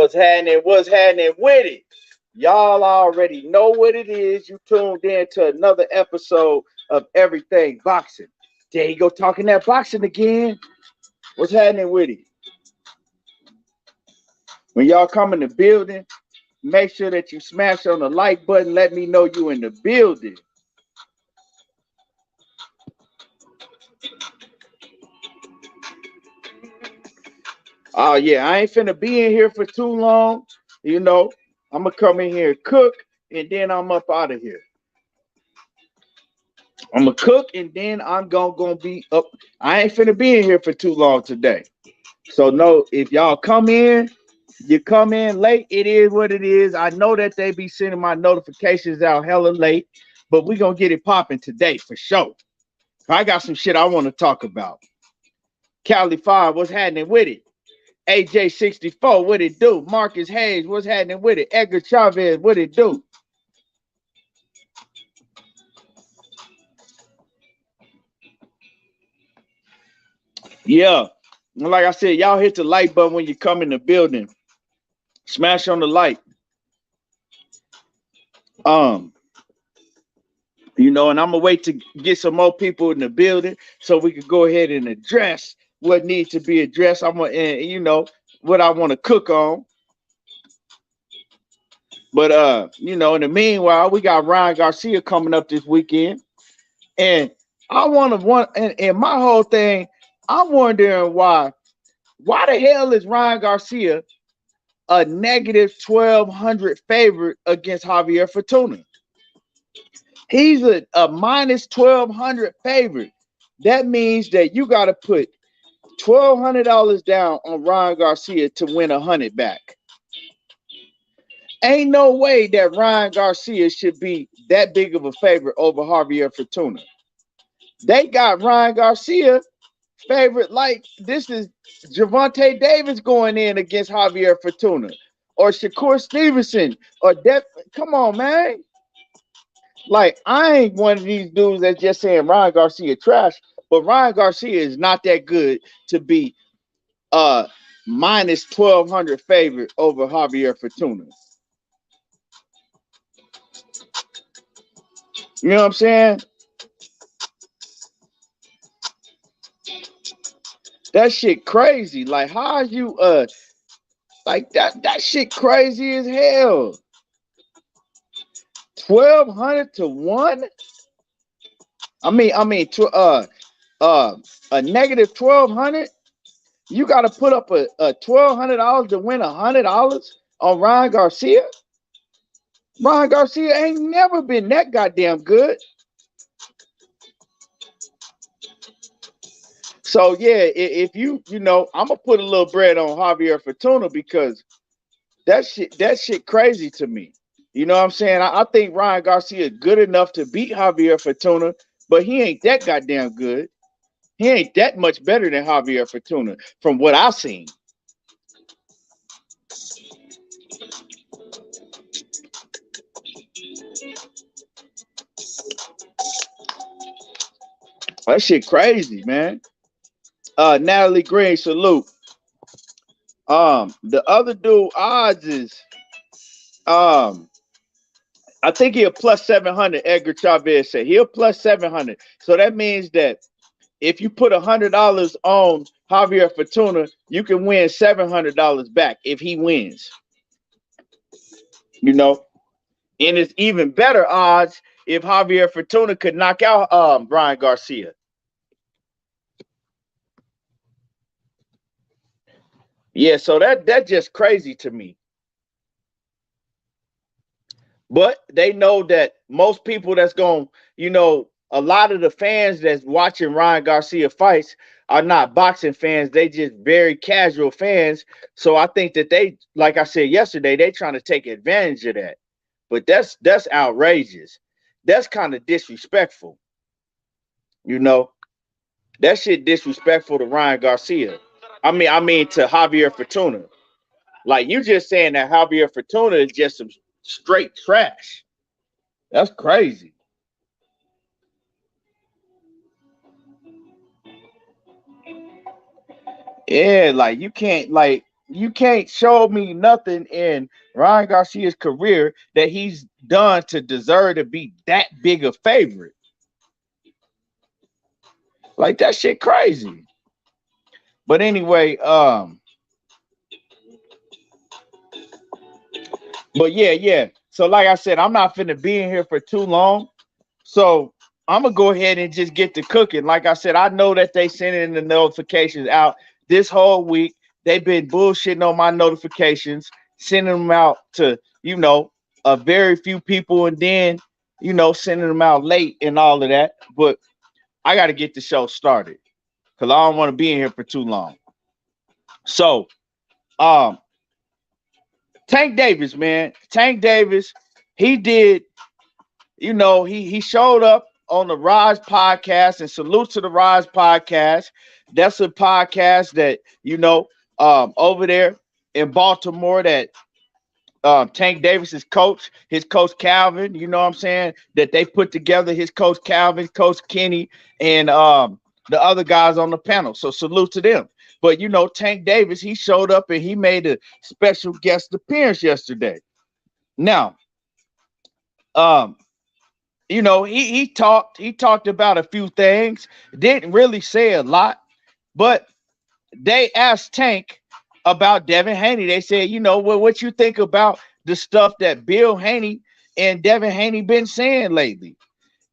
What's happening? What's happening with it? Y'all already know what it is. You tuned in to another episode of Everything Boxing. There you go, talking that boxing again. What's happening with it? When y'all come in the building, make sure that you smash on the like button. Let me know you in the building. Oh yeah, I ain't finna be in here for too long. You know, I'm gonna come in here and cook, and then I'm up out of here. I'm gonna cook, and then I'm gonna be up. I ain't finna be in here for too long today. So no, if y'all come in, you come in late. It is what it is. I know that they be sending my notifications out hella late, but we gonna get it popping today for sure. I got some shit I want to talk about. Cali 5, what's happening with it? AJ64, what it do? Marcus Hayes, what's happening with it? Edgar Chavez, what it do? Yeah, like I said, y'all hit the like button when you come in the building. Smash on the like. Um, and I'm gonna wait to get some more people in the building so we can go ahead and address what needs to be addressed. I'm gonna, and what I want to cook on. But in the meanwhile, we got Ryan Garcia coming up this weekend, and and my whole thing, I'm wondering why the hell is Ryan Garcia a negative 1,200 favorite against Javier Fortuna? He's a minus 1,200 favorite. That means that you got to put $1,200 down on Ryan Garcia to win 100 back. Ain't no way that Ryan Garcia should be that big of a favorite over Javier Fortuna. They got Ryan Garcia favorite like this is Gervonta Davis going in against Javier Fortuna or Shakur Stevenson or come on, man. Like, I ain't one of these dudes that's just saying Ryan Garcia trash, but Ryan Garcia is not that good to be minus 1,200 favorite over Javier Fortuna. You know what I'm saying? That shit crazy. Like, how are you like that shit crazy as hell. 1,200 to 1? I mean a negative 1,200. You got to put up a $1,200 to win $100 on Ryan Garcia. Ryan Garcia ain't never been that goddamn good. So yeah, if I'm gonna put a little bread on Javier Fortuna because that shit crazy to me. You know what I'm saying? I think Ryan Garcia is good enough to beat Javier Fortuna, but he ain't that goddamn good. He ain't that much better than Javier Fortuna from what I've seen. That shit crazy, man. Natalie Green, salute. The other dude odds is I think he'll plus 700. Edgar Chavez said he'll plus 700. So that means that if you put $100 on Javier Fortuna, you can win $700 back if he wins. And it's even better odds if Javier Fortuna could knock out Brian Garcia. Yeah, so that's just crazy to me. But they know that most people that's going, a lot of the fans that's watching Ryan Garcia fights are not boxing fans. They just very casual fans. So I think that they, like I said yesterday, they trying to take advantage of that. But that's outrageous. That's kind of disrespectful. That shit disrespectful to Ryan Garcia. I mean to Javier Fortuna. Like, you just saying that Javier Fortuna is just some straight trash. That's crazy. Yeah, like you can't, like, you can't show me nothing in Ryan Garcia's career that he's done to deserve to be that big a favorite. Like that shit crazy. But anyway, but yeah. So like I said, I'm not finna be in here for too long. So I'm gonna go ahead and just get to cooking. Like I said, I know that they sending the notifications out this whole week. They've been bullshitting on my notifications, sending them out to, a very few people, and then, sending them out late and all of that. But I got to get the show started because I don't want to be in here for too long. So, Tank Davis, man. Tank Davis, he did, he showed up on the Rise podcast, and salute to the Rise podcast. That's a podcast that, over there in Baltimore that Tank Davis's coach, his coach Calvin, you know what I'm saying, that they put together, his coach Calvin, coach Kenny, and the other guys on the panel. So salute to them. But, Tank Davis, he showed up and he made a special guest appearance yesterday. Now, he talked about a few things, didn't really say a lot, but they asked Tank about Devin Haney. They said, what you think about the stuff that Bill Haney and Devin Haney been saying lately?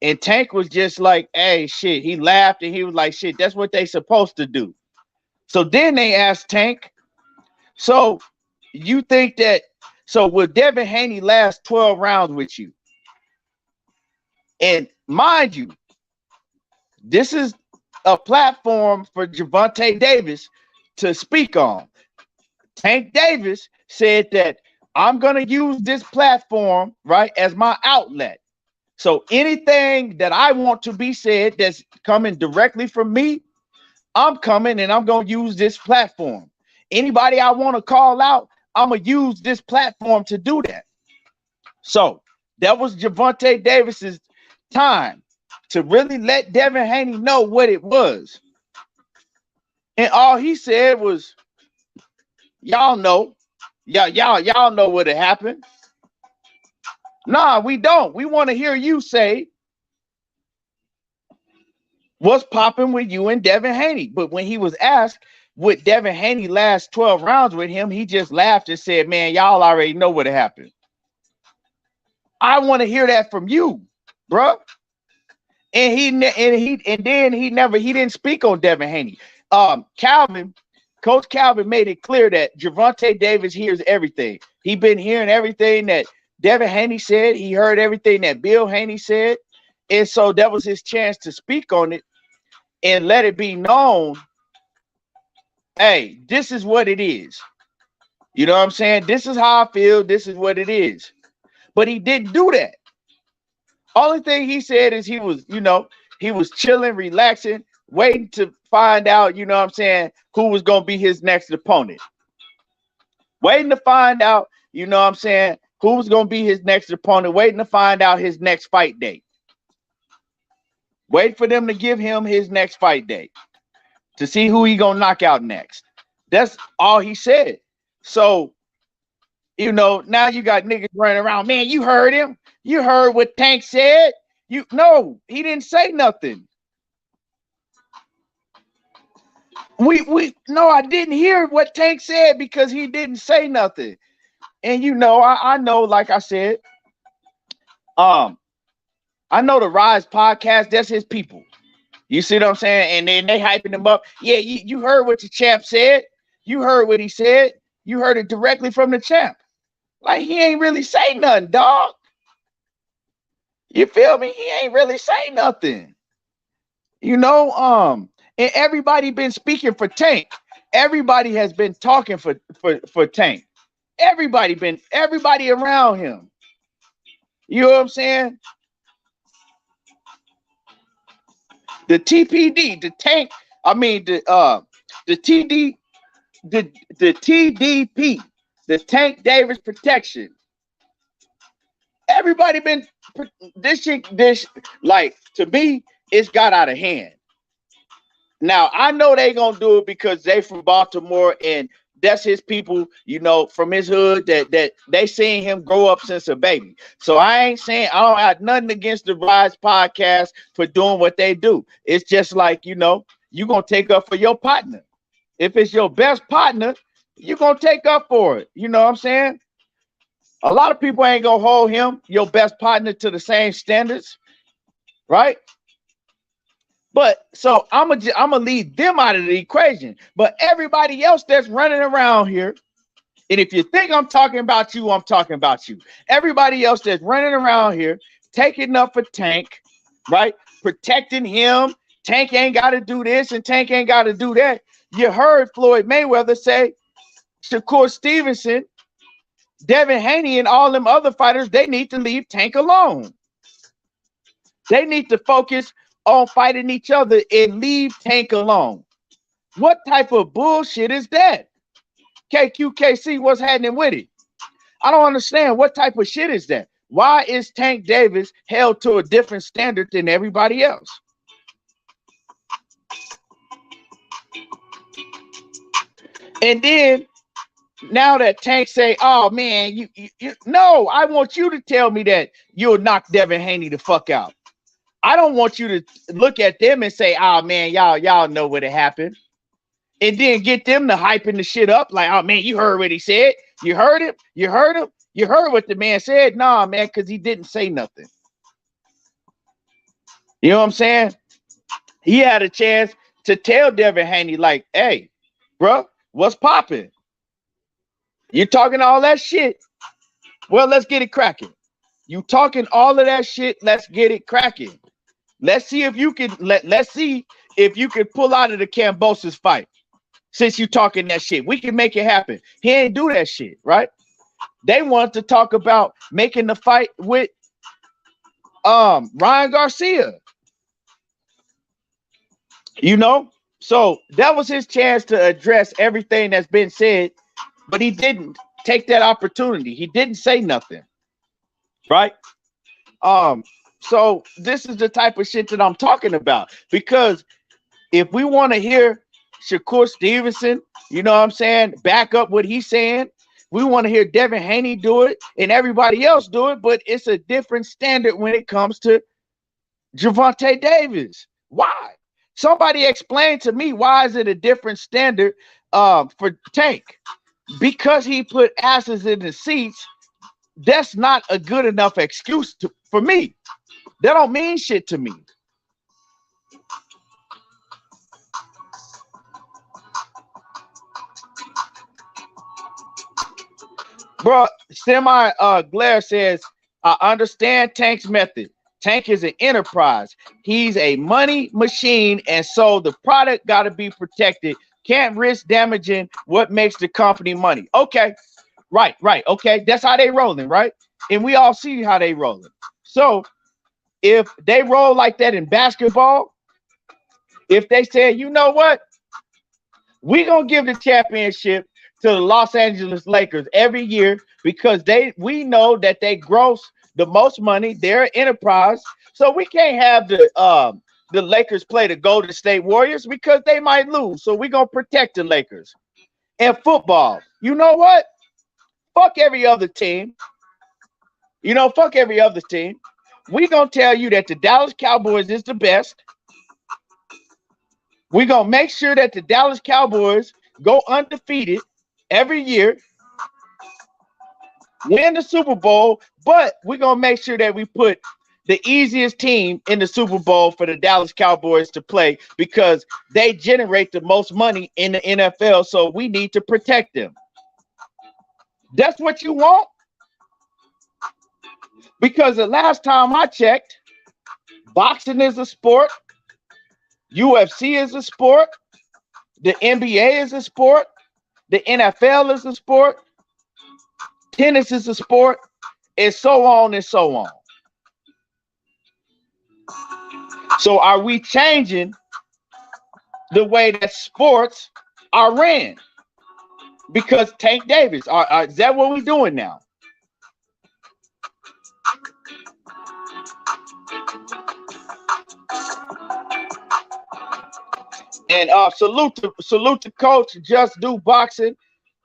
And Tank was just like, hey, shit. He laughed and he was like, shit, that's what they supposed to do. So then they asked Tank, so you think that, so will Devin Haney last 12 rounds with you? And mind you, this is a platform for Gervonta Davis to speak on. Tank Davis said that I'm going to use this platform, right, as my outlet. So anything that I want to be said that's coming directly from me, I'm coming and I'm going to use this platform. Anybody I want to call out, I'm going to use this platform to do that. So that was Gervonta Davis's time to really let Devin Haney know what it was. And all he said was, y'all know what had happened. Nah, we don't. We want to hear you say what's popping with you and Devin Haney. But when he was asked, would Devin Haney last 12 rounds with him, he just laughed and said, man, y'all already know what happened. I want to hear that from you, bro. And he didn't speak on Devin Haney. Coach Calvin made it clear that Gervonta Davis hears everything. He been hearing everything that Devin Haney said. He heard everything that Bill Haney said. And so that was his chance to speak on it and let it be known, hey, this is what it is. You know what I'm saying? This is how I feel. This is what it is. But he didn't do that. Only thing he said is he was chilling, relaxing, waiting to find out, you know what I'm saying, who was going to be his next opponent. Waiting to find out, you know what I'm saying, who was going to be his next opponent. Waiting to find out his next fight date. Wait for them to give him his next fight date to see who he going to knock out next. That's all he said. So, now you got niggas running around. Man, you heard him. You heard what Tank said. No, he didn't say nothing. No, I didn't hear what Tank said because he didn't say nothing. And I know, like I said, I know the Rise podcast, that's his people. You see what I'm saying? And then they hyping him up. Yeah, you heard what the champ said. You heard what he said. You heard it directly from the champ. Like, he ain't really say nothing, dog. You feel me? He ain't really say nothing. And everybody been speaking for Tank. Everybody has been talking for Tank. Everybody around him. You know what I'm saying? The TPD, the Tank, I mean the TD, the TDP, the Tank Davis protection. Everybody been this like, to me, it's got out of hand. Now I know they gonna do it because they from Baltimore and that's his people, you know, from his hood that they seen him grow up since a baby. So I ain't saying I don't have nothing against the Rise podcast for doing what they do. It's just like, you know, you're gonna take up for your partner. If it's your best partner, you're gonna take up for it. You know what I'm saying? A lot of people ain't gonna hold him, your best partner, to the same standards, right? But so I'm gonna leave them out of the equation. But everybody else that's running around here, and if you think I'm talking about you, I'm talking about you. Everybody else that's running around here, taking up for Tank, right? Protecting him. Tank ain't got to do this and Tank ain't got to do that. You heard Floyd Mayweather say, Shakur Stevenson, Devin Haney, and all them other fighters, they need to leave Tank alone. They need to focus on fighting each other and leave Tank alone. What type of bullshit is that? KQKC, what's happening with it? I don't understand. What type of shit is that? Why is Tank Davis held to a different standard than everybody else? And then now that Tank say, oh man, you no, I want you to tell me that you'll knock Devin Haney the fuck out. I don't want you to look at them and say, oh man, y'all know what happened. And then get them to hyping the shit up like, oh man, you heard what he said. You heard him? You heard him? You heard what the man said? Nah, man, because he didn't say nothing. You know what I'm saying? He had a chance to tell Devin Haney, like, hey, bro, what's popping? You talking all that shit? Well, let's get it cracking. You talking all of that shit? Let's get it cracking. Let's see if you can let's see if you can pull out of the Kambosos fight. Since you talking that shit, we can make it happen. He ain't do that shit, right? They want to talk about making the fight with Ryan Garcia. You know, so that was his chance to address everything that's been said, but he didn't take that opportunity. He didn't say nothing, right? So this is the type of shit that I'm talking about, because if we want to hear Shakur Stevenson, you know what I'm saying, back up what he's saying, we want to hear Devin Haney do it and everybody else do it, but it's a different standard when it comes to Gervonta Davis. Why? Somebody explain to me, why is it a different standard for Tank? Because he put asses in the seats. That's not a good enough excuse for me. That don't mean shit to me. Bro, Glare says, I understand Tank's method. Tank is an enterprise. He's a money machine, and so the product got to be protected. Can't risk damaging what makes the company money. Okay, right. Okay, that's how they rolling, right? And we all see how they rolling. So if they roll like that in basketball, if they say, you know what, we gonna give the championship to the Los Angeles Lakers every year because we know that they gross the most money. They're an enterprise, so we can't have the Lakers play the Golden State Warriors because they might lose. So we're gonna protect the Lakers. And football, you know what? Fuck every other team. You know, fuck every other team. We're gonna tell you that the Dallas Cowboys is the best. We're gonna make sure that the Dallas Cowboys go undefeated every year, win the Super Bowl, but we're gonna make sure that we put the easiest team in the Super Bowl for the Dallas Cowboys to play because they generate the most money in the NFL, so we need to protect them. That's what you want? Because the last time I checked, boxing is a sport, UFC is a sport, the NBA is a sport, the NFL is a sport, tennis is a sport, and so on and so on. So are we changing the way that sports are ran? Because Tank Davis, is that what we're doing now? And salute to Coach Just Do Boxing.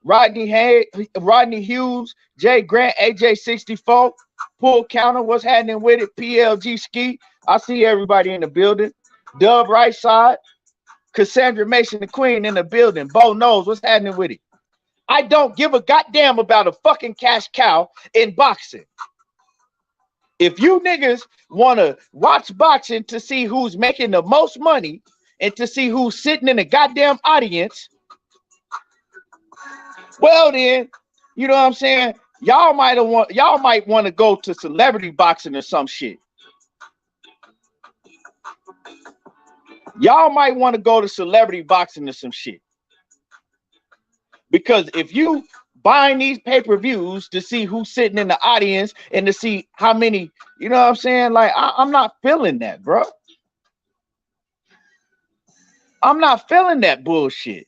Rodney Hughes, Jay Grant, AJ64, Pull Counter, what's happening with it? PLG Ski, I see everybody in the building. Dub Right Side, Cassandra Mason, the Queen in the building. Bo knows what's happening with it. I don't give a goddamn about a fucking cash cow in boxing. If you niggas want to watch boxing to see who's making the most money and to see who's sitting in the goddamn audience, well then, you know what I'm saying? Y'all might want to go to celebrity boxing or some shit. Y'all might want to go to celebrity boxing or some shit. Because if you buying these pay-per-views to see who's sitting in the audience and to see how many, you know what I'm saying? Like, I'm not feeling that, bro. I'm not feeling that bullshit.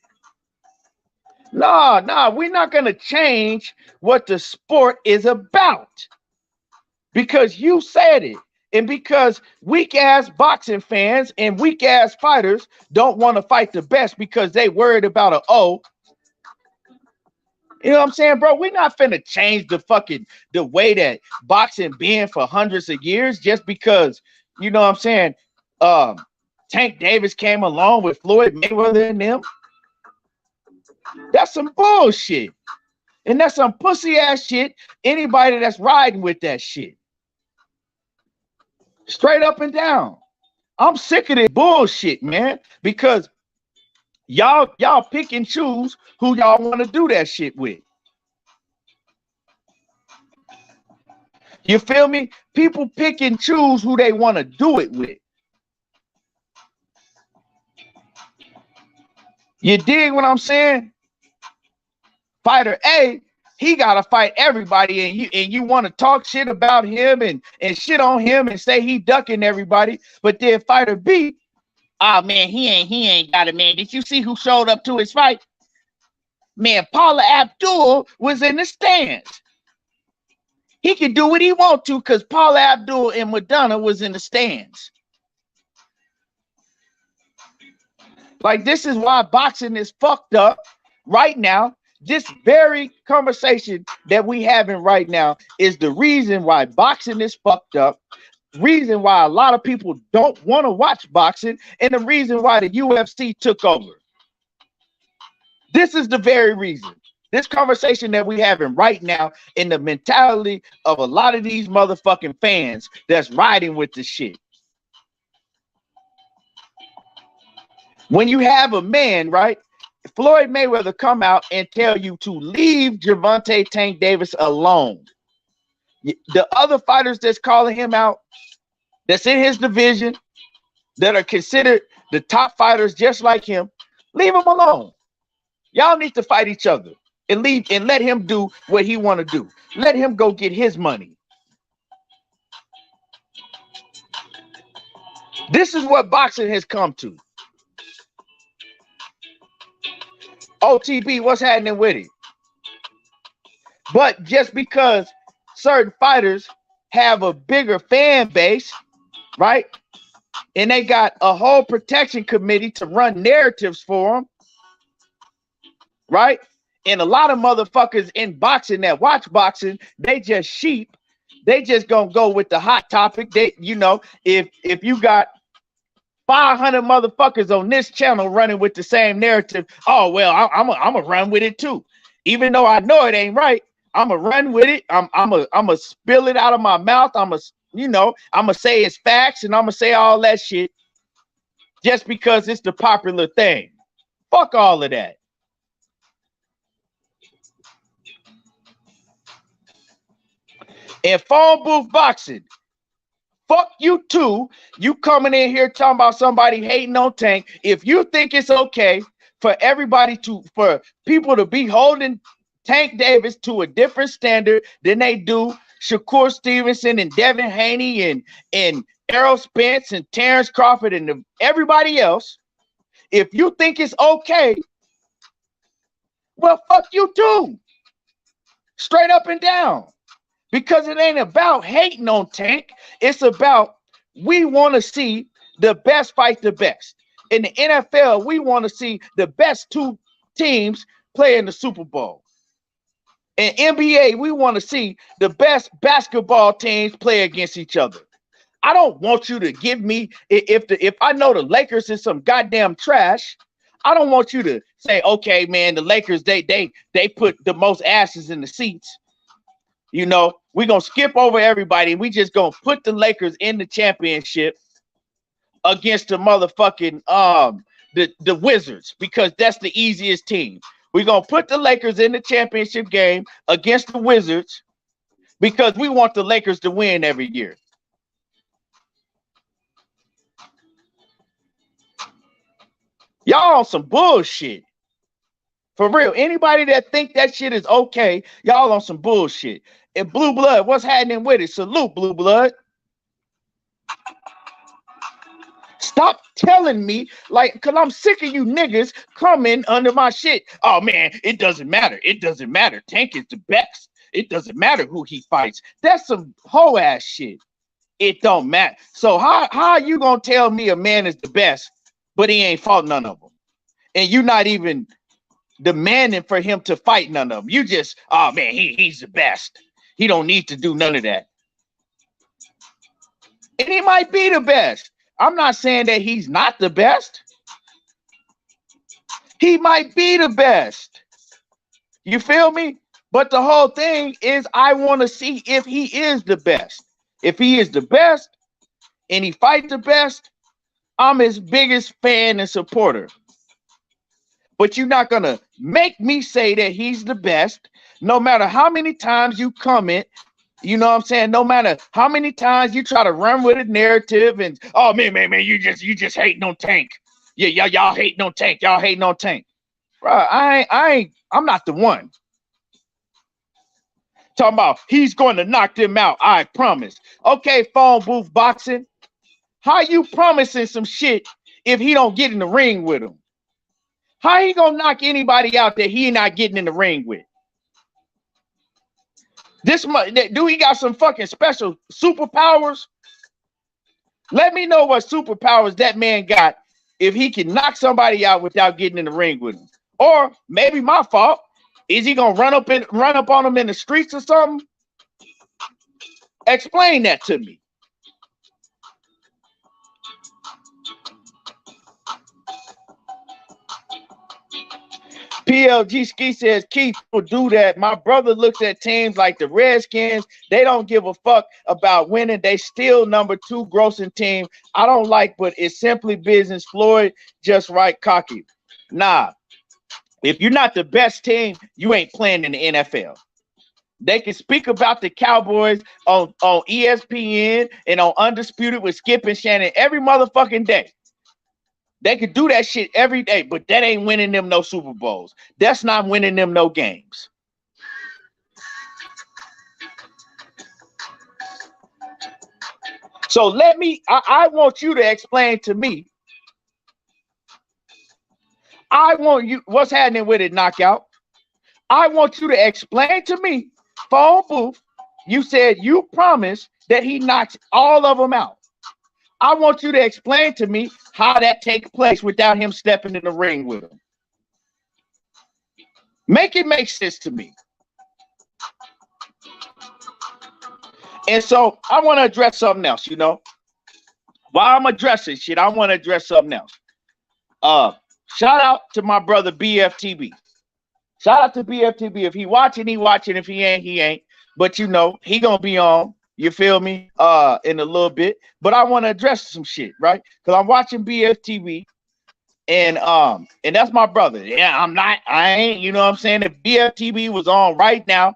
Nah, we're not going to change what the sport is about. Because you said it. And because weak-ass boxing fans and weak-ass fighters don't want to fight the best because they worried about an O. You know what I'm saying, bro? We're not finna change the way that boxing been for hundreds of years just because, you know what I'm saying, Tank Davis came along with Floyd Mayweather and them. That's some bullshit. And that's some pussy ass shit. Anybody that's riding with that shit. Straight up and down. I'm sick of this bullshit, man, because y'all pick and choose who y'all want to do that shit with. You feel me? People pick and choose who they want to do it with. You dig what I'm saying? Fighter A, he gotta fight everybody, and you want to talk shit about him and shit on him and say he ducking everybody, but then fighter B, oh man, he ain't got it, man. Did you see who showed up to his fight? Man, Paula Abdul was in the stands. He can do what he want to because Paula Abdul and Madonna was in the stands. Like, this is why boxing is fucked up right now. This very conversation that we having right now is the reason why boxing is fucked up, reason why a lot of people don't want to watch boxing, and the reason why the UFC took over. This is the very reason. This conversation that we having right now in the mentality of a lot of these motherfucking fans that's riding with the shit. When you have a man, right, Floyd Mayweather come out and tell you to leave Gervonta Tank Davis alone. The other fighters that's calling him out, that's in his division, that are considered the top fighters just like him, leave him alone. Y'all need to fight each other and leave and let him do what he want to do. Let him go get his money. This is what boxing has come to. OTB, what's happening with it? But just because certain fighters have a bigger fan base, right? And they got a whole protection committee to run narratives for them, right? And a lot of motherfuckers in boxing that watch boxing, they just sheep. They just gonna go with the hot topic. They, you know, if you got 500 motherfuckers on this channel running with the same narrative, oh well, I'm a run with it too. Even though I know it ain't right, I'm a run with it. I'm a spill it out of my mouth. I'm a say it's facts, and I'm gonna say all that shit just because it's the popular thing. Fuck all of that. And phone booth boxing, fuck you too. You coming in here talking about somebody hating on Tank. If you think it's okay for for people to be holding Tank Davis to a different standard than they do Shakur Stevenson and Devin Haney and Errol Spence and Terrence Crawford and everybody else, if you think it's okay, well, fuck you too. Straight up and down. Because it ain't about hating on Tank. It's about we want to see the best fight the best. In the NFL, we want to see the best two teams play in the Super Bowl. In NBA, we want to see the best basketball teams play against each other. I don't want you to give me if I know the Lakers is some goddamn trash. I don't want you to say, okay, man, the Lakers they put the most asses in the seats. You know, we're gonna skip over everybody. We just gonna put the Lakers in the championship against the motherfucking the Wizards because that's the easiest team. We're gonna put the Lakers in the championship game against the Wizards because we want the Lakers to win every year. Y'all on some bullshit. For real. Anybody that think that shit is okay, y'all on some bullshit. And Blue Blood, what's happening with it? Salute, Blue Blood. Stop telling me, like, because I'm sick of you niggas coming under my shit. Oh, man, it doesn't matter. It doesn't matter. Tank is the best. It doesn't matter who he fights. That's some hoe ass shit. It don't matter. So how are you going to tell me a man is the best, but he ain't fought none of them? And you're not even demanding for him to fight none of them. You just, oh, man, he's the best. He don't need to do none of that. And he might be the best. I'm not saying that he's not the best. He might be the best. You feel me? But the whole thing is I want to see if he is the best. If he is the best and he fights the best, I'm his biggest fan and supporter. But you're not going to make me say that he's the best, no matter how many times you comment. You know what I'm saying? No matter how many times you try to run with a narrative and, oh, man, you just hating on Tank. Yeah, y'all hating on Tank. Y'all hating on Tank. Bro, I'm not the one. Talking about he's going to knock them out. I promise. Okay, phone booth boxing. How you promising some shit if he don't get in the ring with him? How he gonna knock anybody out that he not getting in the ring with? Do he got some fucking special superpowers? Let me know what superpowers that man got if he can knock somebody out without getting in the ring with him. Or maybe my fault. Is he gonna run up on him in the streets or something? Explain that to me. PLG Ski says, Keith will do that. My brother looks at teams like the Redskins. They don't give a fuck about winning. They still number 2 grossing team. I don't like, but it's simply business. Floyd just right cocky. Nah, if you're not the best team, you ain't playing in the NFL. They can speak about the Cowboys on ESPN and on Undisputed with Skip and Shannon every motherfucking day. They could do that shit every day, but that ain't winning them no Super Bowls. That's not winning them no games. So I want you to explain to me. I want you, what's happening with it, Knockout? I want you to explain to me, phone booth, you said you promised that he knocks all of them out. I want you to explain to me how that takes place without him stepping in the ring with him. Make it make sense to me. And so I want to address something else, you know. While I'm addressing shit, I want to address something else. Shout out to my brother BFTB. Shout out to BFTB. If he watching, he watching. If he ain't, he ain't. But you know, he gonna be on. You feel me? In a little bit. But I want to address some shit, right? Because I'm watching BFTV, and that's my brother. Yeah, I ain't, you know what I'm saying? If BFTV was on right now,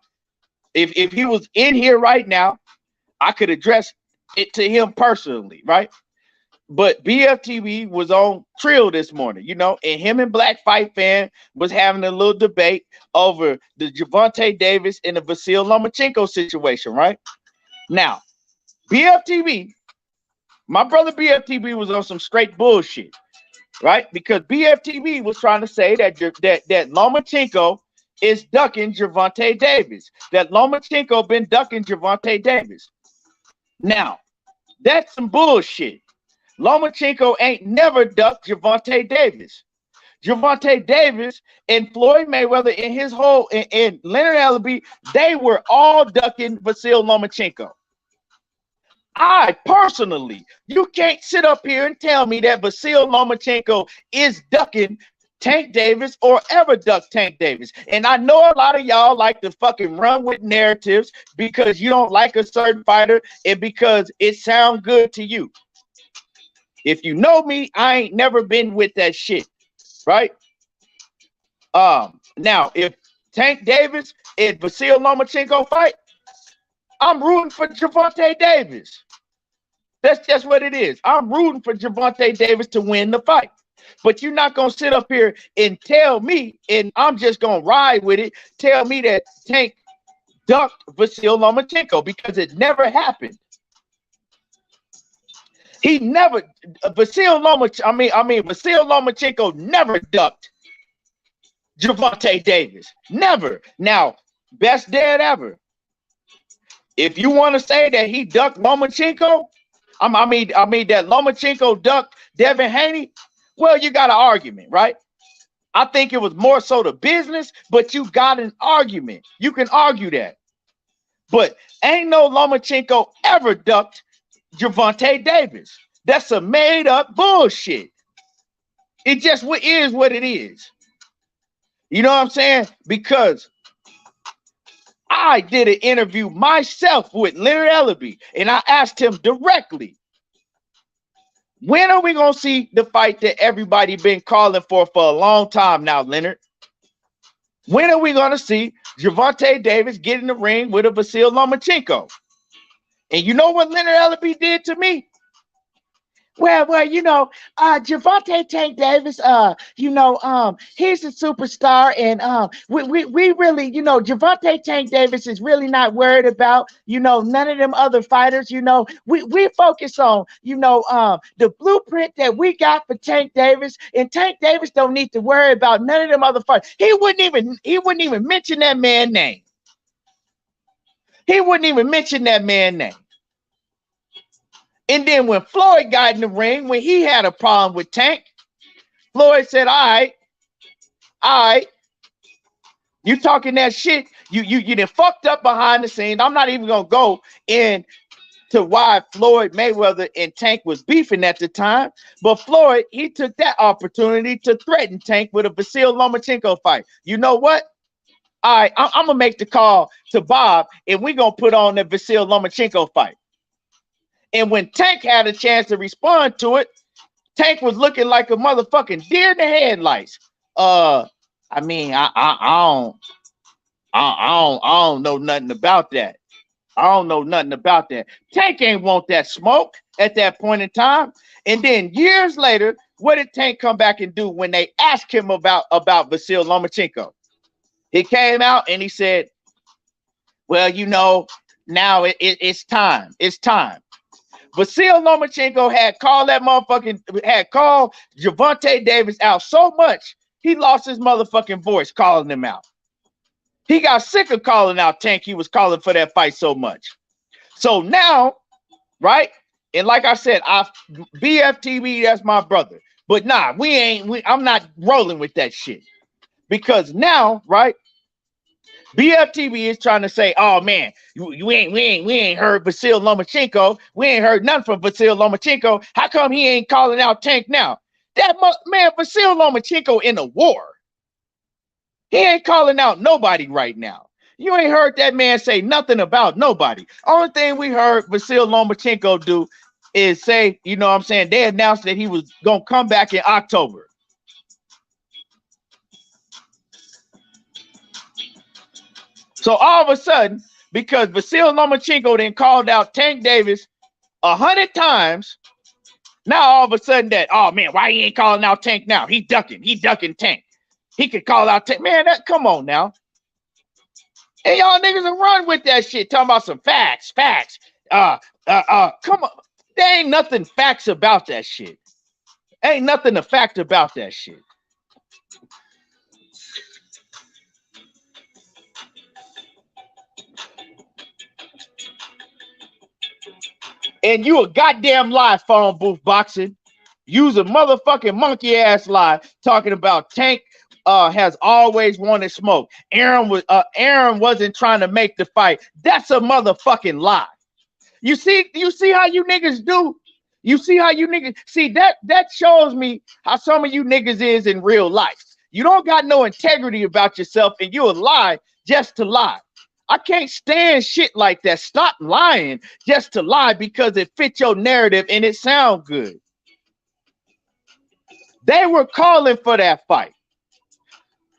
if he was in here right now, I could address it to him personally, right? But BFTV was on Trill this morning, you know, and him and Black Fight Fan was having a little debate over the Gervonta Davis and the Vasyl Lomachenko situation, right? Now, BFTV, my brother BFTV was on some straight bullshit, right? Because BFTV was trying to say that Lomachenko is ducking Gervonta Davis. That Lomachenko been ducking Gervonta Davis. Now, that's some bullshit. Lomachenko ain't never ducked Gervonta Davis. Gervonta Davis and Floyd Mayweather and his whole and Leonard Ellerbe, they were all ducking Vasyl Lomachenko. I personally, you can't sit up here and tell me that Vasyl Lomachenko is ducking Tank Davis or ever duck Tank Davis. And I know a lot of y'all like to fucking run with narratives because you don't like a certain fighter and because it sounds good to you. If you know me, I ain't never been with that shit, right? Now, if Tank Davis and Vasyl Lomachenko fight, I'm rooting for Gervonta Davis. That's just what it is. I'm rooting for Gervonta Davis to win the fight. But you're not going to sit up here and tell me, and I'm just going to ride with it, tell me that Tank ducked Vasyl Lomachenko because it never happened. He never, Vasyl Lomachenko never ducked Gervonta Davis. Never. Now, best dad ever. If you want to say that he ducked Lomachenko, I mean that Lomachenko ducked Devin Haney, well, you got an argument, right? I think it was more so the business, but you got an argument. You can argue that. But ain't no Lomachenko ever ducked Gervonta Davis. That's some made up bullshit. It just is what it is. You know what I'm saying? Because I did an interview myself with Leonard Ellerbe, and I asked him directly, when are we going to see the fight that everybody been calling for a long time now, Leonard? When are we going to see Gervonta Davis get in the ring with a Vasyl Lomachenko? And you know what Leonard Ellerbe did to me? Well, you know, Gervonta Tank Davis, he's a superstar, and we really, you know, Gervonta Tank Davis is really not worried about, you know, none of them other fighters. You know, we focus on, you know, the blueprint that we got for Tank Davis, and Tank Davis don't need to worry about none of them other fighters. He wouldn't even mention that man's name. He wouldn't even mention that man's name. And then when Floyd got in the ring, when he had a problem with Tank, Floyd said, all right, you talking that shit, you done fucked up behind the scenes. I'm not even going to go into why Floyd Mayweather and Tank was beefing at the time, but Floyd, he took that opportunity to threaten Tank with a Vasyl Lomachenko fight. You know what? All right, I'm going to make the call to Bob, and we're going to put on the Vasyl Lomachenko fight. And when Tank had a chance to respond to it, Tank was looking like a motherfucking deer in the headlights. I don't know nothing about that. I don't know nothing about that. Tank ain't want that smoke at that point in time. And then years later, what did Tank come back and do when they asked him about Vasyl Lomachenko? He came out and he said, well, you know, now it's time. It's time. Vasyl Lomachenko had called Gervonta Davis out so much, he lost his motherfucking voice calling him out. He got sick of calling out Tank. He was calling for that fight so much. So now, right? And like I said, BFTV, that's my brother. But nah, I'm not rolling with that shit. Because now, right? BFTV is trying to say, "Oh man, we ain't heard Vasyl Lomachenko. We ain't heard nothing from Vasyl Lomachenko. How come he ain't calling out Tank now?" Man, Vasyl Lomachenko in a war. He ain't calling out nobody right now. You ain't heard that man say nothing about nobody. Only thing we heard Vasyl Lomachenko do is say, you know what I'm saying, they announced that he was gonna come back in October. So all of a sudden, because Vasyl Lomachenko then called out Tank Davis 100 times, now all of a sudden that, oh man, why he ain't calling out Tank now? He ducking Tank. He could call out Tank. Man, come on now. And y'all niggas will run with that shit, talking about some facts. Come on. There ain't nothing facts about that shit. Ain't nothing a fact about that shit. And you a goddamn live phone booth boxing. Use a motherfucking monkey ass lie talking about Tank has always wanted smoke. Aaron wasn't trying to make the fight. That's a motherfucking lie. You see how you niggas do? You see how you niggas see that shows me how some of you niggas is in real life. You don't got no integrity about yourself and you'll lie just to lie. I can't stand shit like that. Stop lying just to lie because it fits your narrative and it sounds good. They were calling for that fight.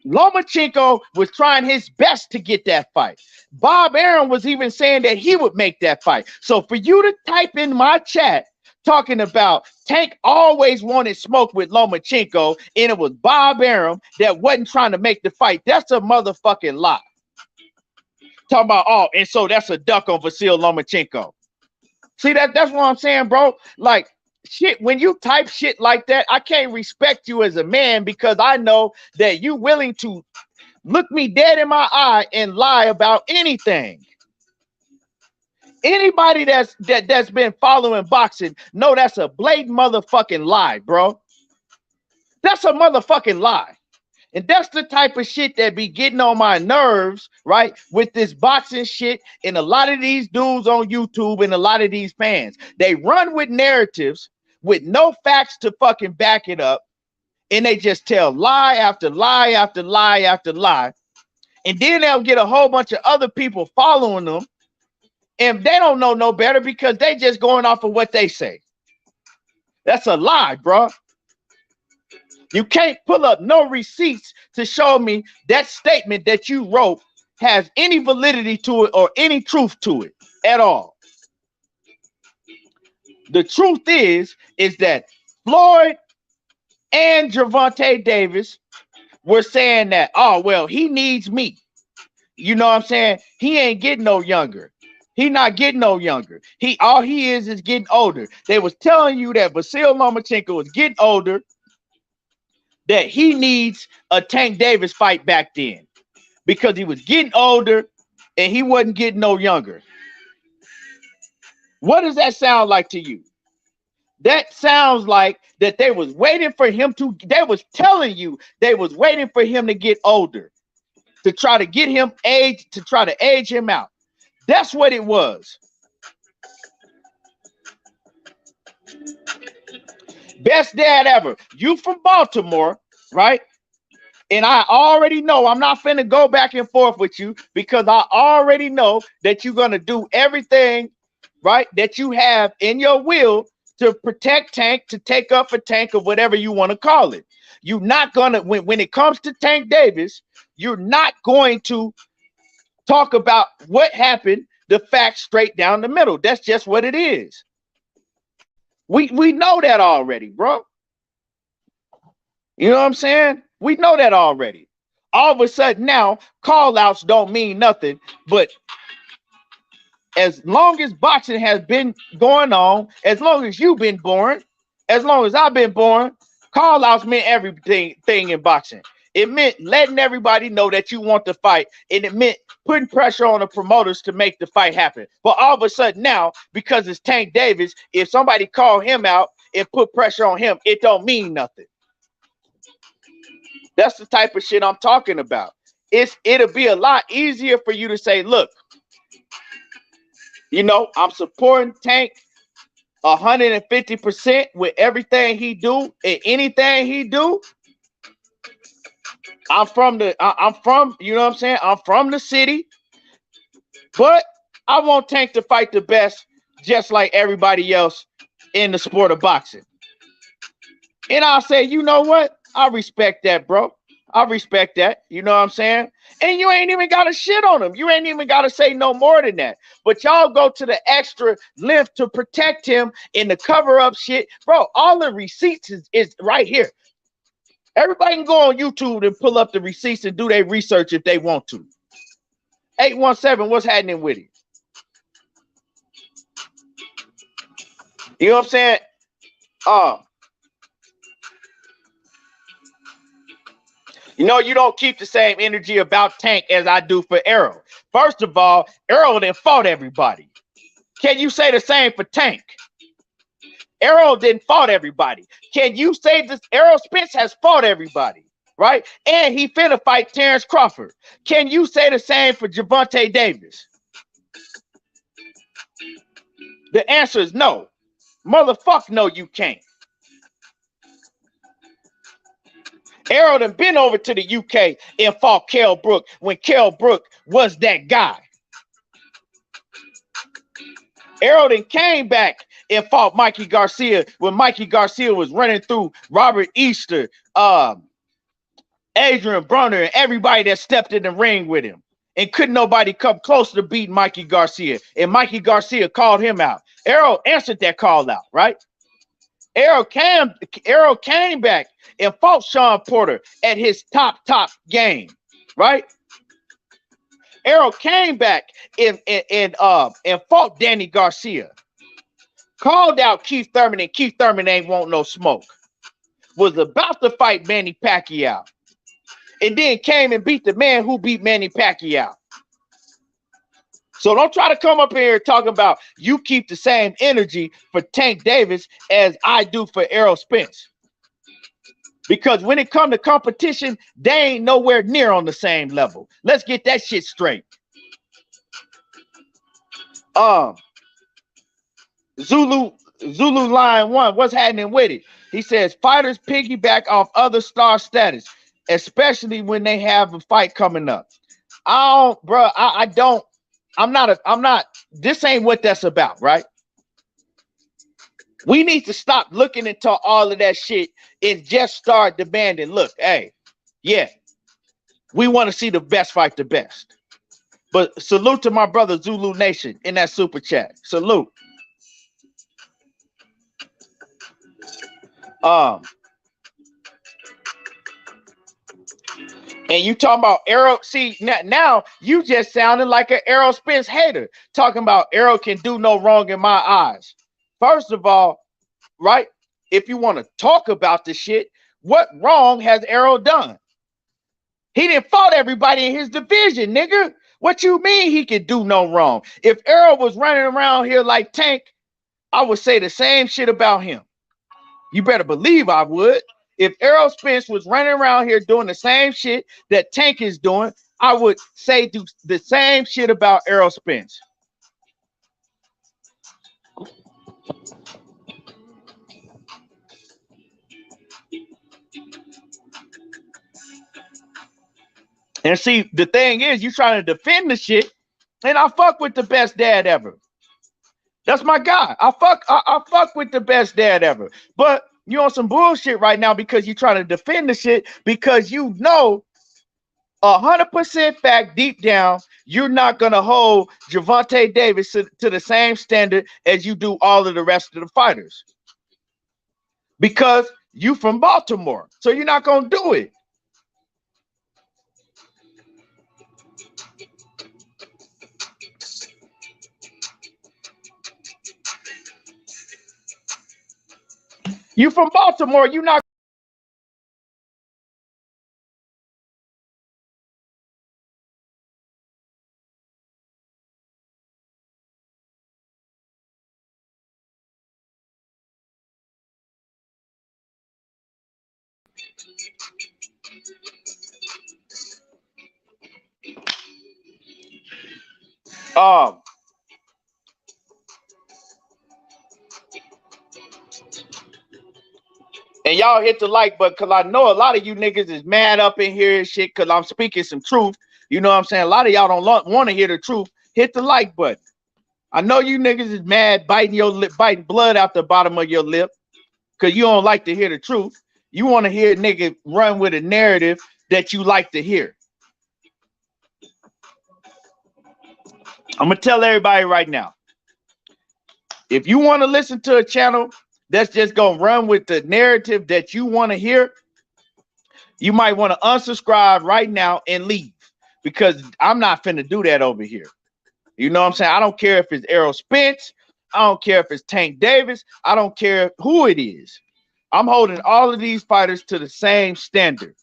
Lomachenko was trying his best to get that fight. Bob Arum was even saying that he would make that fight. So for you to type in my chat talking about Tank always wanted smoke with Lomachenko and it was Bob Arum that wasn't trying to make the fight, that's a motherfucking lie. Talking about, oh, and so that's a duck on Vasyl Lomachenko. See, that's what I'm saying, bro. Like, shit, when you type shit like that, I can't respect you as a man because I know that you willing to look me dead in my eye and lie about anything. Anybody that's been following boxing know that's a blatant motherfucking lie, bro. That's a motherfucking lie. And that's the type of shit that be getting on my nerves, right? With this boxing shit and a lot of these dudes on YouTube and a lot of these fans. They run with narratives with no facts to fucking back it up. And they just tell lie after lie after lie after lie. And then they'll get a whole bunch of other people following them. And they don't know no better because they just going off of what they say. That's a lie, bro. You can't pull up no receipts to show me that statement that you wrote has any validity to it or any truth to it at all. The truth is that Floyd and Gervonta Davis were saying that, oh, well, he needs me. You know what I'm saying? He ain't getting no younger. He not getting no younger. All he is getting older. They was telling you that Vasyl Lomachenko was getting older, that he needs a Tank Davis fight back then because he was getting older and he wasn't getting no younger. What does that sound like to you? That sounds like that they was waiting for him to, they was telling you they was waiting for him to get older to try to get him age, to try to age him out. That's what it was. Best dad ever. You from Baltimore, right? And I already know I'm not finna go back and forth with you because I already know that you're gonna do everything, right, that you have in your will to protect Tank, to take up for Tank, or whatever you want to call it. You're not gonna, when it comes to Tank Davis, you're not going to talk about what happened, the facts straight down the middle. That's just what it is. We know that already, bro. You know what I'm saying? We know that already. All of a sudden now, call-outs don't mean nothing, but as long as boxing has been going on, as long as you've been born, as long as I've been born, call-outs meant everything in boxing. It meant letting everybody know that you want to fight, and it meant putting pressure on the promoters to make the fight happen. But all of a sudden now, because it's Tank Davis, if somebody call him out and put pressure on him, it don't mean nothing. That's the type of shit I'm talking about. It'll be a lot easier for you to say, look, you know, I'm supporting Tank 150% with everything he do and anything he do. I'm from, you know what I'm saying? I'm from the city, but I want Tank to fight the best, just like everybody else in the sport of boxing. And I'll say, you know what? I respect that, bro. I respect that. You know what I'm saying? And you ain't even got to shit on him. You ain't even got to say no more than that. But y'all go to the extra length to protect him in the cover up shit. Bro, all the receipts is right here. Everybody can go on YouTube and pull up the receipts and do their research if they want to. 817, what's happening with it? You know what I'm saying? You know, you don't keep the same energy about Tank as I do for Errol. First of all, Errol then fought everybody. Can you say the same for Tank? Errol didn't fought everybody. Can you say this? Errol Spence has fought everybody, right? And he finna fight Terrence Crawford. Can you say the same for Gervonta Davis? The answer is no. Motherfucker, no, you can't. Errol done been over to the UK and fought Kell Brook when Kell Brook was that guy. Errol done came back and fought Mikey Garcia when Mikey Garcia was running through Robert Easter, Adrian Brunner, and everybody that stepped in the ring with him. And couldn't nobody come close to beating Mikey Garcia. And Mikey Garcia called him out. Errol answered that call out, right? Errol came back and fought Sean Porter at his top game, right? Errol came back and fought Danny Garcia. Called out Keith Thurman, and Keith Thurman ain't want no smoke. Was about to fight Manny Pacquiao. And then came and beat the man who beat Manny Pacquiao. So don't try to come up here and talk about you keep the same energy for Tank Davis as I do for Errol Spence. Because when it comes to competition, they ain't nowhere near on the same level. Let's get that shit straight. Zulu Line 1, what's happening with it? He says fighters piggyback off other star status, especially when they have a fight coming up. I'm not, this ain't what that's about, right? We need to stop looking into all of that shit and just start demanding, look, hey, yeah, we want to see the best fight the best. But salute to my brother Zulu Nation in that super chat. Salute. And you talking about Errol, see, now you just sounded like an Errol Spence hater, talking about Errol can do no wrong in my eyes. First of all, right, if you want to talk about the shit, what wrong has Errol done? He didn't fought everybody in his division, nigga. What you mean he could do no wrong? If Errol was running around here like Tank, I would say the same shit about him. You better believe I would. If Errol Spence was running around here doing the same shit that Tank is doing, I would say do the same shit about Errol Spence. And see, the thing is, you trying to defend the shit, and I fuck with the best dad ever. That's my guy. I fuck with the best dad ever. But you're on some bullshit right now because you're trying to defend the shit because you know 100% fact deep down, you're not going to hold Gervonta Davis to the same standard as you do all of the rest of the fighters. Because you from Baltimore, so you're not going to do it. You from Baltimore, you're not. And y'all hit the like button because I know a lot of you niggas is mad up in here and shit because I'm speaking some truth. You know what I'm saying? A lot of y'all don't want to hear the truth. Hit the like button. I know you niggas is mad, biting your lip, biting blood out the bottom of your lip because you don't like to hear the truth. You want to hear a nigga run with a narrative that you like to hear. I'm going to tell everybody right now. If you want to listen to a channel that's just going to run with the narrative that you want to hear, you might want to unsubscribe right now and leave because I'm not finna do that over here. You know what I'm saying? I don't care if it's Errol Spence. I don't care if it's Tank Davis. I don't care who it is. I'm holding all of these fighters to the same standard.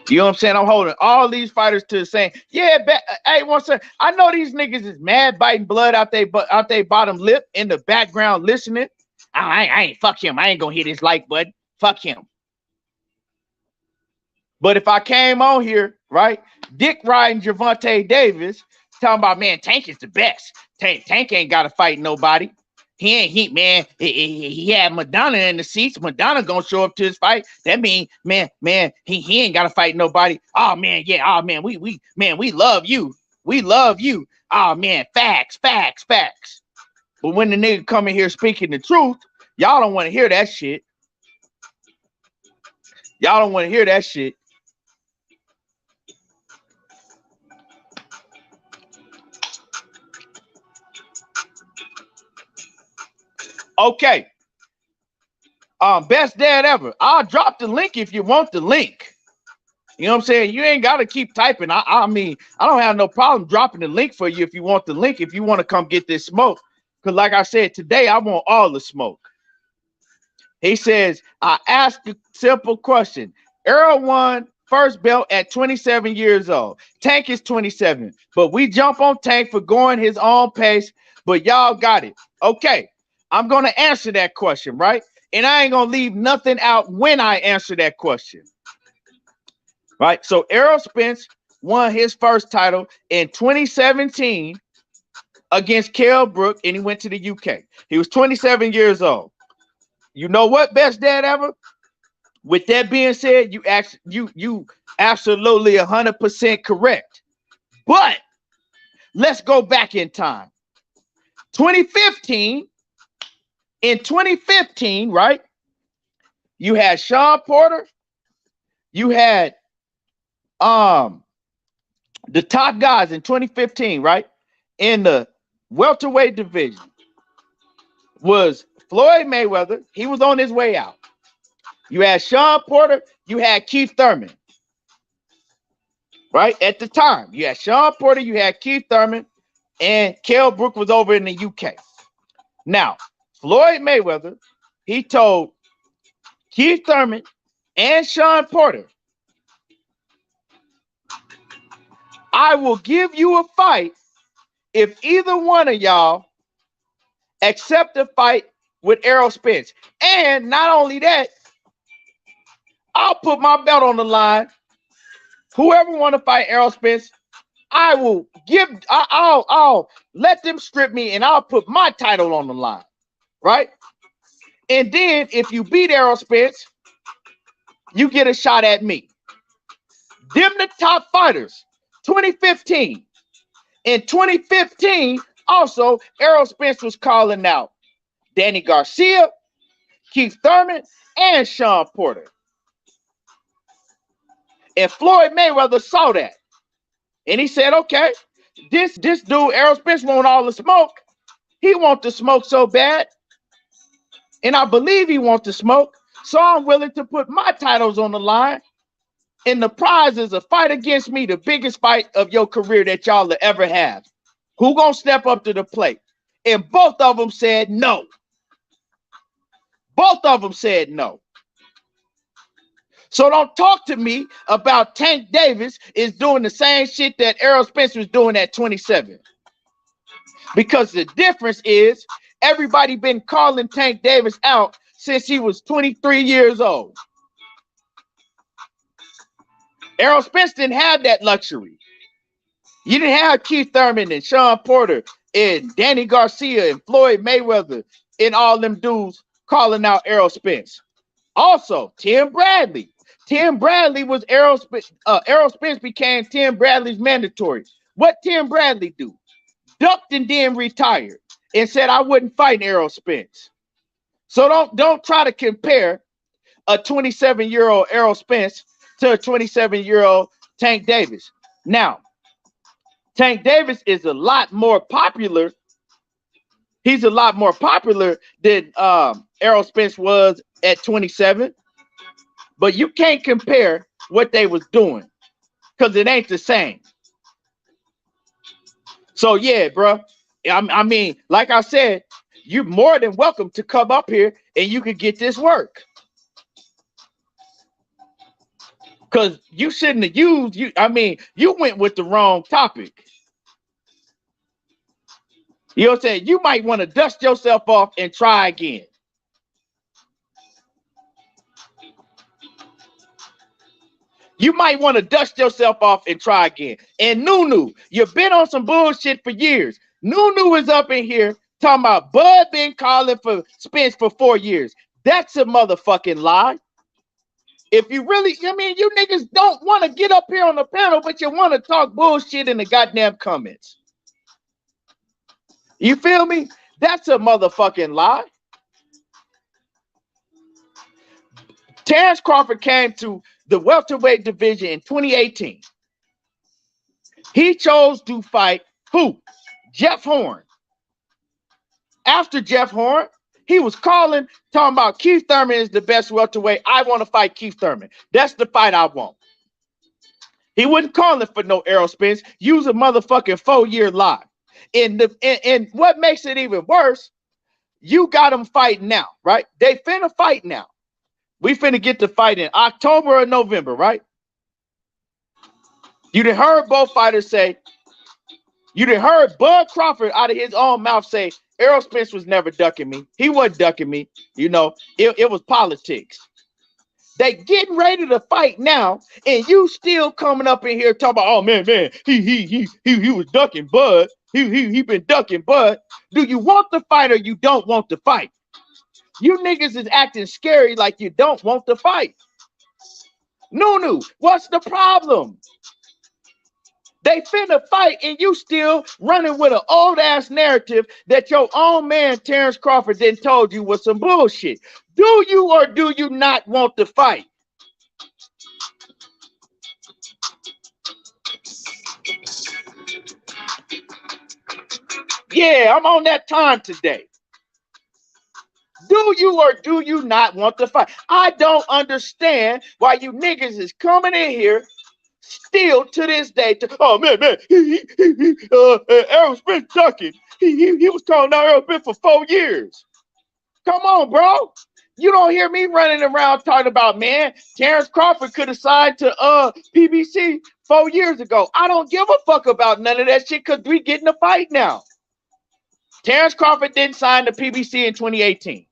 You know what I'm saying? I'm holding all these fighters to the same. Yeah, hey, one second. I know these niggas is mad, biting blood out they bottom lip in the background listening. I ain't fuck him. I ain't gonna hit his like button. Fuck him. But if I came on here, right, dick riding Gervonta Davis, talking about, man, Tank is the best. Tank ain't got to fight nobody. He had Madonna in the seats. Madonna gonna show up to his fight. That mean, man, he ain't got to fight nobody. Oh man, yeah. Oh man, we love you. We love you. Oh man, facts. But when the nigga come in here speaking the truth, y'all don't want to hear that shit. Y'all don't want to hear that shit. Okay. Best dad ever. I'll drop the link if you want the link. You know what I'm saying? You ain't got to keep typing. I mean, I don't have no problem dropping the link for you if you want the link, if you want to come get this smoke. Because like I said, today I want all the smoke. He says, I asked a simple question. Errol won first belt at 27 years old. Tank is 27. But we jump on Tank for going his own pace. But y'all got it. Okay. I'm going to answer that question, right? And I ain't going to leave nothing out when I answer that question. Right? So Errol Spence won his first title in 2017 against Kell Brook, and he went to the UK. He was 27 years old. You know what, best dad ever? With that being said, you absolutely 100% correct. But let's go back in time. 2015. In 2015, right? You had Sean Porter. You had the top guys in 2015, right? In the welterweight division was Floyd Mayweather. He was on his way out. You had Sean Porter. You had Keith Thurman. Right? At the time, you had Sean Porter, you had Keith Thurman, and Kell Brook was over in the UK. Now, Floyd Mayweather, he told Keith Thurman and Sean Porter, I will give you a fight if either one of y'all accept a fight with Errol Spence. And not only that, I'll put my belt on the line. Whoever want to fight Errol Spence, I'll let them strip me and I'll put my title on the line. Right? And then if you beat Errol Spence, you get a shot at me. Them the top fighters. 2015. In 2015, also, Errol Spence was calling out Danny Garcia, Keith Thurman, and Sean Porter. And Floyd Mayweather saw that. And he said, okay, this dude, Errol Spence, want all the smoke. He wants the smoke so bad. And I believe he wants the smoke. So I'm willing to put my titles on the line. And the prize is a fight against me, the biggest fight of your career that y'all will ever have. Who gonna step up to the plate? And both of them said no. Both of them said no. So don't talk to me about Tank Davis is doing the same shit that Errol Spence was doing at 27. Because the difference is everybody been calling Tank Davis out since he was 23 years old. Errol Spence didn't have that luxury. You didn't have Keith Thurman and Sean Porter and Danny Garcia and Floyd Mayweather and all them dudes calling out Errol Spence. Also, Tim Bradley. Tim Bradley was Errol Spence. Errol Spence became Tim Bradley's mandatory. What Tim Bradley do? Ducked and then retired and said, I wouldn't fight Errol Spence. So don't try to compare a 27-year-old Errol Spence to a 27-year-old Tank Davis. Now, Tank Davis is a lot more popular. He's a lot more popular than Errol Spence was at 27. But you can't compare what they was doing because it ain't the same. So, yeah, bro. I mean, like I said, you're more than welcome to come up here and you can get this work. Because you shouldn't have used you went with the wrong topic. You know what I'm saying? You might want to dust yourself off and try again. You might want to dust yourself off and try again. And Nunu, you've been on some bullshit for years. Nunu is up in here talking about Bud been calling for Spence for 4 years. That's a motherfucking lie. If you really, you niggas don't want to get up here on the panel, but you want to talk bullshit in the goddamn comments. You feel me? That's a motherfucking lie. Terrence Crawford came to the welterweight division in 2018. He chose to fight who? Jeff Horn. After Jeff Horn, he was talking about Keith Thurman is the best welterweight. I want to fight Keith Thurman. That's the fight I want. He wasn't calling for no Errol Spence. Use a motherfucking 4-year lie. And what makes it even worse, you got them fighting now, right? They finna fight now. We finna get to fight in October or November, right? You done heard both fighters say, you done heard Bud Crawford out of his own mouth say, Errol Spence was never ducking me. He wasn't ducking me. You know, it was politics. They getting ready to fight now, and you still coming up in here talking about, oh man, he was ducking Bud. He been ducking Bud. Do you want the fight or you don't want the fight? You niggas is acting scary like you don't want to fight. Nunu, what's the problem? They finna fight and you still running with an old ass narrative that your own man Terrence Crawford then told you was some bullshit. Do you or do you not want to fight? Yeah, I'm on that time today. Do you or do you not want to fight? I don't understand why you niggas is coming in here still to this day to, oh man, Errol Spence ducking. He was calling out Errol Spence for 4 years. Come on, bro. You don't hear me running around talking about, man, Terrence Crawford could have signed to PBC 4 years ago. I don't give a fuck about none of that shit because we getting a fight now. Terrence Crawford didn't sign to PBC in 2018.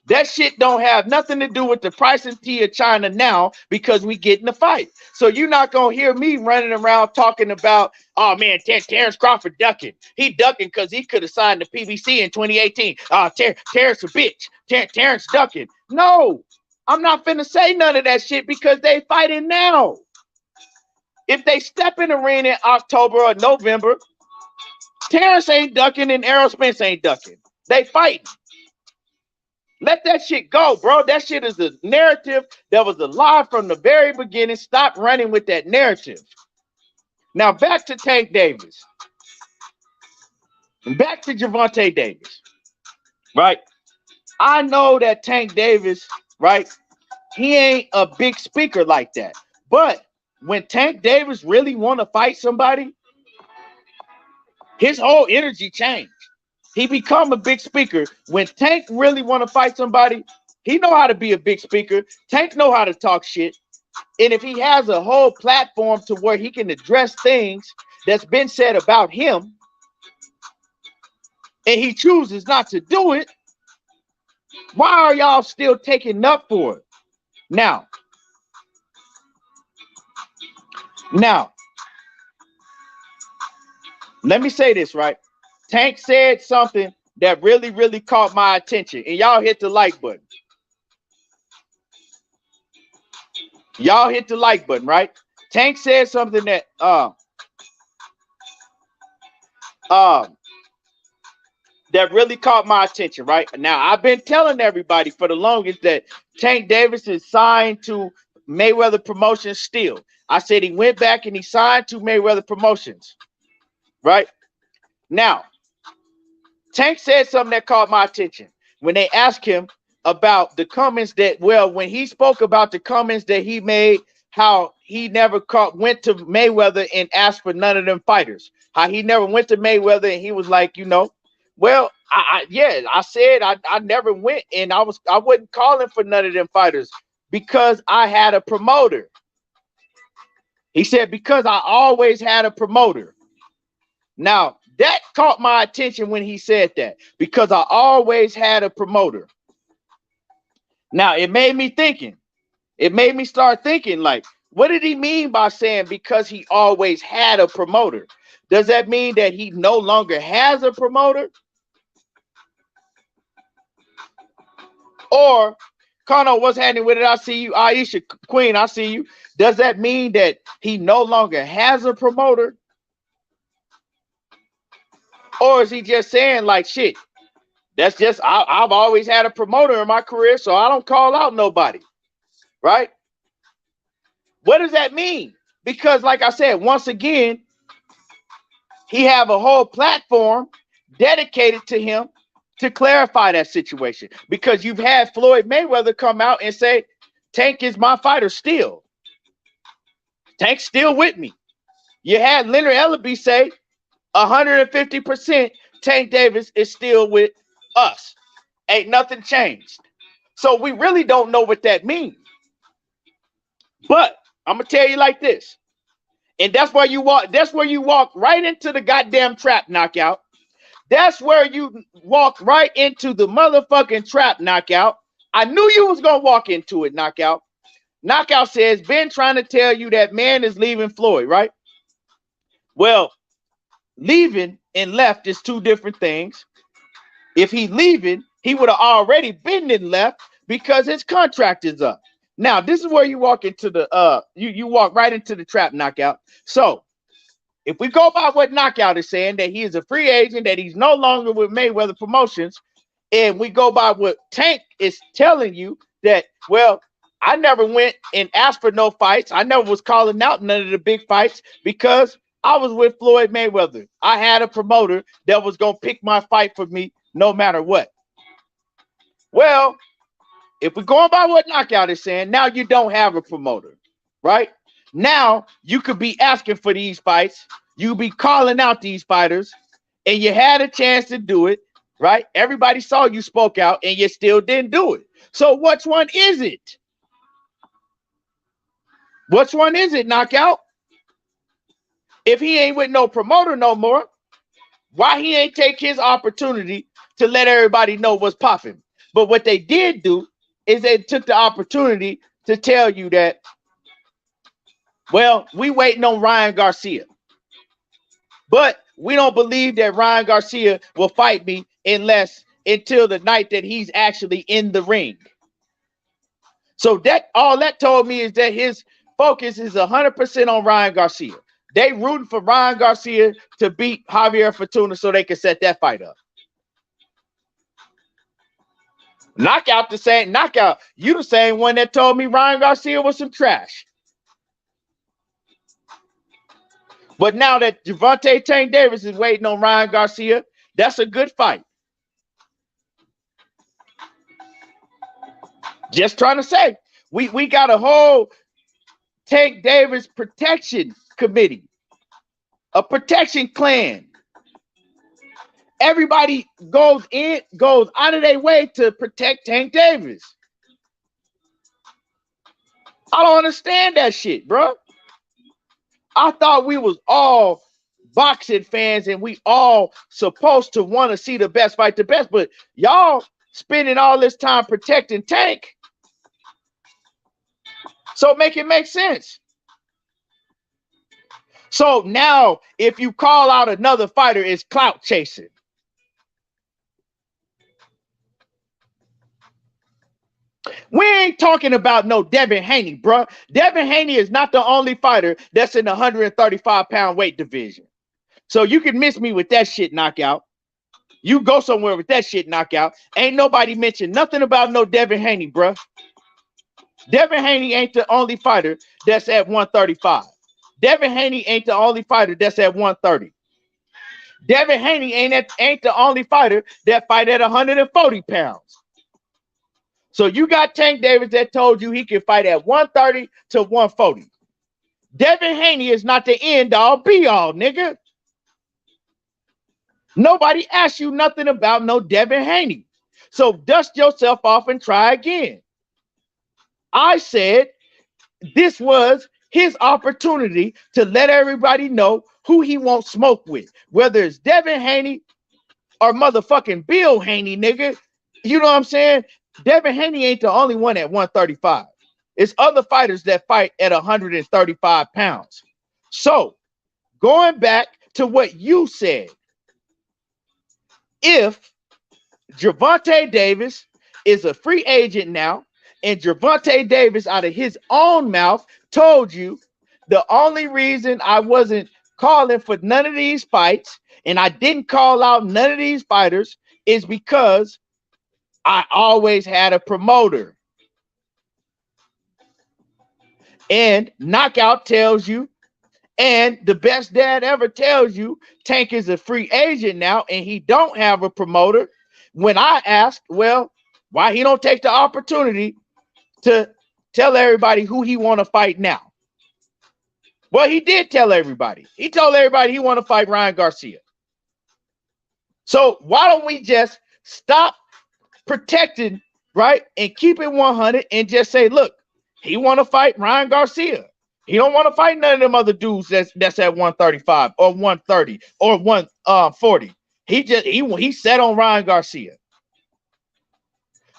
That shit don't have nothing to do with the price and tea of China now because we get in the fight. So you're not going to hear me running around talking about, oh, man, Terrence Crawford ducking. He ducking because he could have signed the PBC in 2018. Terrence a bitch. Terrence ducking. No, I'm not finna say none of that shit because they fighting now. If they step in the ring in October or November, Terrence ain't ducking and Errol Spence ain't ducking. They fighting. Let that shit go, bro. That shit is a narrative that was a lie from the very beginning. Stop running with that narrative. Now back to Tank Davis. Back to Gervonta Davis. Right? I know that Tank Davis, right? He ain't a big speaker like that. But when Tank Davis really want to fight somebody, his whole energy changed. He become a big speaker. When Tank really want to fight somebody, he know how to be a big speaker. Tank know how to talk shit. And if he has a whole platform to where he can address things that's been said about him, and he chooses not to do it, why are y'all still taking up for it? Now, let me say this, right? Tank said something that really, really caught my attention. And y'all hit the like button. Y'all hit the like button, right? Tank said something that that really caught my attention, right? Now, I've been telling everybody for the longest that Tank Davis is signed to Mayweather Promotions still. I said he went back and he signed to Mayweather Promotions, right? Now, Tank said something that caught my attention when they asked him about the comments that, well, when he spoke about the comments that he made, how he never went to Mayweather and asked for none of them fighters, how he never went to Mayweather and he was like, you know, well, I said I never went and I wasn't calling for none of them fighters because I had a promoter. He said, because I always had a promoter. Now, that caught my attention when he said that, because I always had a promoter. Now, it made me thinking. It made me start thinking, like, what did he mean by saying because he always had a promoter? Does that mean that he no longer has a promoter? Or, Kano, what's happening with it? I see you. Aisha, Queen, I see you. Does that mean that he no longer has a promoter? Or is he just saying, like, shit, that's just, I've always had a promoter in my career, so I don't call out nobody, right? What does that mean? Because, like I said, once again, he have a whole platform dedicated to him to clarify that situation. Because you've had Floyd Mayweather come out and say, Tank is my fighter still. Tank's still with me. You had Leonard Ellaby say 150% Tank Davis is still with us. Ain't nothing changed. So we really don't know what that means. But I'm gonna tell you like this. And that's where you walk right into the goddamn trap knockout. That's where you walk right into the motherfucking trap knockout. I knew you was gonna walk into it, knockout. Knockout says, been trying to tell you that man is leaving Floyd, right? Well, leaving and left is two different things. If he's leaving, he would have already been and left because his contract is up. Now, this is where you walk into the you walk right into the trap knockout. So if we go by what Knockout is saying, that he is a free agent, that he's no longer with Mayweather Promotions, and we go by what Tank is telling you, that, well, I never went and asked for no fights. I never was calling out none of the big fights because I was with Floyd Mayweather. I had a promoter that was going to pick my fight for me no matter what. Well, if we're going by what Knockout is saying, now you don't have a promoter, right? Now you could be asking for these fights. You be calling out these fighters, and you had a chance to do it, right? Everybody saw you spoke out, and you still didn't do it. So which one is it? Which one is it, Knockout? If he ain't with no promoter no more, why he ain't take his opportunity to let everybody know what's popping? But what they did do is they took the opportunity to tell you that, well, we waiting on Ryan Garcia. But we don't believe that Ryan Garcia will fight me until the night that he's actually in the ring. So that all that told me is that his focus is 100% on Ryan Garcia. They rooting for Ryan Garcia to beat Javier Fortuna so they can set that fight up. Knockout, you the same one that told me Ryan Garcia was some trash. But now that Gervonta Tank Davis is waiting on Ryan Garcia, that's a good fight. Just trying to say, we got a whole Tank Davis protection committee, a protection clan. Everybody goes out of their way to protect Tank Davis. I don't understand that shit, bro. I thought we was all boxing fans and we all supposed to want to see the best fight the best, but y'all spending all this time protecting Tank. So make it make sense. So now if you call out another fighter, it's clout chasing. We ain't talking about no Devin Haney, bro. Devin Haney is not the only fighter that's in the 135-pound weight division. So you can miss me with that shit, Knockout. You go somewhere with that shit, Knockout. Ain't nobody mentioned nothing about no Devin Haney, bro. Devin Haney ain't the only fighter that's at 135. Devin Haney ain't the only fighter that's at 130. Devin Haney ain't the only fighter that fight at 140 pounds. So you got Tank Davis that told you he can fight at 130 to 140. Devin Haney is not the end all be all, nigga. Nobody asked you nothing about no Devin Haney. So dust yourself off and try again. I said this was his opportunity to let everybody know who he won't smoke with, whether it's Devin Haney or motherfucking Bill Haney, nigga. You know what I'm saying? Devin Haney ain't the only one at 135. It's other fighters that fight at 135 pounds. So, going back to what you said, if Gervonta Davis is a free agent now, and Gervonta Davis, out of his own mouth, told you the only reason I wasn't calling for none of these fights and I didn't call out none of these fighters is because I always had a promoter. And Knockout tells you, and the best dad ever tells you, Tank is a free agent now and he don't have a promoter. When I asked, well, why he don't take the opportunity to tell everybody who he want to fight now? Well, he did tell everybody. He told everybody he want to fight Ryan Garcia. So why don't we just stop protecting, right, and keep it 100 and just say, look, he want to fight Ryan Garcia. He don't want to fight none of them other dudes that's at 135 or 130 or 140. He set on Ryan Garcia.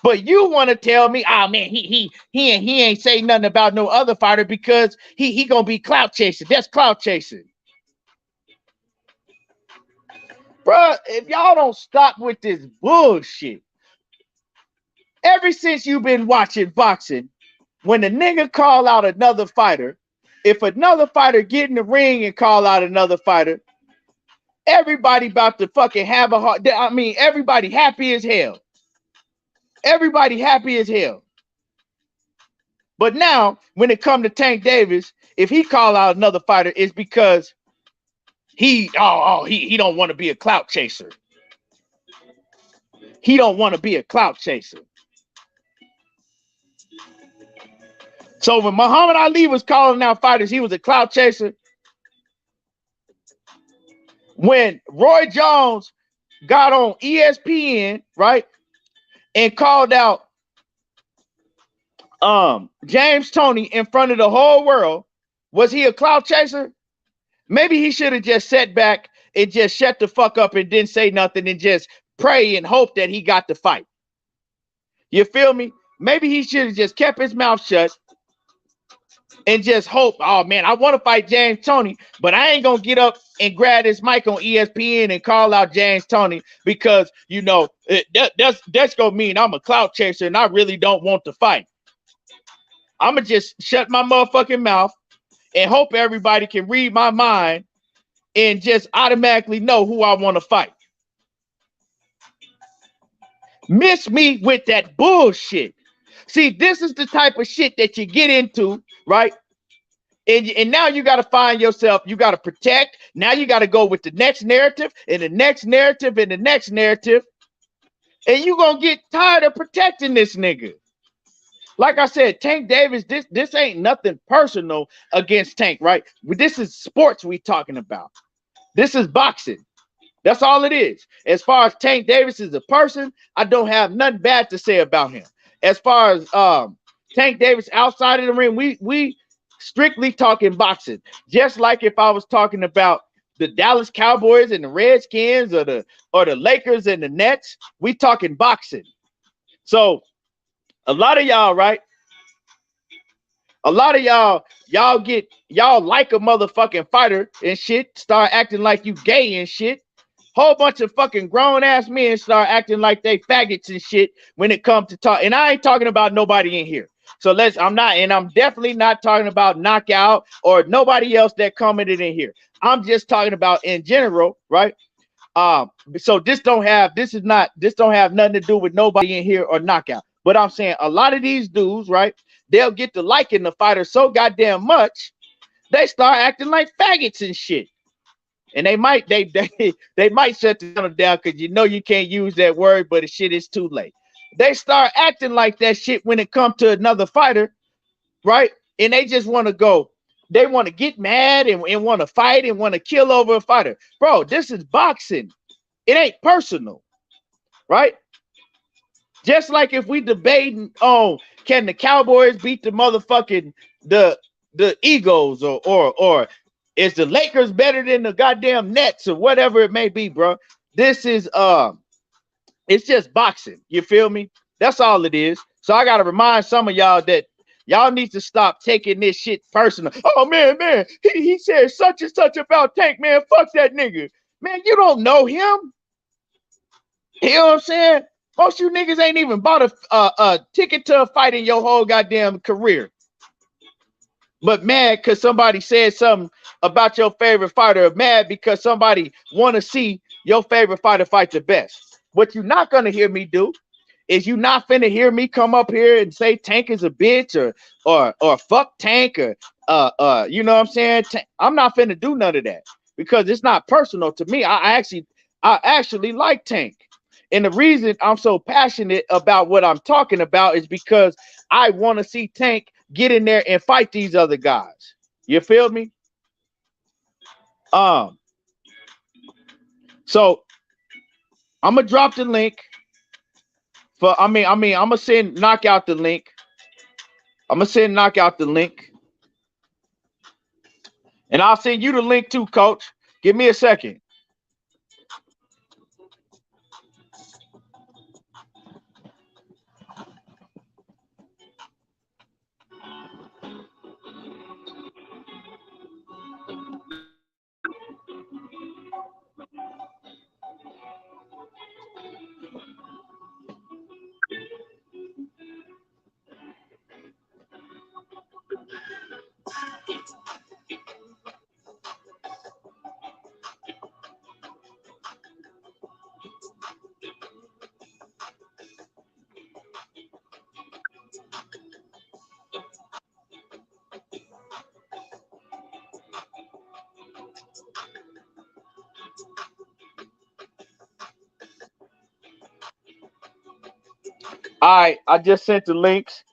But you want to tell me, oh man, he ain't say nothing about no other fighter because he gonna be clout chasing. That's clout chasing. Bruh, if y'all don't stop with this bullshit, ever since you've been watching boxing, when the nigga call out another fighter, if another fighter get in the ring and call out another fighter, everybody about to fucking have a heart. I mean, everybody happy as hell. Everybody happy as hell. But now, when it come to Tank Davis, if he call out another fighter, it's because he don't want to be a clout chaser. He don't want to be a clout chaser. So when Muhammad Ali was calling out fighters, he was a clout chaser. When Roy Jones got on ESPN, right, and called out James Toney in front of the whole world, was he a clout chaser? Maybe he should have just sat back and just shut the fuck up and didn't say nothing and just pray and hope that he got the fight. You feel me? Maybe he should have just kept his mouth shut and just hope, oh man, I want to fight James Toney, but I ain't gonna get up and grab this mic on ESPN and call out James Toney because, you know, that's gonna mean I'm a clout chaser and I really don't want to fight. I'm gonna just shut my motherfucking mouth and hope everybody can read my mind and just automatically know who I want to fight. Miss me with that bullshit. See, this is the type of shit that you get into, right? And now you got to find yourself, you got to protect. Now you got to go with the next narrative and the next narrative and the next narrative. And you're going to get tired of protecting this nigga. Like I said, Tank Davis, this ain't nothing personal against Tank, right? This is sports we talking about. This is boxing. That's all it is. As far as Tank Davis is a person, I don't have nothing bad to say about him. As far as Tank Davis outside of the ring, we strictly talking boxing. Just like if I was talking about the Dallas Cowboys and the Redskins or the Lakers and the Nets, we talking boxing. So a lot of y'all, right? A lot of y'all like a motherfucking fighter and shit, start acting like you gay and shit. Whole bunch of fucking grown ass men start acting like they faggots and shit when it comes to talk. And I ain't talking about nobody in here. So I'm definitely not talking about Knockout or nobody else that commented in here. I'm just talking about in general, right? So this don't have nothing to do with nobody in here or Knockout. But I'm saying a lot of these dudes, right? They'll get to liking the fighter so goddamn much, they start acting like faggots and shit. And they might shut the channel down because you know you can't use that word, but the shit is too late. They start acting like that shit when it comes to another fighter, right? And they just want to go, they want to get mad and want to fight and want to kill over a fighter. Bro, this is boxing. It ain't personal, right? Just like if we debating on can the Cowboys beat the motherfucking the Eagles or is the Lakers better than the goddamn Nets or whatever it may be, bro. This is it's just boxing. You feel me? That's all it is. So I gotta remind some of y'all that y'all need to stop taking this shit personal. Oh man, he said such and such about Tank, man. Fuck that nigga. Man, you don't know him. You know what I'm saying? Most you niggas ain't even bought a ticket to a fight in your whole goddamn career. But mad because somebody said something about your favorite fighter. Mad because somebody want to see your favorite fighter fight the best. What you're not going to hear me do is you not finna hear me come up here and say Tank is a bitch or fuck Tank or you know what I'm saying? I'm not finna do none of that because it's not personal to me. I actually like Tank. And the reason I'm so passionate about what I'm talking about is because I want to see Tank get in there and fight these other guys. You feel me? So I'm gonna drop the link for I'm gonna send knockout the link. I'm gonna send knockout the link. And I'll send you the link too, coach. Give me a second. All right, I just sent the links.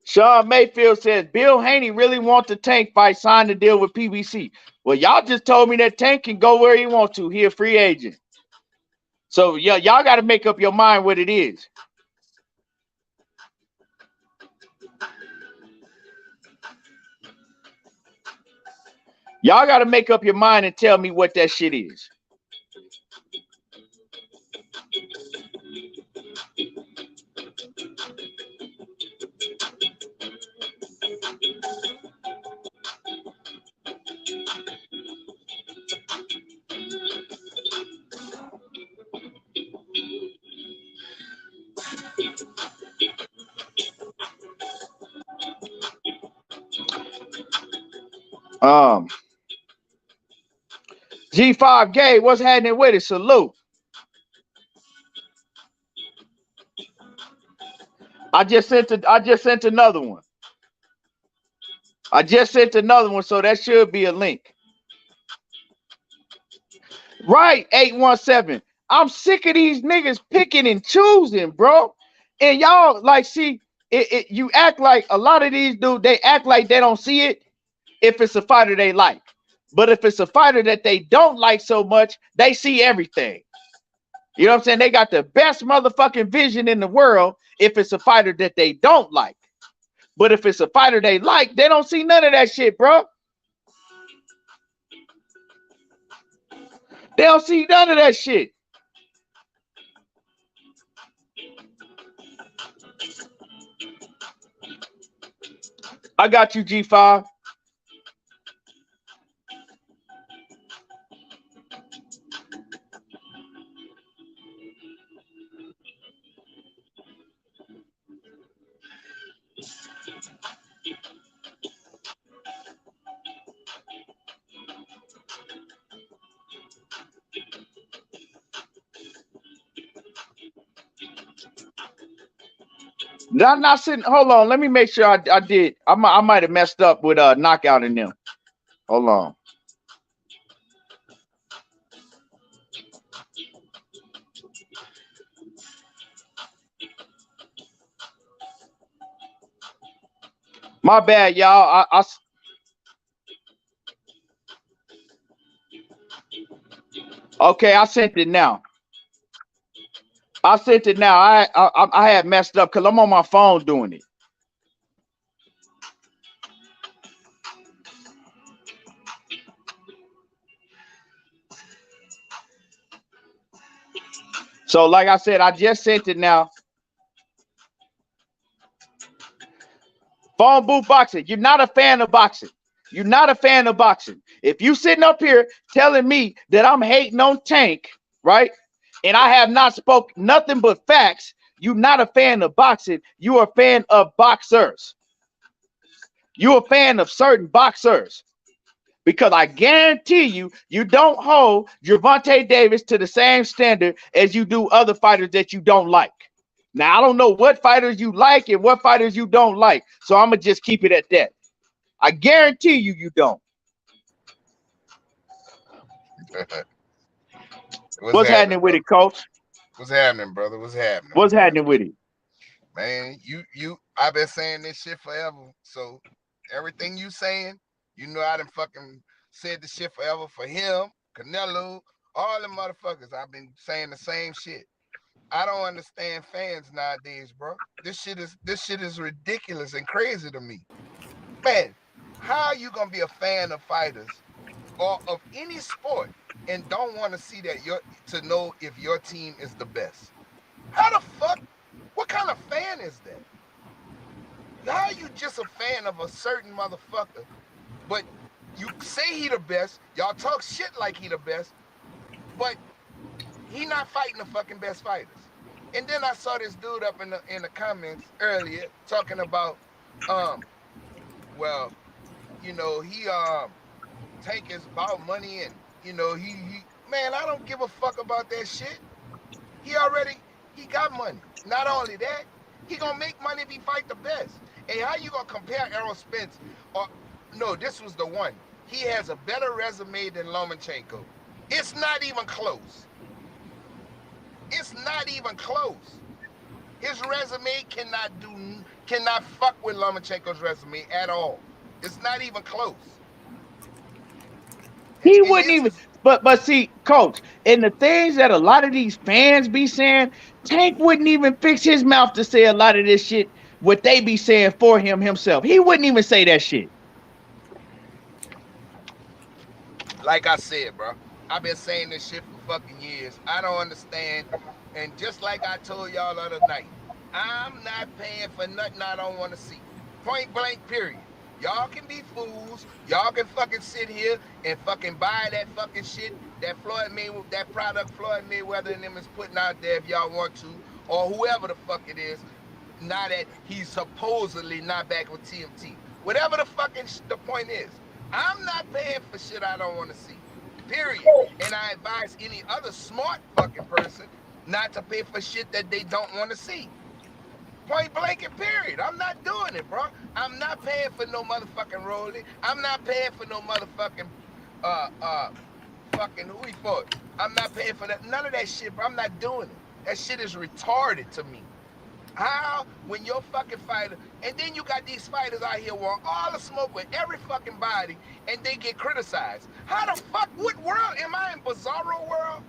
Sean Mayfield says Bill Haney really wants the Tank fight, sign the deal with PBC. Well, y'all just told me that Tank can go where he wants to. He a free agent. So yeah, y'all got to make up your mind what it is. Y'all got to make up your mind and tell me what that shit is. G5 Gay, what's happening with it? Salute. I just sent another one. I just sent another one, so that should be a link. Right, 817. I'm sick of these niggas picking and choosing, bro. And y'all like see you act like a lot of these dudes, they act like they don't see it if it's a fighter they like. But if it's a fighter that they don't like so much, they see everything. You know what I'm saying? They got the best motherfucking vision in the world if it's a fighter that they don't like. But if it's a fighter they like, they don't see none of that shit, bro. They don't see none of that shit. I got you, G5. I'm not sitting. Hold on. Let me make sure I did. I might have messed up with knockout in them. Hold on. My bad, y'all. Okay, I sent it now. I sent it now. I had messed up because I'm on my phone doing it. So, like I said, I just sent it now. Phone booth boxing. You're not a fan of boxing. You're not a fan of boxing. If you sitting up here telling me that I'm hating on Tank, right? And I have not spoke nothing but facts, you're not a fan of boxing. You're a fan of boxers. You're a fan of certain boxers. Because I guarantee you, you don't hold Gervonta Davis to the same standard as you do other fighters that you don't like. Now, I don't know what fighters you like and what fighters you don't like. So I'm going to just keep it at that. I guarantee you, you don't. What's happening with it, coach? What's happening, brother? What's happening? What's happening with it? Man, I've been saying this shit forever. So everything you saying, I done fucking said the shit forever for him, Canelo, all the motherfuckers. I've been saying the same shit. I don't understand fans nowadays, bro. This shit is ridiculous and crazy to me. Man, how are you gonna be a fan of fighters or of any sport and don't want to see that to know if your team is the best? How the fuck? What kind of fan is that? How are you just a fan of a certain motherfucker, but you say he the best, y'all talk shit like he the best, but he not fighting the fucking best fighters. And then I saw this dude up in the comments earlier talking about, well, he Tank is about money and he man, I don't give a fuck about that shit. He got money. Not only that, he gonna make money if he fight the best. And how you gonna compare Errol Spence? No, this was the one. He has a better resume than Lomachenko. It's not even close. It's not even close. His resume cannot fuck with Lomachenko's resume at all. It's not even close. He wouldn't even. But see, coach, and the things that a lot of these fans be saying, Tank wouldn't even fix his mouth to say a lot of this shit. What they be saying for him himself, he wouldn't even say that shit. Like I said, bro, I've been saying this shit for fucking years. I don't understand. And just like I told y'all the other night, I'm not paying for nothing I don't want to see. Point blank, period. Y'all can be fools. Y'all can fucking sit here and fucking buy that fucking shit that that product Floyd Mayweather and them is putting out there if y'all want to, or whoever the fuck it is. Now that he's supposedly not back with TMT. Whatever the fucking the point is, I'm not paying for shit I don't want to see. Period. And I advise any other smart fucking person not to pay for shit that they don't want to see. Point blank and period. I'm not doing it, bro. I'm not paying for no motherfucking rolling. I'm not paying for no motherfucking fucking who he fought. I'm not paying for that. None of that shit, bro. I'm not doing it. That shit is retarded to me. How, when your fucking fighter, and then you got these fighters out here want all the smoke with every fucking body, and they get criticized. How the fuck, what world, am I in Bizarro world?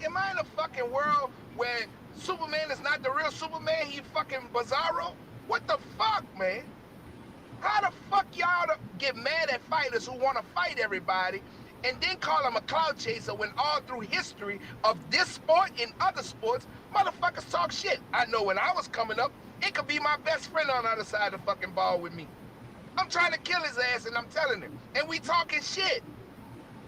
Am I in a fucking world where Superman is not the real Superman, he fucking Bizarro? What the fuck, man? How the fuck y'all get mad at fighters who want to fight everybody and then call him a cloud chaser when all through history of this sport and other sports, motherfuckers talk shit. I know when I was coming up, it could be my best friend on the other side of the fucking ball with me. I'm trying to kill his ass and I'm telling him. And we talking shit.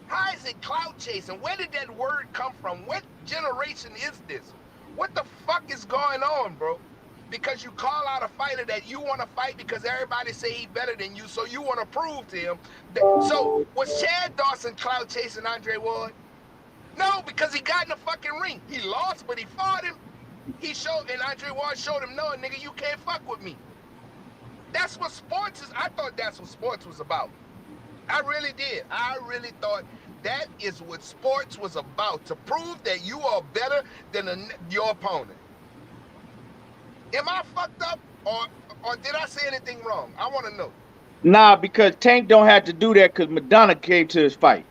How is it cloud chasing? Where did that word come from? What generation is this? What the fuck is going on, bro? Because you call out a fighter that you want to fight because everybody say he better than you, so you want to prove to him. So was Chad Dawson cloud chasing Andre Ward? No, because he got in the fucking ring. He lost, but he fought him. He showed, and Andre Ward showed him, no, nigga, you can't fuck with me. That's what sports is. I thought that's what sports was about. I really did. I really thought that is what sports was about, to prove that you are better than your opponent. Am I fucked up, or did I say anything wrong? I want to know. Nah, because Tank don't have to do that because Madonna came to his fight.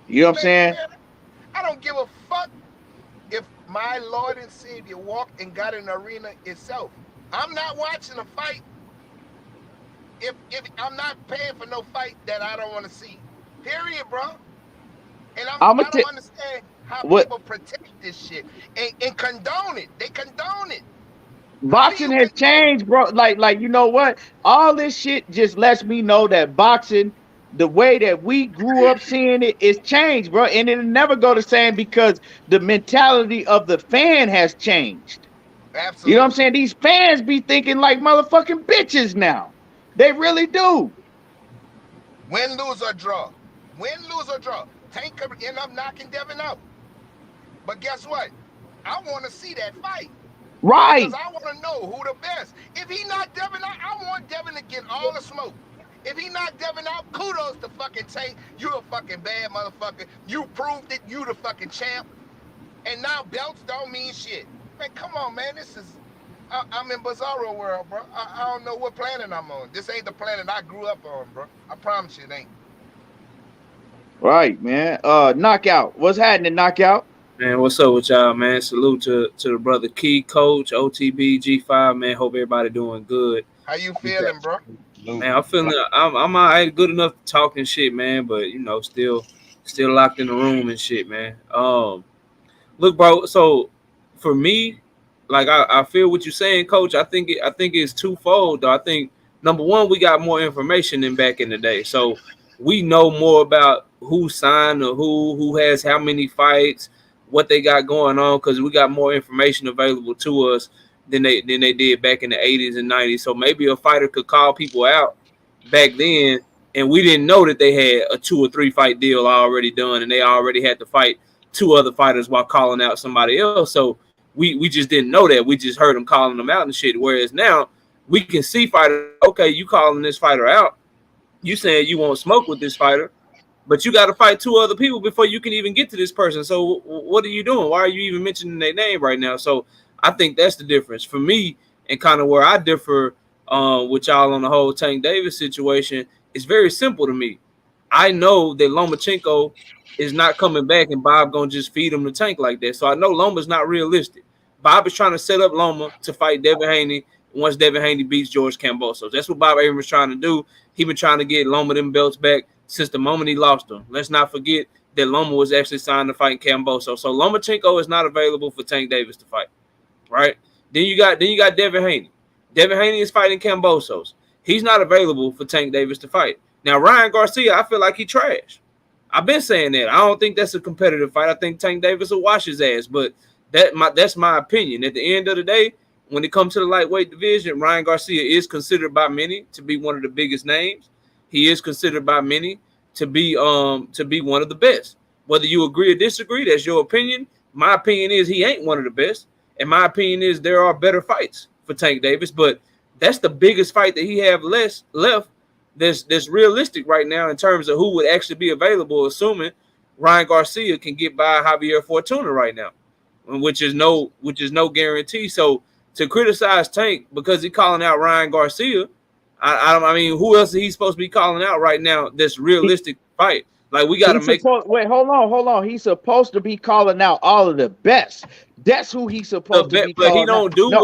You know what I'm saying? I don't give a fuck if my Lord and Savior walked and got in the arena itself. I'm not watching a fight if I'm not paying for no fight that I don't want to see. Period, bro. And I'm I gonna don't understand how what people protect this shit and condone it. They condone it. How do boxing you has condone it? changed, bro. Like you know what? All this shit just lets me know that boxing, the way that we grew up seeing it, is changed, bro. And it'll never go the same because the mentality of the fan has changed. You know what I'm Absolutely. saying? These fans be thinking like motherfucking bitches now. They really do. Win, lose, or draw. Win, lose, or draw. Tank could end up knocking Devin out. But guess what? I want to see that fight because Right. I want to know who the best. If he knocked Devin out, I want Devin to get all the smoke. If he knocked Devin out, kudos to fucking Tank. You a fucking bad motherfucker. You proved it. You the fucking champ. And now belts don't mean shit. Man, come on, man. This is I'm in Bizarro world, bro. I don't know what planet I'm on. This ain't the planet I grew up on, bro. I promise you it ain't. Right, man. Knockout. What's happening, knockout? Man, what's up with y'all, man? Salute to the brother Key, Coach, OTB, G5, man. Hope everybody doing good. How you feeling, bro? Man, I'm feeling I'm all right, good enough to talk and shit, man, but you know, still locked in the room and shit, man. Look, bro, so for me, like I feel what you're saying, Coach. I think it's twofold though. I think number one, we got more information than back in the day. So we know more about who signed or who has how many fights, what they got going on, because we got more information available to us than they did back in the 80s and 90s. So maybe a fighter could call people out back then, and we didn't know that they had a 2 or 3 fight deal already done, and they already had to fight 2 other fighters while calling out somebody else. So we just didn't know that. We just heard them calling them out and shit. Whereas now we can see fighters. Okay, you calling this fighter out. You saying you won't smoke with this fighter, but you got to fight 2 other people before you can even get to this person. So what are you doing? Why are you even mentioning their name right now? So I think that's the difference for me, and kind of where I differ with y'all on the whole Tank Davis situation. It's very simple to me. I know that Lomachenko is not coming back, and Bob gonna just feed him the Tank like that. So I know Loma's not realistic. Bob is trying to set up Loma to fight Devin Haney once Devin Haney beats George Kambosos. That's what Bob Abrams is trying to do. He been trying to get Loma them belts back since the moment he lost them. Let's not forget that Loma was actually signed to fight Kambosos. So Lomachenko is not available for Tank Davis to fight, right? Then you got Devin Haney. Devin Haney is fighting Kambosos. He's not available for Tank Davis to fight. Now Ryan Garcia, I feel like he trash. I've been saying that. I don't think that's a competitive fight. I think Tank Davis will wash his ass, but that's my opinion. At the end of the day, when it comes to the lightweight division, Ryan Garcia is considered by many to be one of the biggest names. He is considered by many to be one of the best. Whether you agree or disagree, that's your opinion. My opinion is he ain't one of the best, and my opinion is there are better fights for Tank Davis. But that's the biggest fight that he have left that's realistic right now in terms of who would actually be available, assuming Ryan Garcia can get by Javier Fortuna right now, which is no guarantee. So to criticize Tank because he calling out Ryan Garcia, I mean, who else is he supposed to be calling out right now that's realistic fight? Like, we got to make. Wait, hold on. He's supposed to be calling out all of the best. That's who he's supposed to be But calling he don't out. do No,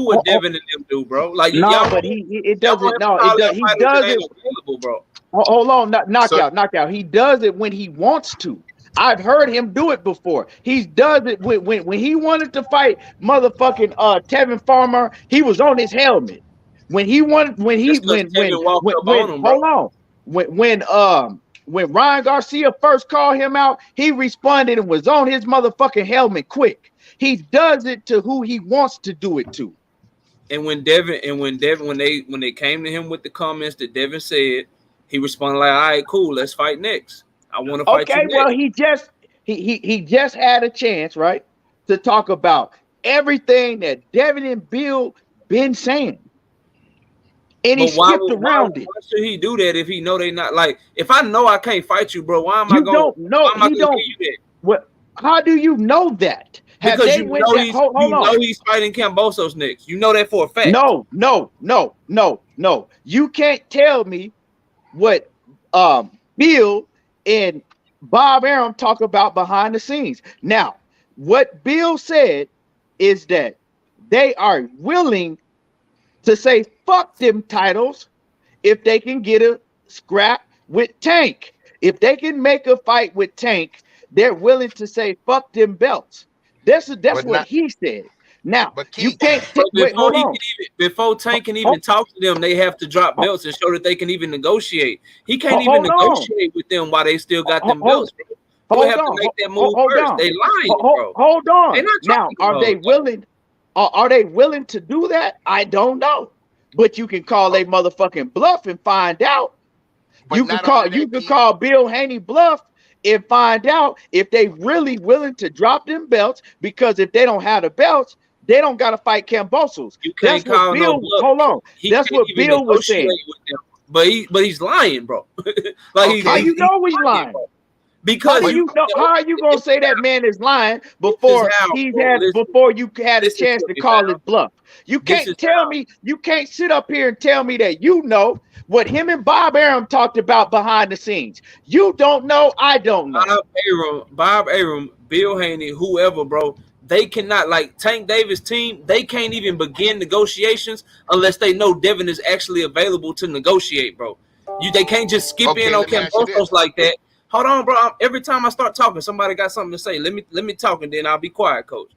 what Devin and them do, bro. Like, no, y'all but it doesn't. No, call out he fighters does that it. ain't available, bro. Hold on, So knockout. He does it when he wants to. I've heard him do it before. He does it when he wanted to fight motherfucking Tevin Farmer. He was on his helmet. When he wanted That's because Tevin walked up on him, bro. hold on. When Ryan Garcia first called him out, he responded and was on his motherfucking helmet quick. He does it to who he wants to do it to. And when they came to him with the comments that Devin said, he responded like, "All right, cool, let's fight next. I want to fight you Okay, next." well, he just had a chance, right, to talk about everything that Devin and Bill been saying. And he skipped around it. Why should he do that if he know they not like? If I know I can't fight you, bro, why am I You going? don't know. Why am I He going to don't. give you that? What? How do you know that? Have Because they you went know that? Hold on. he's fighting Kambosos next. You know that for a fact. No. You can't tell me what Bill and Bob Arum talk about behind the scenes. Now, what Bill said is that they are willing to say fuck them titles if they can get a scrap with Tank. If they can make a fight with Tank, they're willing to say fuck them belts. That's But what not. he said. Now, But you Keith, can't But wait, hold on. before Tank can Hold, even talk to them, they have to drop hold, belts and show that they can even negotiate. He can't even hold on. negotiate with them while they still got them Hold, belts, bro. He would hold have to on. make that move Hold first. on. They lying, bro. Hold They on. not Now, dropping are they those. willing? Are they willing to do that? I don't know. But you can call a motherfucking bluff and find out. but not only You that, could Keith. call Bill Haney bluff and find out if they really willing to drop them belts, because if they don't have the belts, they don't got to fight Cambosos. You That's can't what call no Bill, bluff. hold on. He That's can't what even Bill was negotiate saying. with them. But he's lying, bro. Like How Okay, you he's know he's lying, lying? bro. How Because do but you you know? How are you gonna say that man is lying before he's bro. had before you had a Listen chance to to me, call fam. his bluff? You This can't is tell me. You can't sit up here and tell me that you know what him and Bob Arum talked about behind the scenes. You don't know. I don't know. Bob Arum, Bill Haney, whoever, bro. They cannot, like Tank Davis' team. They can't even begin negotiations unless they know Devin is actually available to negotiate, bro. They can't just skip in okay, on let me ask you Cambosos this. like that. Hold on, bro. Every time I start talking, somebody got something to say. Let me talk, and then I'll be quiet, coach.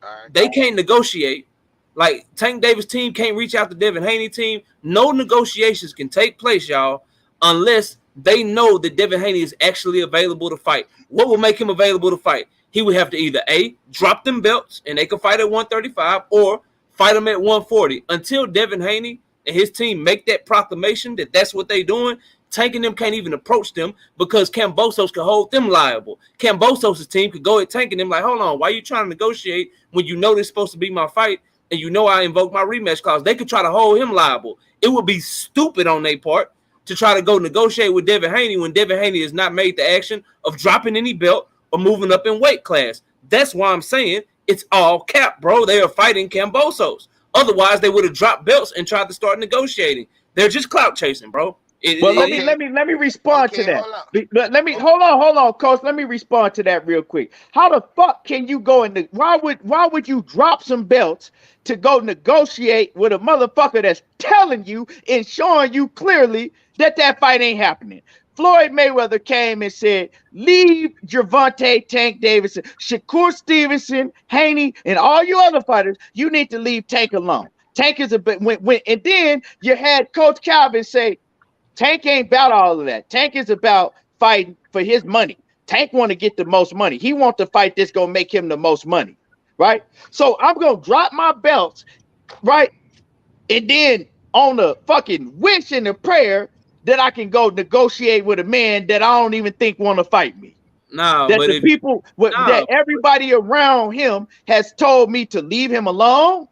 All right. They can't negotiate. Like Tank Davis' team can't reach out to Devin Haney team. No negotiations can take place, y'all, unless they know that Devin Haney is actually available to fight. What will make him available to fight? He would have to either A, drop them belts and they can fight at 135, or fight them at 140. Until Devin Haney and his team make that proclamation that that's what they doing, Tank and them can't even approach them because Cambosos can hold them liable. Cambosos' team could go at Tank and them like, hold on, why are you trying to negotiate when you know this is supposed to be my fight and you know I invoke my rematch clause? They could try to hold him liable. It would be stupid on their part to try to go negotiate with Devin Haney when Devin Haney has not made the action of dropping any belt or moving up in weight class. That's why I'm saying it's all cap, bro. They are fighting Cambosos. Otherwise, they would have dropped belts and tried to start negotiating. They're just clout chasing, bro. Well, let Okay, me respond to okay, that. hold on. Let me Oh, hold on, coach. Let me respond to that real quick. How the fuck can you go in the why would you drop some belts to go negotiate with a motherfucker that's telling you and showing you clearly that fight ain't happening? Floyd Mayweather came and said, leave Gervonta Tank Davis, Shakur Stevenson, Haney, and all you other fighters. You need to leave Tank alone. Tank is a bit and then you had Coach Calvin say, Tank ain't about all of that. Tank is about fighting for his money. Tank want to get the most money. He want to fight that's gonna make him the most money, right? So I'm gonna drop my belts, right? And then on the fucking wish and a prayer that I can go negotiate with a man that I don't even think want to fight me. Nah, That but the if people, nah, that everybody around him has told me to leave him alone.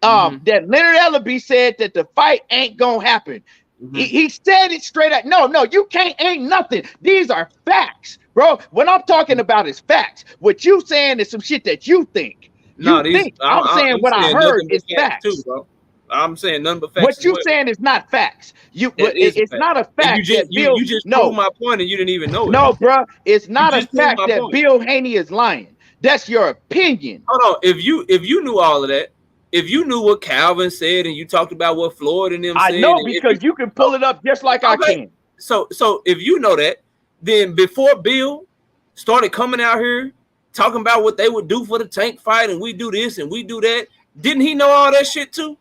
mm-hmm, That Leonard Ellaby said that the fight ain't gonna happen. mm-hmm. He said it straight up. No, you can't. Ain't nothing. These are facts, bro. What I'm talking about is facts. What you saying is some shit that you think. No, You these think. I'm saying I'm what I saying heard nothing but is facts too, facts. bro. I'm saying nothing but facts What as you well. saying is not facts. That is a It's fact. not a And you fact just that Bill. you just proved No, my point and you didn't even know it. no, bro. It's You not a just proved fact my that point. Bill Haney is lying. That's your opinion. Hold on. If you knew all of that, if you knew what Calvin said and you talked about what Floyd and them I said, know and if you because you can pull it up just like I okay, can. so if you know that, then before Bill started coming out here talking about what they would do for the Tank fight and we do this and we do that, didn't he know all that shit too?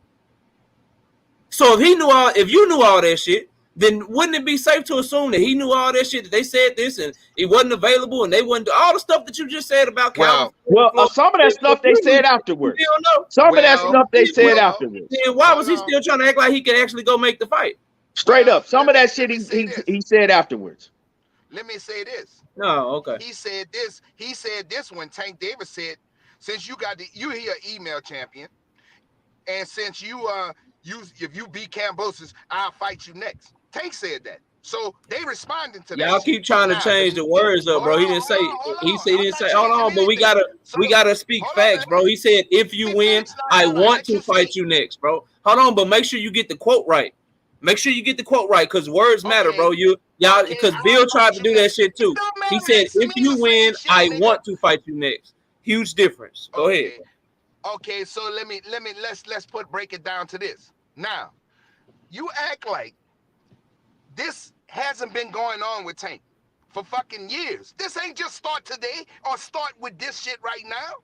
So if you knew all that shit, then wouldn't it be safe to assume that he knew all that shit, that they said this and it wasn't available and they wouldn't do all the stuff that you just said about Calvin well, Well, Floyd? some of that If stuff they you knew said that, you afterwards. still know. Some of that well, stuff they said well. afterwards. Then why was Hold he on. still trying to act like he could actually go make the fight? Straight Well, up. Some of that let shit me say he this. said afterwards. Let me say this. No, okay. He said this. He said this when Tank Davis said, since you here email champion, and since you if you beat Cambosis, I'll fight you next. Tank said that. So they responding to that Y'all shit. keep trying to Now, change the words up, hold bro. He on, didn't say. hold on, hold He on. said he I'm didn't not say. Hold changing on, but we anything. gotta So we gotta speak hold on. facts, bro. He said if you Speak win, facts. No, I no, no. want Let to you fight speak. you next, bro. Hold on, but make sure you get the quote right. Make sure you get the quote right, because words matter, Okay. bro. Y'all, Okay, because I Bill tried want to you do to. that shit It too. don't He matter. said, It "If mean the you same win, shit, I nigga. want to fight you next." Huge difference. Go ahead. Okay. Okay. So let's break it down to this. Now, you act like this hasn't been going on with Tank for fucking years. This ain't just start today or start with this shit right now.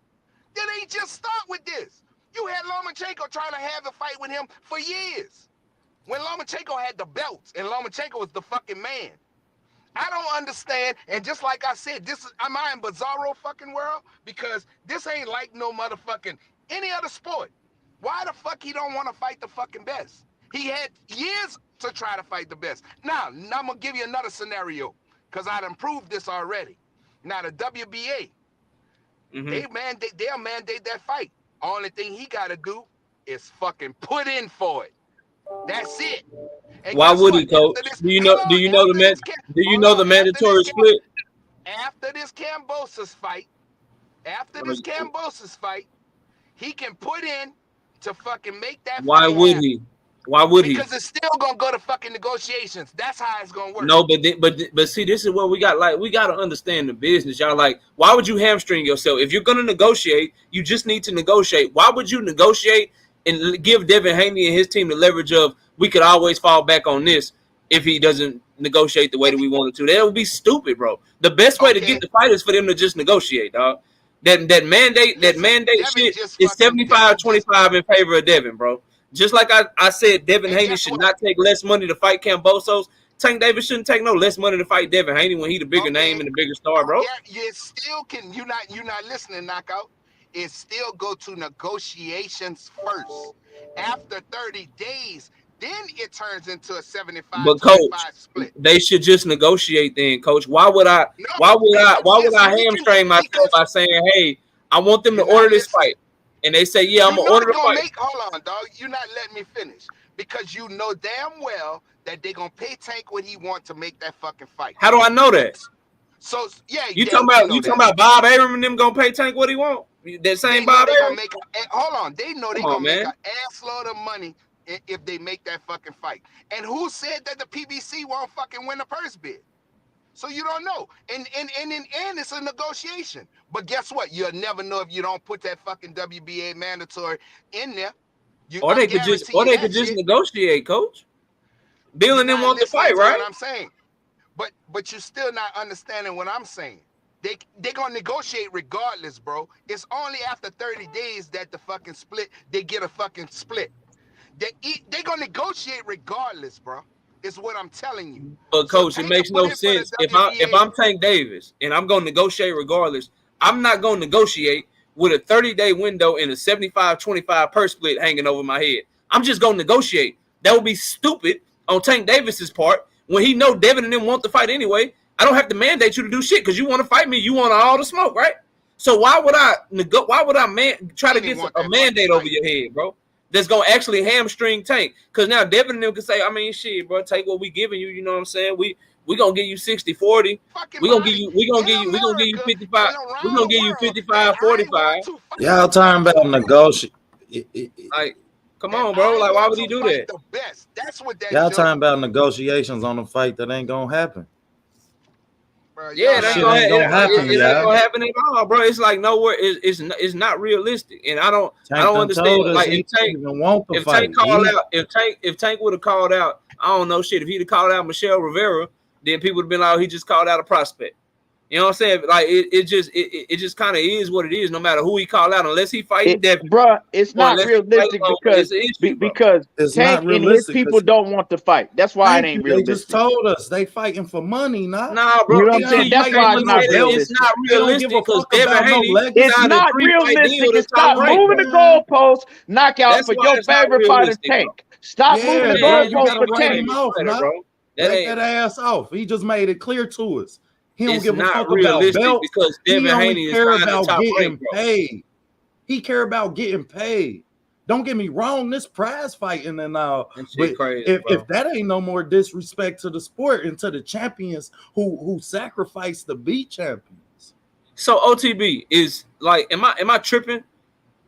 That ain't just start with this. You had Lomachenko trying to have a fight with him for years. When Lomachenko had the belts and Lomachenko was the fucking man. I don't understand. And just like I said, am I in bizarro fucking world? Because this ain't like no motherfucking any other sport. Why the fuck he don't want to fight the fucking best? He had years to try to fight the best. Now I'm gonna give you another scenario because I done proved this already. Now the WBA, they'll mandate that fight. Only thing he gotta do is fucking put in for it. That's it. And Why guess would what? he, Coach? After this, Do you know? hold Do on. you know the After man? this, Do you hold know the on. mandatory split? After this Cambosis fight, he can put in to fucking make that Why fight would happen he? Why would he? because it's still gonna go to fucking negotiations. That's how it's gonna work. No, but see, this is what we got. Like, we got to understand the business, y'all. Like, why would you hamstring yourself if you're gonna negotiate? You just need to negotiate. Why would you negotiate and give Devin Haney and his team the leverage of we could always fall back on this if he doesn't negotiate the way that we wanted to? That would be stupid, bro. The best way to get Okay, the fight is for them to just negotiate, dog. That listen, mandate shit is 75-25 in favor of Devin, bro. Just like I said, Devin and Haney guess should what? not take less money to fight Cambosos. Tank Davis shouldn't take no less money to fight Devin Haney when he the bigger name Okay, and the bigger star, bro. you still can. You not listening, knockout. It still go to negotiations first. After 30 days, then it turns into a seventy-five But coach, twenty-five split. they should just negotiate then, coach. Why would I No, listen, hamstring myself because by saying, hey, I want them to you're not order this listening. fight? And they say, yeah, I'm You gonna know order they're the gonna fight. make. Hold on, dog. You're not letting me finish because you know damn well that they're gonna pay Tank what he want to make that fucking fight. How do I know that? So yeah, You yeah, talking you about know you talking that. about Bob Arum and them gonna pay Tank what he want? That They same know Bob they're gonna Arum? make. Hold on, they know they're Come on, gonna make man. an assload of money if they make that fucking fight. And who said that the PBC won't fucking win the purse bid? So you don't know. And in the end, it's a negotiation. But guess what? You'll never know if you don't put that fucking WBA mandatory in there. Or I they could just guarantee you that shit. negotiate, coach. Bill You're and them not want the listening fight, to what right? I'm saying. But you're still not understanding what I'm saying. They gonna negotiate regardless, bro. It's only after 30 days that the fucking split, they get a fucking split. They gonna negotiate regardless, bro. Is what I'm telling you. But So coach, it Tank can makes put no in for the sense if WBA. I'm Tank Davis and I'm gonna negotiate regardless. I'm not gonna negotiate with a 30-day window and a 75-25 purse split hanging over my head. I'm just gonna negotiate. That would be stupid on Tank Davis's part when he know Devin and them want to fight anyway. I don't have to mandate you to do shit because you want to fight me. You want all the smoke, right? So why would I try He to didn't get want a that fucking mandate over fight. your head, bro? That's gonna actually hamstring Tank. Cause now Devin and them can say, I mean, shit, bro, take what we giving you, you know what I'm saying? We gonna give you 60-40. Fucking We gonna give body you we in gonna give you we gonna give you America 55. and We around gonna the give you world that I ain't 55-45. want to fight Y'all the talking best. about negotiate. Like, come That on, bro. I Like, why want would he to do fight that? the best. That's what that Y'all talking shows. about negotiations on a fight that ain't gonna happen. Bro, Yeah, y'all That it ain't shit not gonna ain't gonna happen, it ain't y'all. gonna happen at all, bro. It's like nowhere. It's not realistic, and I Tank don't done understand. told us Like he don't even want the If Tank fight. called out, if Tank would have called out, I don't know shit. If he'd have called out Michelle Rivera, then people would have been like, oh, he just called out a prospect. You know what I'm saying? Like it just kind of is what it is. No matter who he call out, unless he fighting Devin Bruh, it's or not unless he fighting realistic Logan, because it's an issue, bro. because It's Tank not and his realistic people because don't want to fight. That's why it thank you. ain't They just realistic. told us they fighting for money, now. Nah, bro. You know what They I'm not saying? See, you That's can't fighting why for it's just no say not that belt. it's realistic. not They don't give a realistic because fuck Devin about no Haney It's signed a legacy. not 3-fight deal realistic to and top stop rank, moving bro. the Man, goalposts. Knockout That's for why your it's not favorite fighter, realistic, bro. Tank. Stop moving yeah, the Man, bro, you you goalposts gotta for can't write blame Tank. him his off, fighter, now. bro. That Let ain't. that ass off. He just made it clear to us. He don't It's give a not fuck about realistic belts. because He Devin only Haney is care signed to about top rank, getting bro. paid. He care about getting paid. Don't get me wrong, this prize fighting and all, That shit but crazy, if bro. that ain't no more disrespect to the sport and to the champions who sacrificed to be champions. So OTB is like, am I tripping?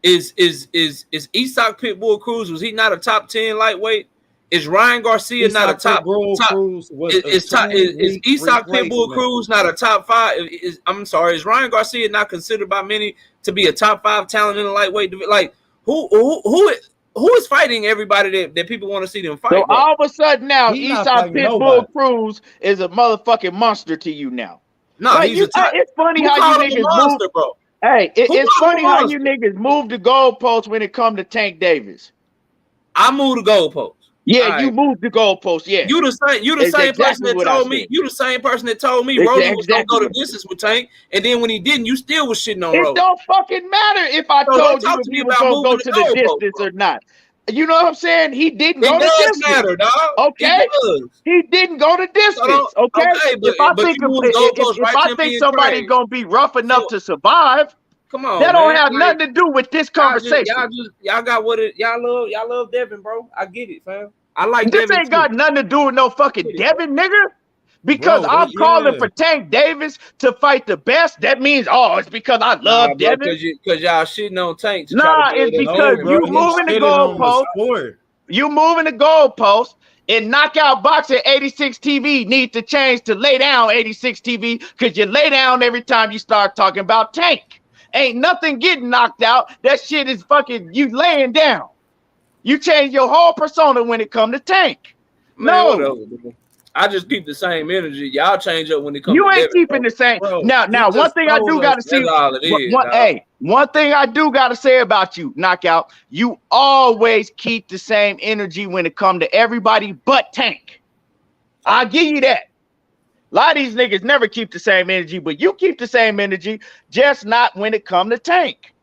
Is Isak Pitbull Cruz, was he not a top 10 lightweight Is Ryan Garcia not a top? Cruz was Is Isak Pitbull Cruz not a top 5? I'm sorry. Is Ryan Garcia not considered by many to be a top 5 talent in the lightweight division? Like who is fighting everybody that people want to see them fight? So bro? all of a sudden now, Isak Pitbull Cruz is a motherfucking monster to you now. No, like it's funny how you niggas monster, move, bro. Hey, it's funny how you niggas move the goalposts when it comes to Tank Davis. I move the goalposts. Yeah, you moved the goalposts. Yeah, you the same person that told me. You the same person that told me Rolly was gonna go to distance with Tank, and then when he didn't, you still was shitting on Rolly. It don't fucking matter if I told you if he was gonna go to the distance or not. You know what I'm saying? He didn't go to distance. It does matter, dog. Okay, he didn't go to distance. Okay, if I think somebody gonna be rough enough to survive. Come on, that don't have nothing to do with this conversation. Y'all got what it. Y'all love Devin, bro. I get it, fam. I like this Devin ain't got nothing to do with no fucking Devin, nigga. Because I'm calling for Tank Davis to fight the best. That means it's because I love Devin. Because y'all shitting on Tank. It's because you moving the goalpost. You moving the goalpost. And Knockout Boxing 86 TV needs to change to Lay Down 86 TV because you lay down every time you start talking about Tank. Ain't nothing getting knocked out. That shit is fucking you laying down. You change your whole persona when it come to Tank. Man, whatever. I just keep the same energy. Y'all change up when it comes. You ain't Devin, keeping the same. Bro, now, one thing I do got to see. One thing I do got to say about you, Knockout. You always keep the same energy when it come to everybody but Tank. I'll give you that. A lot of these niggas never keep the same energy, but you keep the same energy, just not when it come to Tank.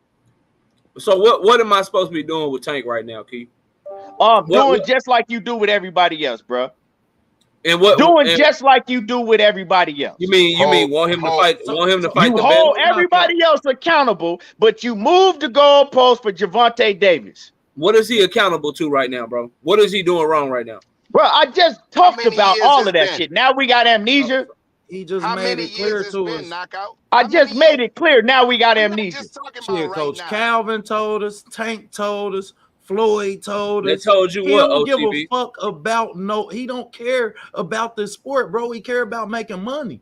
So what am I supposed to be doing with Tank right now, Keith? Doing just like you do with everybody else, bro. And what just like you do with everybody else. You mean want him to fight? Want him to fight? You hold everybody else accountable, but you move the goalpost for Gervonta Davis. What is he accountable to right now, bro? What is he doing wrong right now? Bro, I just talked about all of that shit. Now we got amnesia. He just made it clear to us. I just made it clear. Now we got amnesia. Shit, Coach Calvin told us. Tank told us. Floyd told us. They told you he what? Don't OTB? give a fuck about He don't care about this sport, bro. He care about making money.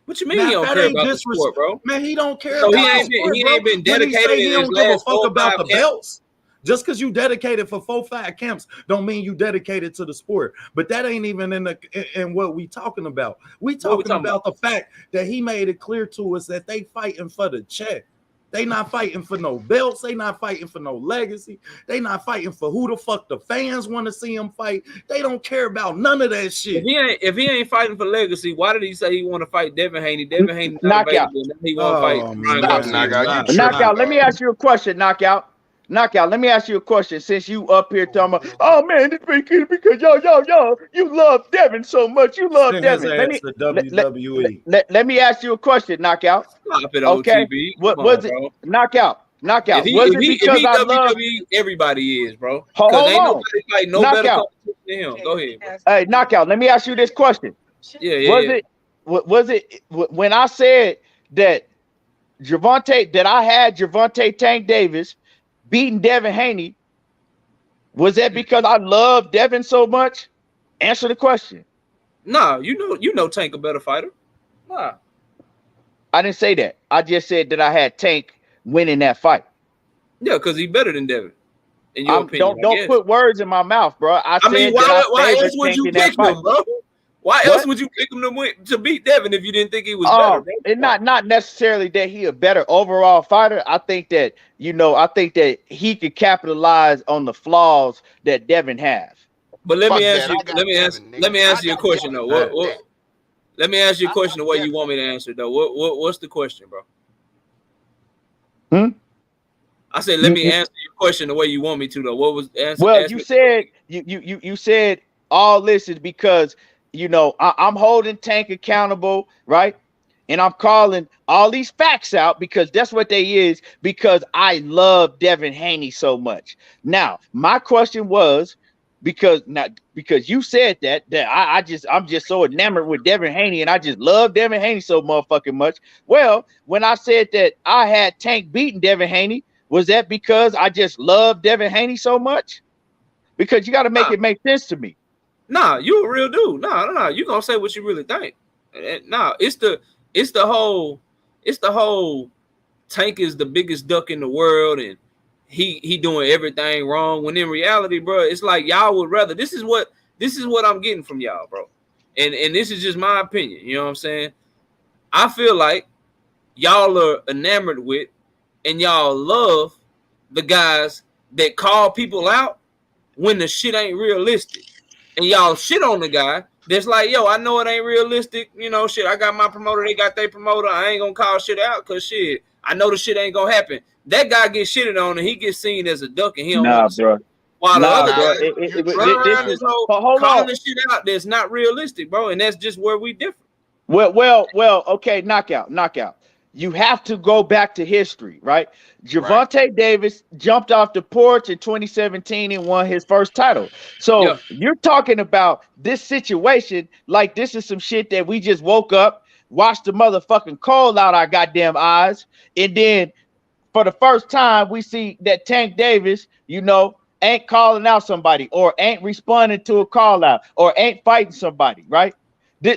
What you mean he don't care about the sport, bro? Man, he don't care. So about he ain't been dedicated. He don't give a fuck about the belts. Just because you dedicated for 4-5 camps don't mean you dedicated to the sport. But that ain't even in what we talking about. We talking about the fact that he made it clear to us that they fighting for the check. They not fighting for no belts. They not fighting for no legacy. They not fighting for who the fuck the fans want to see him fight. They don't care about none of that shit. If he ain't fighting for legacy, why did he say he want to fight Devin Haney? Devin Haney Knockout. He want to fight Knockout. Let me ask you a question, Knockout. Let me ask you a question. Since you up here talking about, oh man, it's because y'all, you love Devin so much. You love Devin. Let me ask you a question, Knockout. Okay. What was it? Knockout. Was it because I love everybody is, bro? Hold ain't on. nobody fight no better competition than him. Go ahead, bro. Hey, Knockout. Let me ask you this question. Was it when I said that I had Gervonta Tank Davis beating Devin Haney, was that because I love Devin so much? Answer the question. Nah, you know Tank a better fighter. Nah. I didn't say that. I just said that I had Tank winning that fight. Yeah, because he's better than Devin. In your opinion. Don't put words in my mouth, bro. I mean, why else would you pick him, bro? Why else would you pick him to beat Devin if you didn't think he was better? Bro? And not necessarily that he a better overall fighter. I think that he could capitalize on the flaws that Devin has. But let me ask you a question though. Let me ask you a question the way you want me to answer though. What's the question, bro? I said let me answer your question the way you want me to though. What was the answer? Well, you said you said all this is because I'm holding Tank accountable, right? And I'm calling all these facts out because that's what they is, because I love Devin Haney so much. Now, my question was because you said that I'm just so enamored with Devin Haney and I just love Devin Haney so motherfucking much. Well, when I said that I had Tank beating Devin Haney, was that because I just love Devin Haney so much? because you got to make it make sense to me. Nah, you a real dude. Nah. You gonna say what you really think. Nah, it's the whole Tank is the biggest duck in the world and he doing everything wrong. When in reality, bro, it's like y'all would rather. This is what I'm getting from y'all, bro. And this is just my opinion. You know what I'm saying? I feel like y'all are enamored with and y'all love the guys that call people out when the shit ain't realistic. And y'all shit on the guy that's like, yo, I know it ain't realistic. You know, shit, I got my promoter, they got their promoter. I ain't gonna call shit out because shit, I know the shit ain't gonna happen. That guy gets shitted on and he gets seen as a duck and he don't want to bro. While nah, the other bro. guys this is calling the shit out that's not realistic, bro. And that's just where we differ. Well, okay, knockout. You have to go back to history, right? Gervonta Davis jumped off the porch in 2017 and won his first title. So you're talking about this situation like this is some shit that we just woke up, watched the motherfucking coal out our goddamn eyes, and then for the first time we see that Tank Davis, you know, ain't calling out somebody or ain't responding to a call out or ain't fighting somebody, right?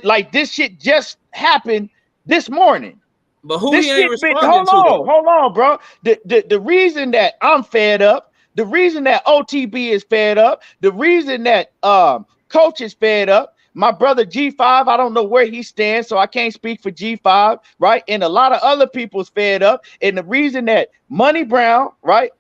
Like this shit just happened this morning. But who he ain't responding to? Hold on, bro. The reason that I'm fed up, the reason that OTB is fed up, the reason that Coach is fed up, my brother G5, I don't know where he stands, so I can't speak for G5, right? And a lot of other people's fed up. And the reason that Money Brown, right,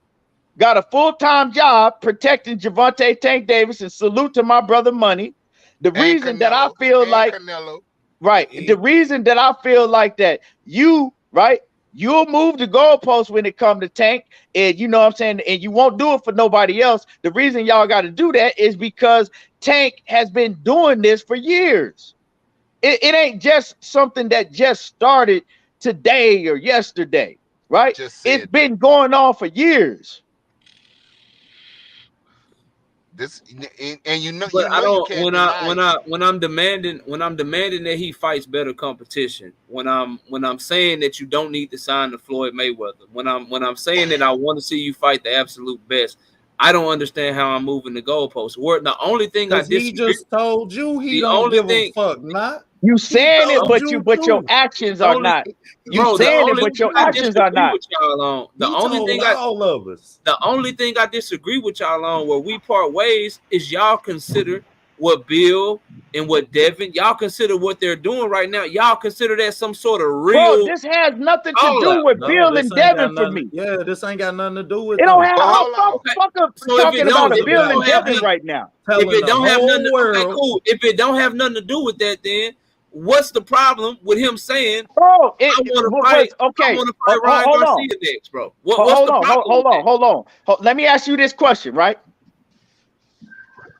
got a full-time job protecting Gervonta Tank Davis, and salute to my brother Money. The reason that I feel like the reason that I feel like that you'll move the goalpost when it comes to Tank, and you know what I'm saying, and you won't do it for nobody else. The reason y'all got to do that is because Tank has been doing this for years. It ain't just something that just started today or yesterday, right? It's been going on for years. This and you know, but I don't. You can't when I'm demanding that he fights better competition. When I'm saying that you don't need to sign to Floyd Mayweather. When I'm saying that I want to see you fight the absolute best. I don't understand how I'm moving the goalposts. The only thing I disagree. He just told you he don't give a fuck. Not you saying it, but your actions are not. You saying it, but your actions are not. The only thing I disagree with y'all on, where we part ways, is y'all consider what Bill and what Devin, y'all consider what they're doing right now. Y'all consider that some sort of real. Bro, this has nothing to do with Bill and Devin for me. Yeah, this ain't got nothing to do with it. Don't have talking about a Bill and Devin right now. If it don't have nothing, cool. If it don't have nothing to do with that, then what's the problem with him saying, bro, I want to fight? Okay, I want to fight Ryan Garcia next, bro. Hold on. Let me ask you this question, right?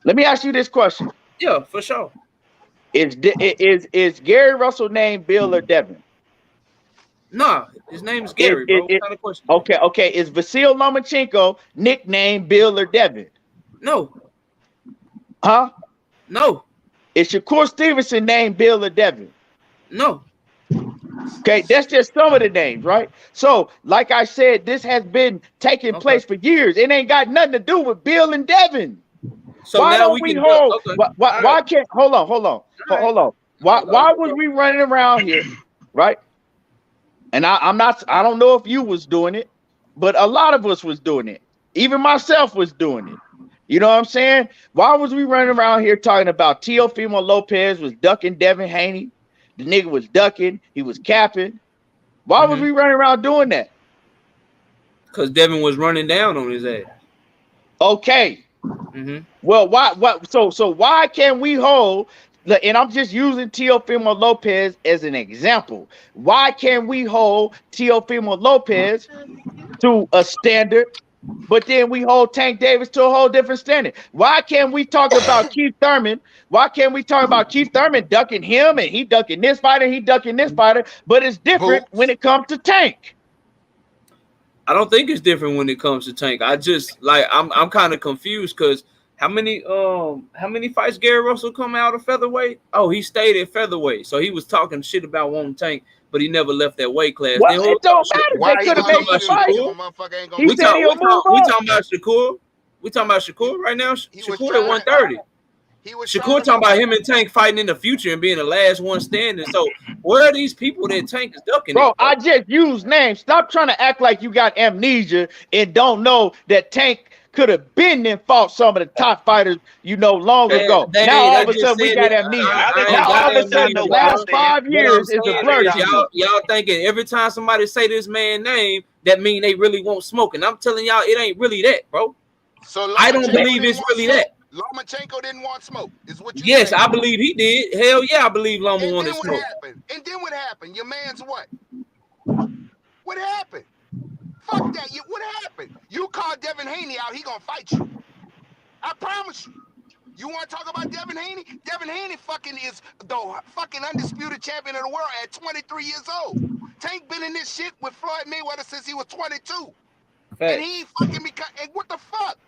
Yeah, for sure. Is Gary Russell named Bill or Devin? Nah, his name is Gary, bro. What kind of question? Okay. Is Vasyl Lomachenko nicknamed Bill or Devin? No. Huh? No. Is Shakur Stevenson named Bill or Devin? No. Okay, that's just some of the names, right? So, like I said, this has been taking place for years. It ain't got nothing to do with Bill and Devin. So why don't we hold? Why can't hold on? Why was we running around here, right? And I don't know if you was doing it, but a lot of us was doing it. Even myself was doing it. You know what I'm saying? Why was we running around here talking about Teofimo Lopez was ducking Devin Haney? The nigga was ducking. He was capping. Why was we running around doing that? Because Devin was running down on his ass. Okay. Well, why? So why can't we hold? And I'm just using Teofimo Lopez as an example. Why can't we hold Teofimo Lopez to a standard, but then we hold Tank Davis to a whole different standard? Why can't we talk about Keith Thurman? Why can't we talk about Keith Thurman ducking him and he ducking this fighter, he ducking this fighter, but it's different when it comes to Tank? I don't think it's different when it comes to Tank. I just I'm kind of confused because how many fights Gary Russell come out of featherweight? Oh, he stayed at featherweight, so he was talking shit about wanting Tank, but he never left that weight class. Well, it don't matter. They could have made a fight. We talking about Shakur. We talking about Shakur right now. Shakur at 130. He was Shakur talking about him and Tank fighting in the future and being the last one standing. So where are these people that Tank is ducking? Bro, I just use names. Stop trying to act like you got amnesia and don't know that Tank could have been and fought some of the top fighters, long ago. Now all of a sudden we got amnesia. Now all of a sudden the last 5 years is a blur. Y'all thinking every time somebody say this man's name, that mean they really won't smoke. And I'm telling y'all, it ain't really that, bro. So I don't believe it's really that. Lomachenko didn't want smoke, is what you Yes, saying. I believe he did. Hell yeah, I believe Loma wanted smoke. And then what happened? Your man's what? What happened? Fuck that. What happened? You called Devin Haney out, he gonna fight you. I promise you. You want to talk about Devin Haney? Devin Haney fucking is the fucking undisputed champion of the world at 23 years old. Tank been in this shit with Floyd Mayweather since he was 22. And he fucking and what the fuck?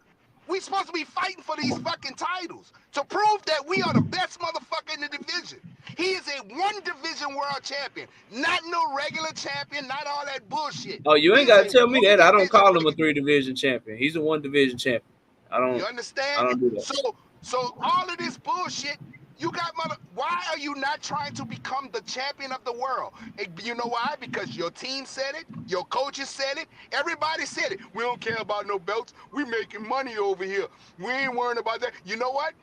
We supposed to be fighting for these fucking titles to prove that we are the best motherfucker in the division. He is a one division world champion, not no regular champion, not all that bullshit. Oh, you ain't gotta tell me that. I don't call him a 3 division champion. He's a 1 division champion. I don't. You understand? I don't do that. So all of this bullshit. You got why are you not trying to become the champion of the world? You know why? Because your team said it, your coaches said it, everybody said it. We don't care about no belts. We making money over here. We ain't worrying about that. You know what?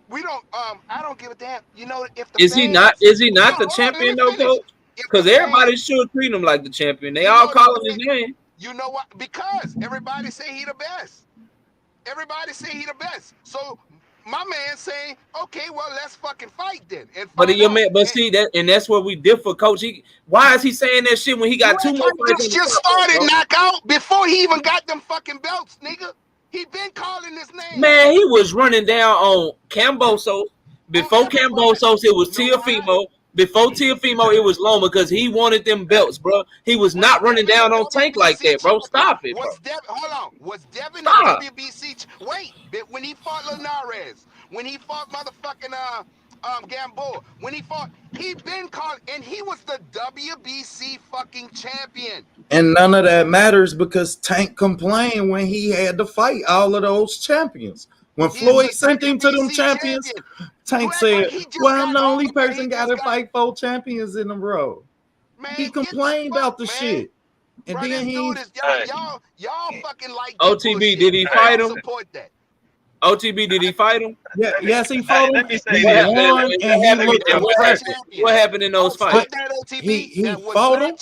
We don't I don't give a damn. If the Is he not the champion though, coach? Because everybody should treat him like the champion. They all call him his name. You know what? Because everybody say he the best. Everybody say he the best. So my man saying, okay, well, let's fucking fight then. See that, and that's where we differ, coach. Why is he saying that shit when he got 2 more fights? Just started knockout before he even got them fucking belts, nigga. He been calling his name. Man, he was running down on Cambosos. Before Cambosos, it was Teofimo. Before Teofimo, it was Loma because he wanted them belts, bro. He was not running down on Tank like that, bro. Stop it, bro. Hold on. Was Devin a WBC? Wait, when he fought Linares, when he fought motherfucking Gamboa, when he been called, and he was the WBC fucking champion. And none of that matters because Tank complained when he had to fight all of those champions. When Floyd sent him to them champions, Tank said, well, I'm the only person got to fight 4 champions in a row. Man, he complained about the shit. And then y'all fucking like OTB, did he fight him? OTB, did he fight him? Yeah, yes, he fought him. He won, and he looked impressive. What happened in those fights? He fought him.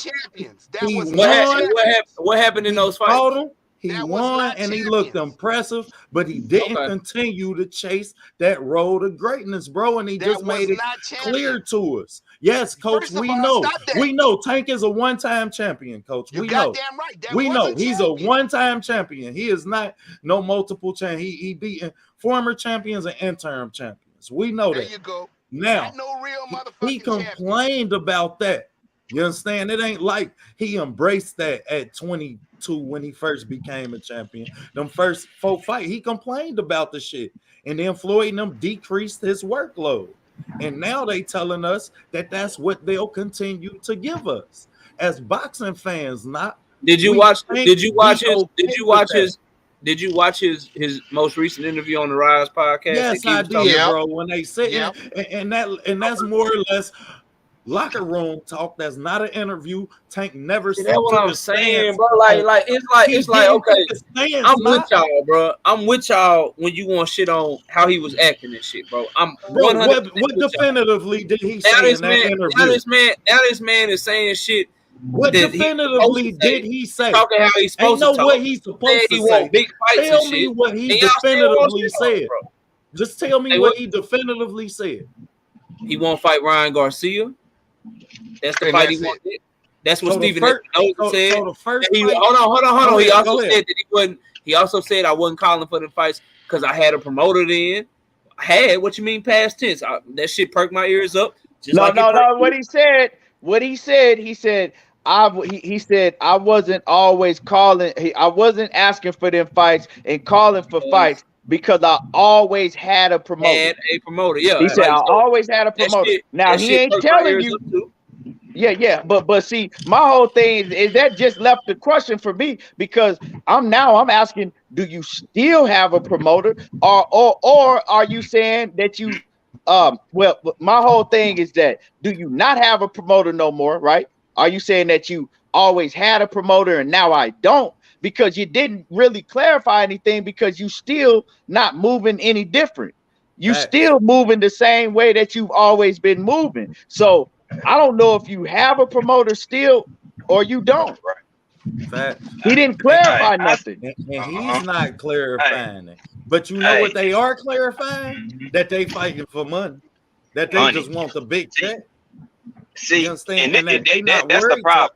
What happened in those fights? He won and he looked impressive, but he didn't continue to chase that road to greatness, bro. And he just made it clear to us. Yes, coach, we know. We know Tank is a one-time champion, coach. We know. We know he's a one-time champion. He is not no multiple champion. He beating former champions and interim champions. We know that. There you go. Now, he complained about that. You understand? It ain't like he embraced that at 22 when he first became a champion. Them first 4 fights, he complained about the shit. And then Floyd and them decreased his workload. And now they telling us that that's what they'll continue to give us as boxing fans. Did you watch his his most recent interview on the Rise podcast? Yes, I did, bro. When they sit and that's more or less locker room talk. That's not an interview. Tank never said. That's what I'm saying, bro. It's like okay. I'm with y'all, bro. I'm with y'all when you want shit on how he was acting and shit, bro. What definitively did he say in that interview? Now this man is saying shit. What definitively did he say? Talking how he's supposed to talk. What he's supposed to say. Big fights tell me what he definitively said. Just tell me what he definitively said. He won't fight Ryan Garcia. That's the fight he wanted. That's what Stephen said. Hold on. He also said that he wouldn't. He also said I wasn't calling for the fights because I had a promoter then. What you mean past tense? That shit perked my ears up. No. What he said. He said I wasn't always calling. I wasn't asking for them fights and calling for fights because I always had a promoter. Yeah. He said I always had a promoter. Now he ain't telling you. Yeah. But see, my whole thing is that just left the question for me because I'm asking, do you still have a promoter, or are you saying that you well, my whole thing is that do you not have a promoter no more, right? Are you saying that you always had a promoter and now I don't? Because you didn't really clarify anything because you still not moving any different. You Facts. still moving the same way that you've always been moving. So I don't know if you have a promoter still or you don't. Facts. He didn't And, clarify nothing. and he's not clarifying it. But you know what they are clarifying? That they fighting for money. That they just want the big check. You understand? And that they not that's the worried. problem.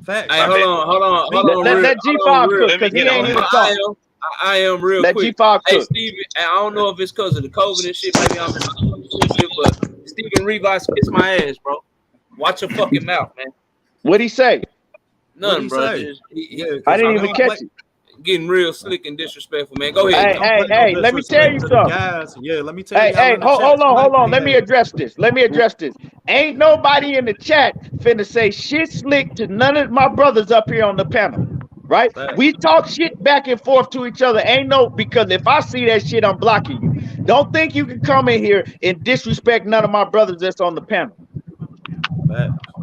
Facts. Hey, hold on. Let G5 cook because he ain't even talking. I am real Let quick. G5 Hey, cook. Steven, I don't know if it's because of the COVID and shit. Maybe I'm sensitive, but Steven Revis kiss my ass, bro. Watch your fucking mouth, man. What'd he say? Nothing, bro. Say? Just, I didn't even catch it. Getting real slick and disrespectful, man. Go ahead. Hey, let me tell you something. Guys. Yeah, let me tell you. Hey, hold on. Let me address this. Ain't nobody in the chat finna say shit slick to none of my brothers up here on the panel, right? We talk shit back and forth to each other. Ain't no, because if I see that shit, I'm blocking you. Don't think you can come in here and disrespect none of my brothers that's on the panel.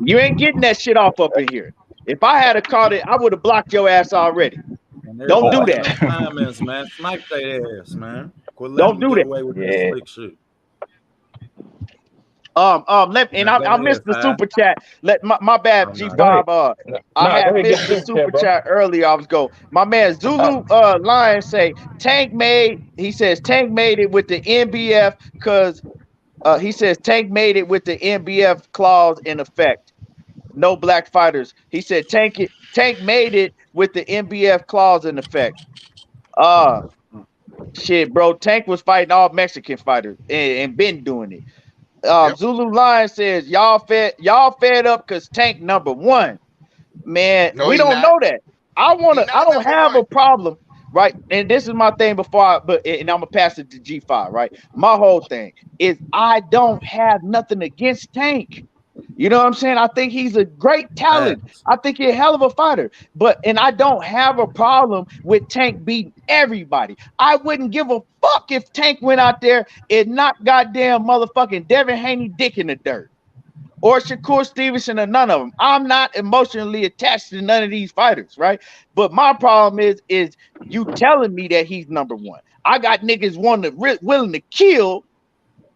You ain't getting that shit off up in here. If I had caught it, I would have blocked your ass already. Don't do that. Comments, man. Snipe their ass, man. Don't do that. Away with this slick shit. I missed the super chat. My bad, G5. I had missed the super chat earlier. I was go. My man Zulu Lion say Tank made it with the NBF because he says Tank made it with the NBF clause in effect. No black fighters. He said Tank made it with the NBF clause in effect. Shit, bro. Tank was fighting all Mexican fighters and been doing it. Zulu Lion says y'all fed up because Tank number one. Man, No, we he don't not. know that. I don't number have one. a problem, right? And this is my thing and I'm gonna pass it to G5, right? My whole thing is I don't have nothing against Tank. You know what I'm saying? I think he's a great talent. I think he's a hell of a fighter. And I don't have a problem with Tank beating everybody. I wouldn't give a fuck if Tank went out there and knocked goddamn motherfucking Devin Haney dick in the dirt. Or Shakur Stevenson or none of them. I'm not emotionally attached to none of these fighters, right? But my problem is you telling me that he's number one. I got niggas willing to kill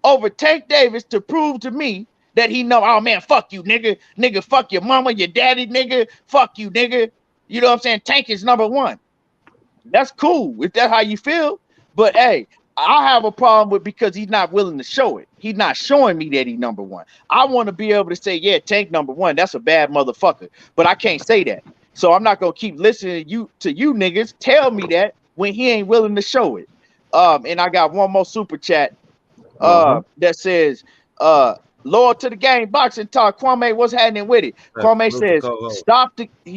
over Tank Davis to prove to me that he know, oh man, fuck you, nigga. Nigga, fuck your mama, your daddy, nigga. Fuck you, nigga. You know what I'm saying? Tank is number one. That's cool if that's how you feel. But hey, I have a problem with because he's not willing to show it. He's not showing me that he's number one. I want to be able to say, yeah, Tank number one. That's a bad motherfucker. But I can't say that. So I'm not gonna keep listening to you niggas tell me that when he ain't willing to show it. And I got one more super chat that says, loyal to the game, boxing talk. Kwame, what's happening with it? Kwame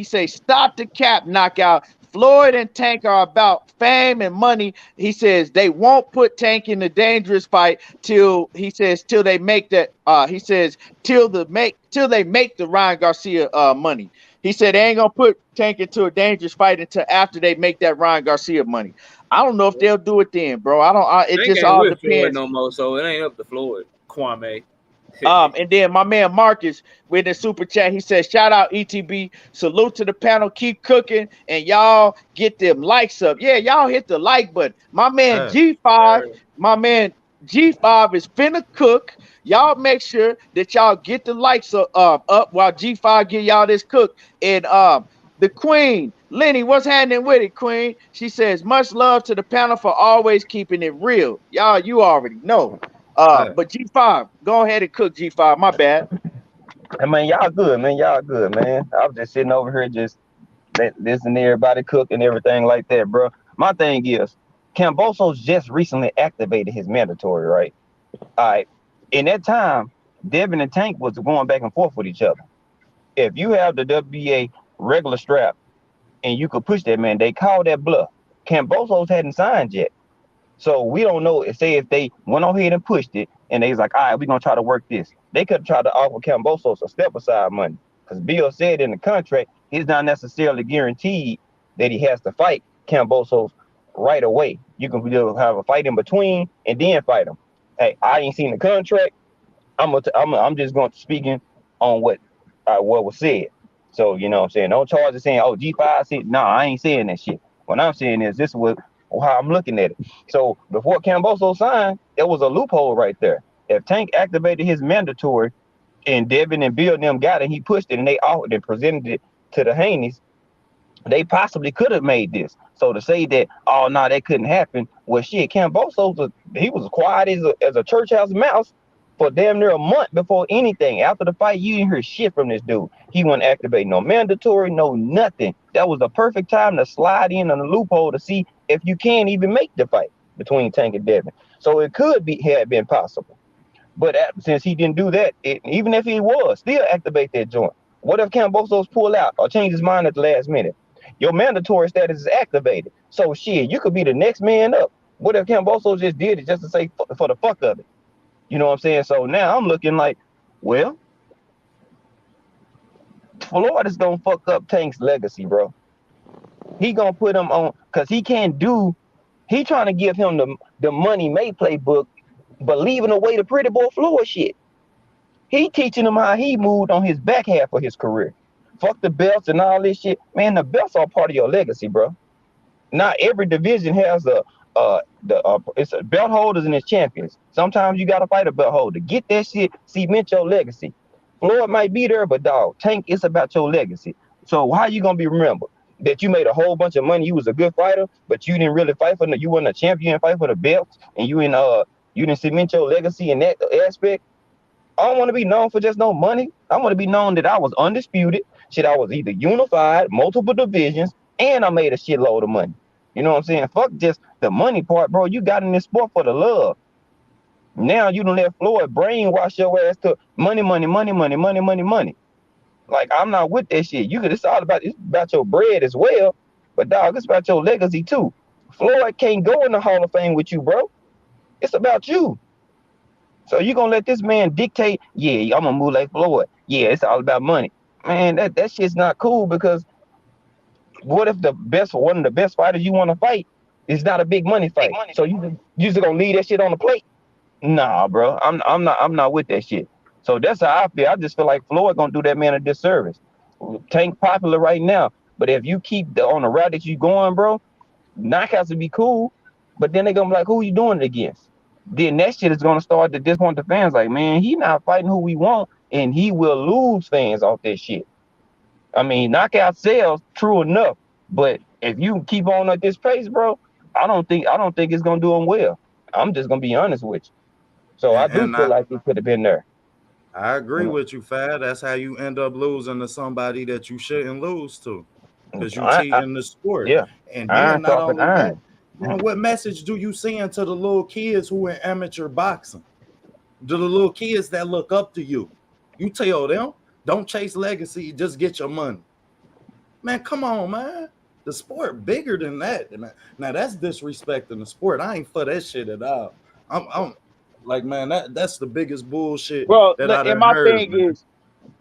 says, stop the cap knockout. Floyd and Tank are about fame and money. He says they won't put Tank in a dangerous fight till they make that. He says till they make the Ryan Garcia money. He said they ain't gonna put Tank into a dangerous fight until after they make that Ryan Garcia money. I don't know if they'll do it then, bro. It just all depends. Floyd no more, so it ain't up to Floyd. Kwame. And then my man Marcus with the super chat, he says, shout out ETB, salute to the panel, keep cooking, and y'all get them likes up. Yeah, y'all hit the like button. My man G5 is finna cook. Y'all make sure that y'all get the likes up while G5 get y'all this cook. And the queen, Lenny, what's happening with it, queen? She says, much love to the panel for always keeping it real. Y'all, you already know. But G5, go ahead and cook G5. My bad. I mean, y'all good, man. Y'all good, man. I was just sitting over here just listening to everybody cook and everything like that, bro. My thing is, Cambosos just recently activated his mandatory, right? All right. In that time, Devin and Tank was going back and forth with each other. If you have the WBA regular strap and you could push that man, they call that bluff. Cambosos hadn't signed yet. So we don't know. Say if they went on ahead and pushed it, and they was like, all right, we're gonna try to work this. They could have tried to offer Kambosos a step aside money, because Bill said in the contract he's not necessarily guaranteed that he has to fight Kambosos right away. You can have a fight in between and then fight him. Hey, I ain't seen the contract. I'm just going to speaking on what was said. So you know what I'm saying, no charges saying, oh, G5 said, nah, I ain't saying that shit. What I'm saying is this was how I'm looking at it. So before Kambosos signed, there was a loophole right there. If Tank activated his mandatory and Devin and Bill and them got it, he pushed it and they offered and presented it to the Haneys, they possibly could have made this. So to say that, oh no, that couldn't happen. Well, shit, Kambosos, he was quiet as a church house mouse for damn near a month before anything. After the fight, you didn't hear shit from this dude. He wouldn't activate no mandatory, no nothing. That was the perfect time to slide in on the loophole to see if you can even make the fight between Tank and Devin. So it could be had been possible. But since he didn't do that, even if he was, still activate that joint. What if Kambosos pull out or change his mind at the last minute? Your mandatory status is activated. So shit, you could be the next man up. What if Kambosos just did it just to say for the fuck of it? You know what I'm saying? So now I'm looking like, well, Floyd is gonna fuck up Tank's legacy, bro. He gonna put him on, because he can't do. He trying to give him the money may playbook, but leaving away the pretty boy Floyd shit. He teaching him how he moved on his back half of his career. Fuck the belts and all this shit. Man, the belts are part of your legacy, bro. Not every division has it's a belt holders and its champions. Sometimes you gotta fight a belt holder. Get that shit, cement your legacy. Floyd might be there, but dog, Tank, it's about your legacy. So how you gonna be remembered? That you made a whole bunch of money, you was a good fighter, but you didn't really fight you wasn't a champion, you didn't fight for the belts, and you didn't cement your legacy in that aspect. I don't want to be known for just no money. I want to be known that I was undisputed. Shit, I was either unified, multiple divisions, and I made a shitload of money. You know what I'm saying? Fuck just the money part, bro. You got in this sport for the love. Now you don't let Floyd brainwash your ass to money, money, money, money, money, money, money. Like, I'm not with that shit. It's about your bread as well, but dog, it's about your legacy too. Floyd can't go in the Hall of Fame with you, bro. It's about you. So you gonna let this man dictate, yeah, I'm gonna move like Floyd. Yeah, it's all about money. Man, that shit's not cool, because what if one of the best fighters you want to fight is not a big money fight? So you just gonna leave that shit on the plate? Nah, bro. I'm not with that shit. So that's how I feel. I just feel like Floyd gonna do that man a disservice. Tank popular right now, but if you keep on the route that you going, bro, knockouts would be cool, but then they gonna be like, who you doing it against? Then that shit is gonna start to disappoint the fans. Like, man, he not fighting who we want, and he will lose fans off that shit. I mean, knockout sales, true enough, but if you keep on at this pace, bro, I don't think it's gonna do him well. I'm just gonna be honest with you. So I do feel like he could have been there. I agree with you, Fad. That's how you end up losing to somebody that you shouldn't lose to, because you cheating the sport. Yeah, and then not only that, man, what message do you send to the little kids who in amateur boxing? To the little kids that look up to you, you tell them, don't chase legacy, just get your money. Man, come on, man. The sport bigger than that. Now that's disrespecting the sport. I ain't for that shit at all. I'm like, man, that's the biggest bullshit. Bro, that I and my heard, thing man. is,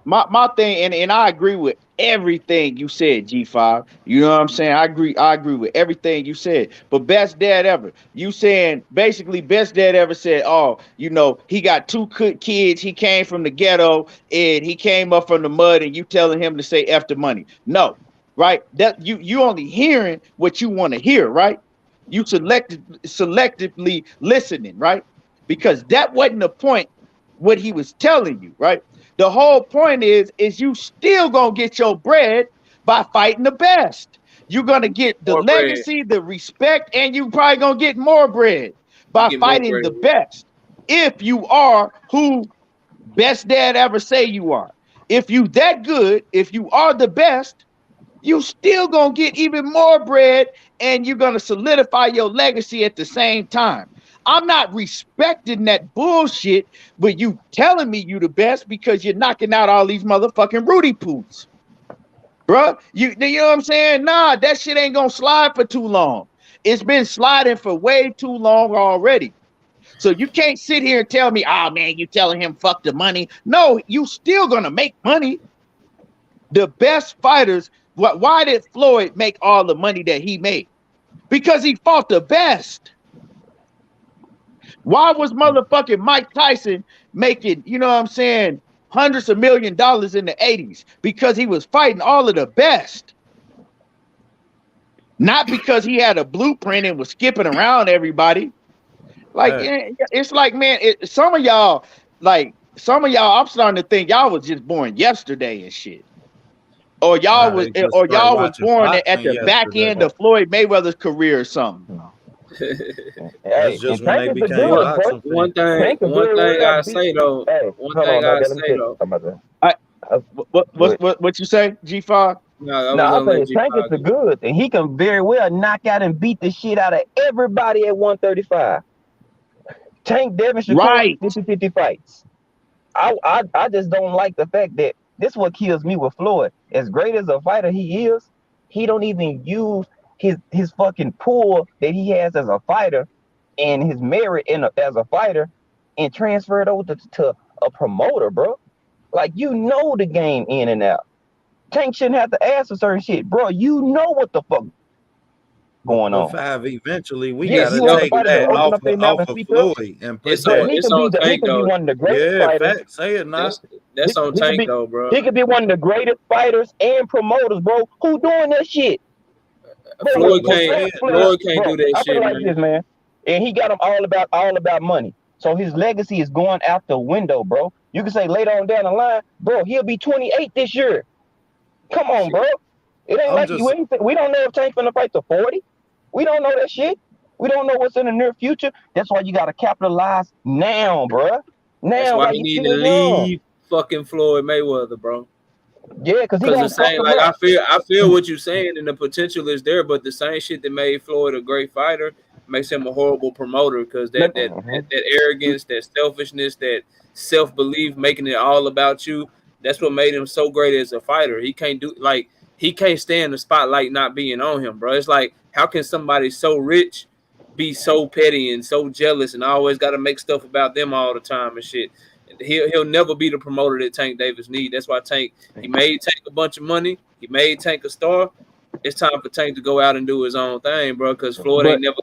my thing, and I agree with everything you said, G5. You know what I'm saying? I agree with everything you said. But best dad ever. You saying basically best dad ever said, oh, he got two good kids. He came from the ghetto and he came up from the mud, and you telling him to say F the money. No, right? That you only hearing what you want to hear, right? You selectively listening, right? Because that wasn't the point what he was telling you, right? The whole point is you still gonna get your bread by fighting the best. You're gonna get the legacy, the respect, and you probably gonna get more bread by fighting the best. If you are who best dad ever say you are. If you that good, if you are the best, you still gonna get even more bread, and you're gonna solidify your legacy at the same time. I'm not respecting that bullshit, but you telling me you the best because you're knocking out all these motherfucking Rudy Poots. Bruh, you know what I'm saying? Nah, that shit ain't gonna slide for too long. It's been sliding for way too long already. So you can't sit here and tell me, oh man, you telling him fuck the money. No, you still gonna make money. The best fighters, why did Floyd make all the money that he made? Because he fought the best. Why was motherfucking Mike Tyson making, you know what I'm saying, hundreds of $millions in the 80s? Because he was fighting all of the best. Not because he had a blueprint and was skipping around everybody. Like, it's like, man, some of y'all, I'm starting to think y'all was just born yesterday and shit. Or y'all was born at the back end of Floyd Mayweather's career or something. That's just when they became boxing. One thing I say though. What you say, G5? No, I say Tank is good, and he can very well knock out and beat the shit out of everybody at 135. Tank Davis should right 50-50 fights. I just don't like the fact that this is what kills me with Floyd. As great as a fighter he is, he don't even use his fucking pull that he has as a fighter and his merit as a fighter and transfer it over to a promoter, bro. Like, you know the game in and out. Tank shouldn't have to ask for certain shit, bro. You know what the fuck going on. Five, eventually we gotta take that off of Floyd and put that. He could be one of the greatest fighters. Fact, say it now. That's on Tank though, bro. He could be one of the greatest fighters and promoters, bro. Who doing that shit? Floyd can't do that shit, like this, man. And he got him all about money. So his legacy is going out the window, bro. You can say later on down the line, bro, he'll be 28 this year. Come on, bro. It ain't we don't know if Tank's gonna fight to 40. We don't know that shit. We don't know what's in the near future. That's why you gotta capitalize now, bro. Now, that's why he need to leave fucking Floyd Mayweather, bro. Yeah, because the same, like I feel what you're saying, and the potential is there, but the same shit that made Floyd a great fighter makes him a horrible promoter, because that arrogance, that selfishness, that self-belief, making it all about you, that's what made him so great as a fighter. He can't stay in the spotlight not being on him, bro. It's like, how can somebody so rich be so petty and so jealous and always got to make stuff about them all the time and shit? He'll never be the promoter that Tank Davis need. That's why he made Tank a bunch of money. He made Tank a star. It's time for Tank to go out and do his own thing, bro, because Floyd ain't never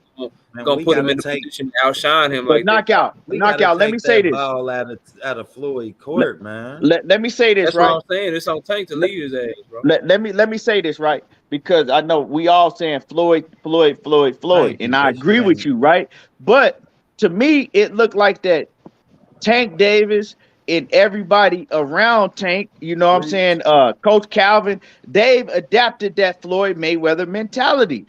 gonna put him in the position to outshine him like knockout. Let me say this. Ball out of Floyd court, man. Let me say this. That's right. What I'm saying. It's on Tank to lead his ass, bro. Let me say this, right? Because I know we all saying Floyd, and I agree with you, right? But to me, it looked like that Tank Davis and everybody around Tank, you know what I'm saying, Coach Calvin, they've adapted that Floyd Mayweather mentality.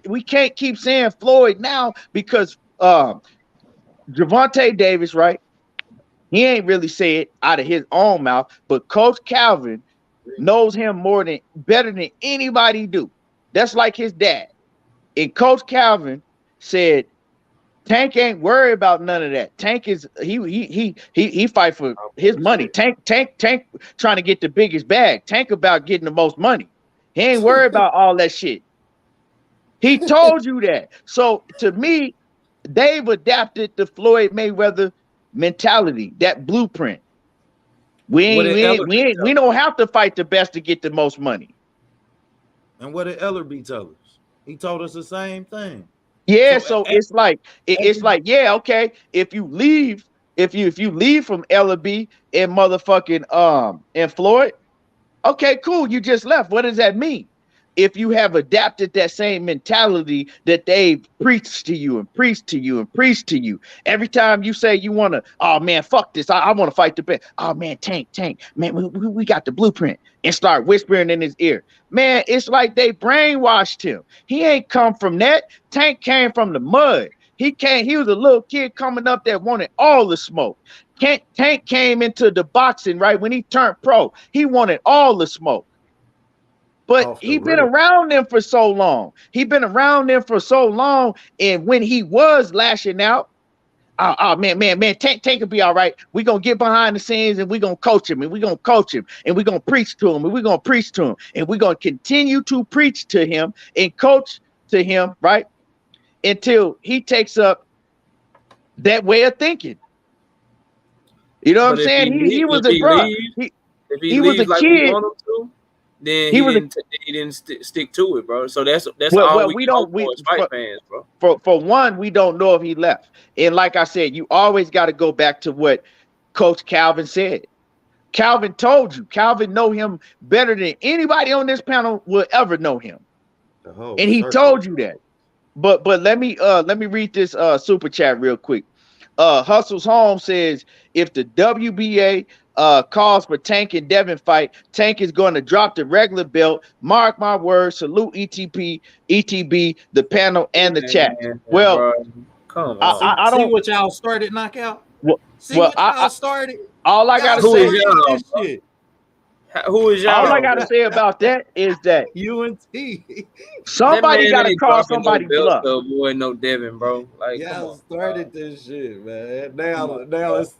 We can't keep saying Floyd now because Gervonta Davis, right? He ain't really say it out of his own mouth, but Coach Calvin knows him better than anybody do. That's like his dad. And Coach Calvin said, Tank ain't worried about none of that. Tank is he fight for his money. Tank trying to get the biggest bag. Tank about getting the most money. He ain't worried about all that shit. He told you that. So to me, they've adapted the Floyd Mayweather mentality, that blueprint. We don't have to fight the best to get the most money. And what did Ellerby tell us? He told us the same thing. Yeah, so it's like yeah, okay. If you leave from Ellerby and motherfucking and Floyd, okay, cool. You just left. What does that mean? If you have adapted that same mentality that they've preached to you and preached to you and preached to you, every time you say you want to, oh man, fuck this, I want to fight the best. Oh man, Tank, man, we got the blueprint, and start whispering in his ear. Man, it's like they brainwashed him. He ain't come from that. Tank came from the mud. He was a little kid coming up that wanted all the smoke. Tank came into the boxing, right? When he turned pro, he wanted all the smoke. But he been around them for so long. And when he was lashing out, man, Tank will be all right. We're going to get behind the scenes and we're going to coach him and we're going to coach him and we're going to preach to him and we're going to preach to him and we're going to continue to preach to him and coach to him, right? Until he takes up that way of thinking. You know what I'm But if he saying? He was if a he bruh. leaves, He, if he he was a leaves like we kid. want him to, then He was a he didn't stick to it, bro. So that's all well, we we can hope don't for we as fight fans, bro. for one, we don't know if he left. And like I said, you always got to go back to what Coach Calvin said. Calvin told you. Calvin know him better than anybody on this panel will ever know him. The whole And he circle. told you that. But let me read this super chat real quick. Hustle's Home says if the WBA calls for Tank and Devin fight, Tank is going to drop the regular belt. Mark my words. Salute ETB, the panel, and the chat. Well, bro. Come I, on. I See don't. what y'all started, knockout. See Well, what y'all started. all I Y'all gotta Who say, is started y'all? this shit. Who is all I y'all, gotta bro? say about that is that UNT. That somebody man got to ain't call dropping no somebody belts bluff. to avoid no Devin, bro. Like, come Y'all on. started this shit, man. Now it's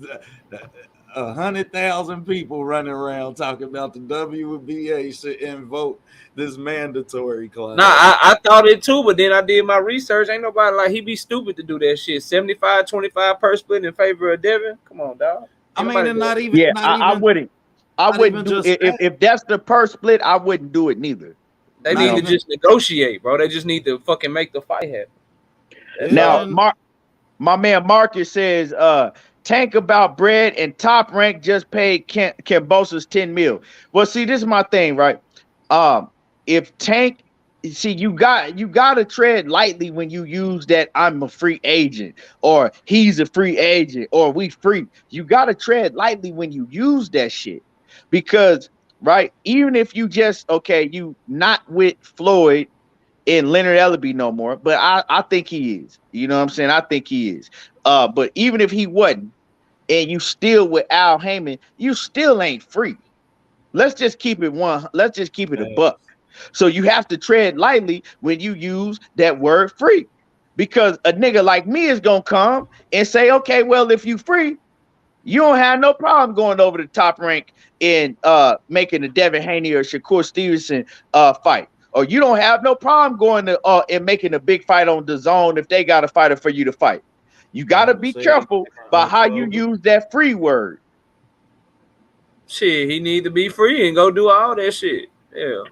100,000 people running around talking about the WBA should invoke this mandatory clause. Nah, I thought it too, but then I did my research. Ain't nobody like he be stupid to do that shit. 75-25 per split in favor of Devin. Come on, dog. I mean, and not even, Yeah, not I even, wouldn't. I not even wouldn't do just that. if that's the purse split. I wouldn't do it neither. They Not need to even, just negotiate, bro. They just need to fucking make the fight happen. That's Now, all. and my man Marcus says, Tank about bread and Top Rank just paid Kambosos 10 mil. Well, see, this is my thing, right? If Tank, see, you gotta tread lightly when you use that I'm a free agent or he's a free agent or we free. You gotta tread lightly when you use that shit. Because, right, even if you just you not with Floyd and Leonard Ellaby no more, but I think he is. You know what I'm saying? I think he is. But even if he wasn't, and you still with Al Heyman, you still ain't free. Let's just keep it one. Let's just keep it a buck. So you have to tread lightly when you use that word free, because a nigga like me is gonna come and say, okay, well, if you free, you don't have no problem going over the Top Rank and making the Devin Haney or Shakur Stevenson fight. Or you don't have no problem going to and making a big fight on the zone if they got a fighter for you to fight. You got to be careful about how you use that free word. Shit, he need to be free and go do all that shit. Yeah.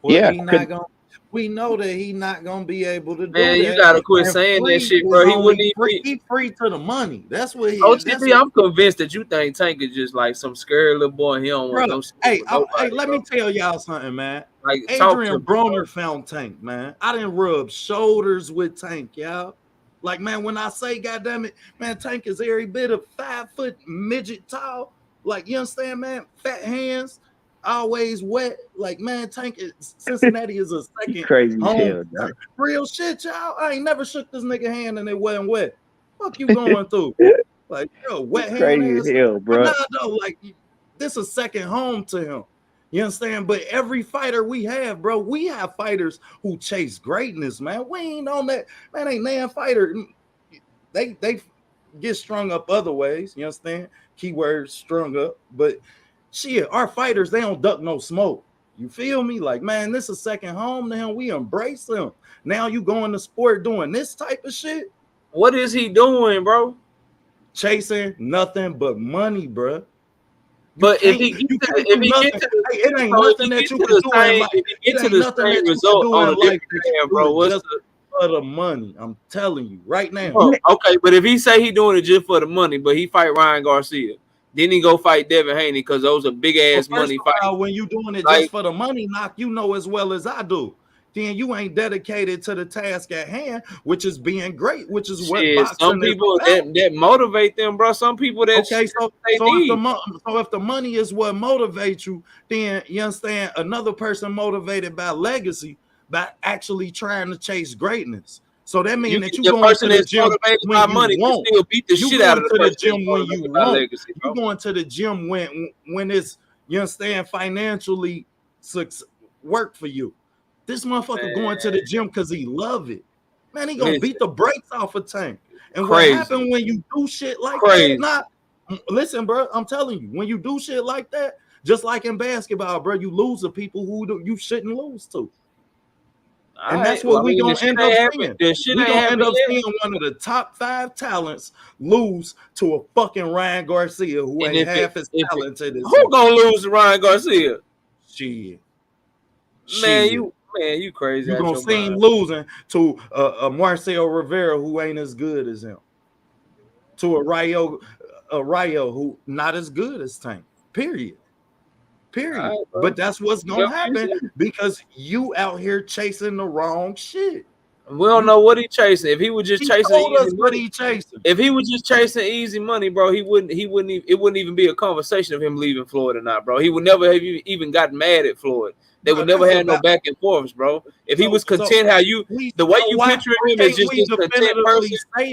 well, he not gonna. We know that he not gonna be able to do that. Man, you gotta quit And saying that free shit, is bro. He only wouldn't even free. be. He free to the money. That's what he. OTP, I'm convinced that you think Tank is just like some scary little boy. And he don't want no shit Hey, with nobody, hey, let me tell y'all something, man. Like Adrian Broner found Tank, man. I didn't rub shoulders with Tank, y'all. Like, man, when I say, goddamn it, man, Tank is every bit of 5 foot midget tall. Like, you understand, man? Fat hands, always wet. Like, man, Tank is Cincinnati is a second crazy home. hell, real shit, y'all. I ain't never shook this nigga hand and it wasn't wet. Fuck you going through? Like, yo, wet hand ass. hell, bro. But nah, though, like, this is second home to him. You understand? But every fighter we have, bro, we have fighters who chase greatness, man. We ain't on that. Man, ain't nan fighter. They get strung up other ways. You understand? Keyword strung up. But shit, our fighters, they don't duck no smoke. You feel me? Like, man, this is second home to him. We embrace him. Now you go in the sport doing this type of shit. What is he doing, bro? Chasing nothing but money, bro. But if he gets to, it ain't nothing that you can do in life. It ain't nothing that you can do in life, bro. What's for the money? I'm telling you right now. Oh, okay, but if he say he doing it just for the money, but he fight Ryan Garcia, then he go fight Devin Haney because those are big ass money fights. When you doing it just for the money, knock, you know as well as I do. Then you ain't dedicated to the task at hand, which is being great, which is what boxing some people that motivate them, bro. Some people that if the money is what motivates you, then you understand another person motivated by legacy, by actually trying to chase greatness. So that means that you going to the gym when you want. Still beat the shit out of the gym when you want. You going to the gym when it's, you understand, financially work for you. This motherfucker going to the gym because he love it. Man, he gonna beat the brakes off of Tank. And what happened when you do shit like that? Listen, bro, I'm telling you, when you do shit like that, just like in basketball, bro, you lose to people who you shouldn't lose to. And that's what we gonna end up seeing. We gonna end up seeing one of the top 5 talents lose to a fucking Ryan Garcia who ain't half as talented as who gonna lose to Ryan Garcia? Shit. Man, you crazy. You gonna see him losing to a Marcel Rivera who ain't as good as him. To a Rayo who not as good as Tank. Period. Right, but that's what's gonna happen because you out here chasing the wrong shit. We don't know what he chasing. If he was just chasing easy money, if he was just chasing easy money, bro, it wouldn't even be a conversation of him leaving Floyd or not, bro. He would never have even gotten mad at Floyd. They would never have no back and forths, bro. If he was content the way you picture him is just this content person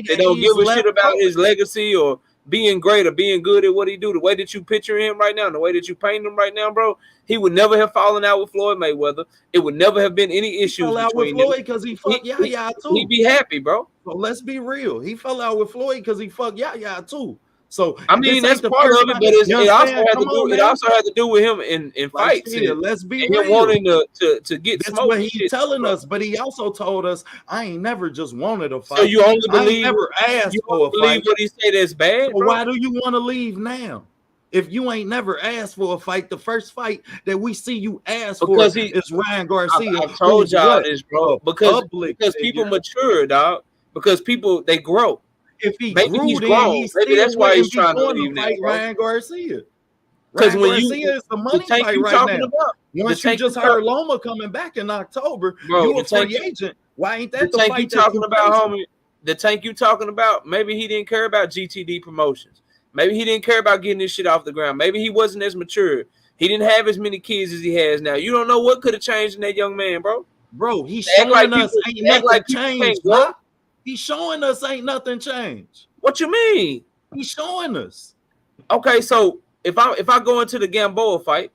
that don't give a shit about his legacy or being great or being good at what he do, the way that you picture him right now, the way that you paint him right now, bro, he would never have fallen out with Floyd Mayweather. It would never have been any issues between out with Floyd because he fucked Yaya too. He'd be happy, bro. So let's be real. He fell out with Floyd because he fucked Yaya too. So I mean that's part of it, but it also had to do with him in fights. Let's be real. Him wanting to get that's what he's telling us, but he also told us I ain't never just wanted a fight. So you only believe never asked for a fight. What he said that's bad. So why do you want to leave now? If you ain't never asked for a fight, the first fight that we see you ask for is Ryan Garcia. I told y'all this, bro. Because people mature, dog. Because people they grow. If he maybe grew, maybe that's why he's trying to leave fight Ryan Garcia. Because when Garcia is the money fight right now. Once you just heard Loma coming back in October, you a free agent. Why ain't that the fight you talking about, homie? The Tank you talking about? Maybe he didn't care about GTD promotions. Maybe he didn't care about getting this shit off the ground. Maybe he wasn't as mature. He didn't have as many kids as he has now. You don't know what could have changed in that young man, bro. Bro, he's showing us ain't nothing changed, bro. He's showing us ain't nothing changed. What you mean? He's showing us. Okay, so if I go into the Gamboa fight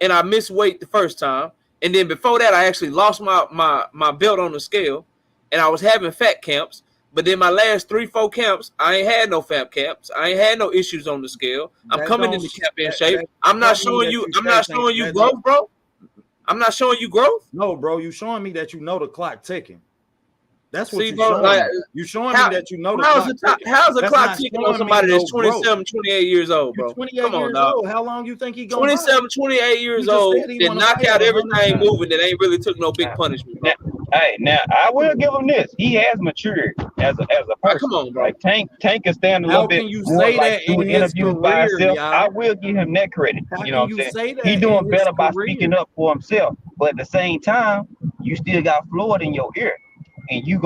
and I miss weight the first time, and then before that I actually lost my belt on the scale, and I was having fat camps, but then my last 3-4 camps I ain't had no fat camps. I ain't had no issues on the scale. I'm coming into camp in shape. I'm not showing you growth, bro. I'm not showing you growth. No, bro, you showing me that you know the clock ticking. That's what you're showing. Like, you're showing me that you know the clock ticking. How's the clock ticking on somebody that's 27, 28 years old, bro? 28 Come on, years dog. Old. How long you think he going? 27, 28 years old that knock out everything moving that ain't really took no big punishment, bro. Now I will give him this. He has matured as a person. Come on, bro. Like Tank is standing a little bit. How can you say that in his career? I will give him that credit. You know what I'm saying? He's doing better by speaking up for himself. But at the same time, you still got Floyd in your ear. And you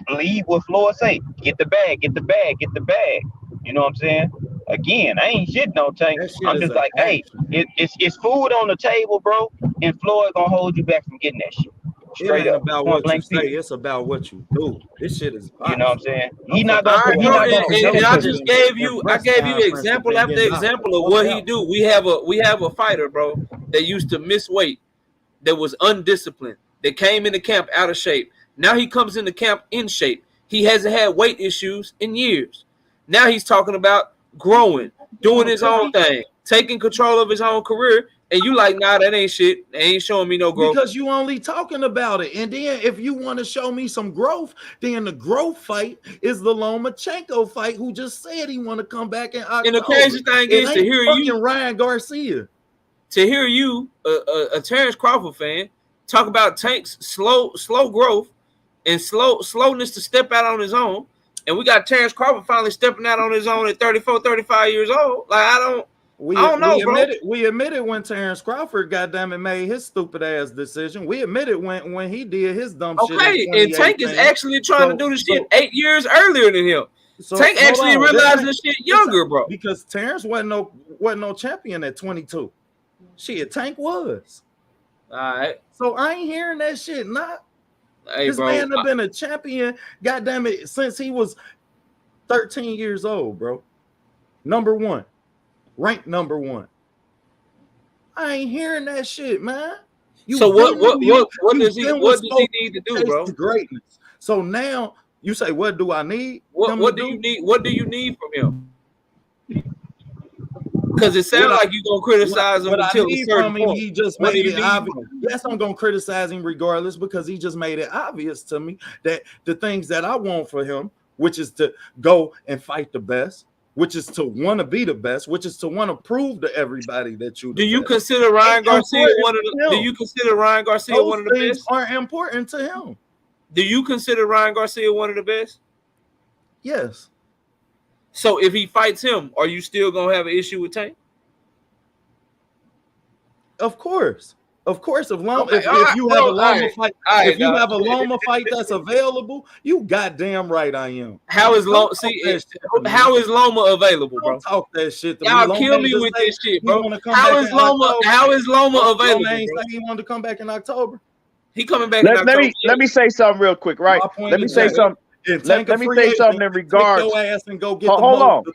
believe what Floyd say. Get the bag, get the bag, get the bag. You know what I'm saying? Again, I ain't shitting on Tank. I'm just like, hey, it's food on the table, bro. And Floyd gonna hold you back from getting that shit. Straight up. About what you say, it's about what you do. This shit is. You know what I'm saying? He not gonna. And I just gave you example after example of what he do. We have a fighter, bro, that used to miss weight, that was undisciplined, that came into camp out of shape. Now he comes into camp in shape. He hasn't had weight issues in years. Now he's talking about growing, doing his own thing, taking control of his own career. And you like, nah, that ain't shit. They ain't showing me no growth. Because you only talking about it. And then if you want to show me some growth, then the growth fight is the Lomachenko fight, who just said he want to come back in October. And the crazy thing is to hear you, Ryan Garcia, to hear you, a Terrence Crawford fan, talk about Tank's slow growth and slowness to step out on his own. And we got Terrence Crawford finally stepping out on his own at 34, 35 years old. Like, I don't know, bro. We admitted when Terrence Crawford, goddamn it, made his stupid ass decision. We admitted when he did his dumb shit. Okay, and Tank is actually trying to do this shit 8 years earlier than him. Tank actually realized this shit younger, bro. Because Terrence wasn't no champion at 22. Shit, Tank was. All right. So I ain't hearing that shit. This man have been a champion, goddamn it, since he was 13 years old, bro. Number one. Ranked number one. I ain't hearing that shit, man. So what does he need to do, bro? Greatness. So now you say, what do I need? What do you need? What do you need from him? Because it sounds like you're gonna criticize him until a certain point. He just made it obvious. Yes, I'm gonna criticize him regardless because he just made it obvious to me that the things that I want for him, which is to go and fight the best, which is to want to be the best, which is to want to prove to everybody that you. Do you consider Ryan Garcia one of the? Do you consider Ryan Garcia one of the best? Aren't important to him. Do you consider Ryan Garcia one of the best? Yes. So if he fights him, are you still gonna have an issue with Tank? Of course. If Loma, Okay, if you have a Loma fight, if you have a Loma fight that's available, you goddamn right I am. How is Loma? How is Loma available, bro? Don't talk that shit to y'all me. kill me with this shit, bro. How is Loma available? He wanted to come back in October. He coming back in October. Let me say something real quick, right? Let me say something. Let me say something in regards. Take your ass and go get hold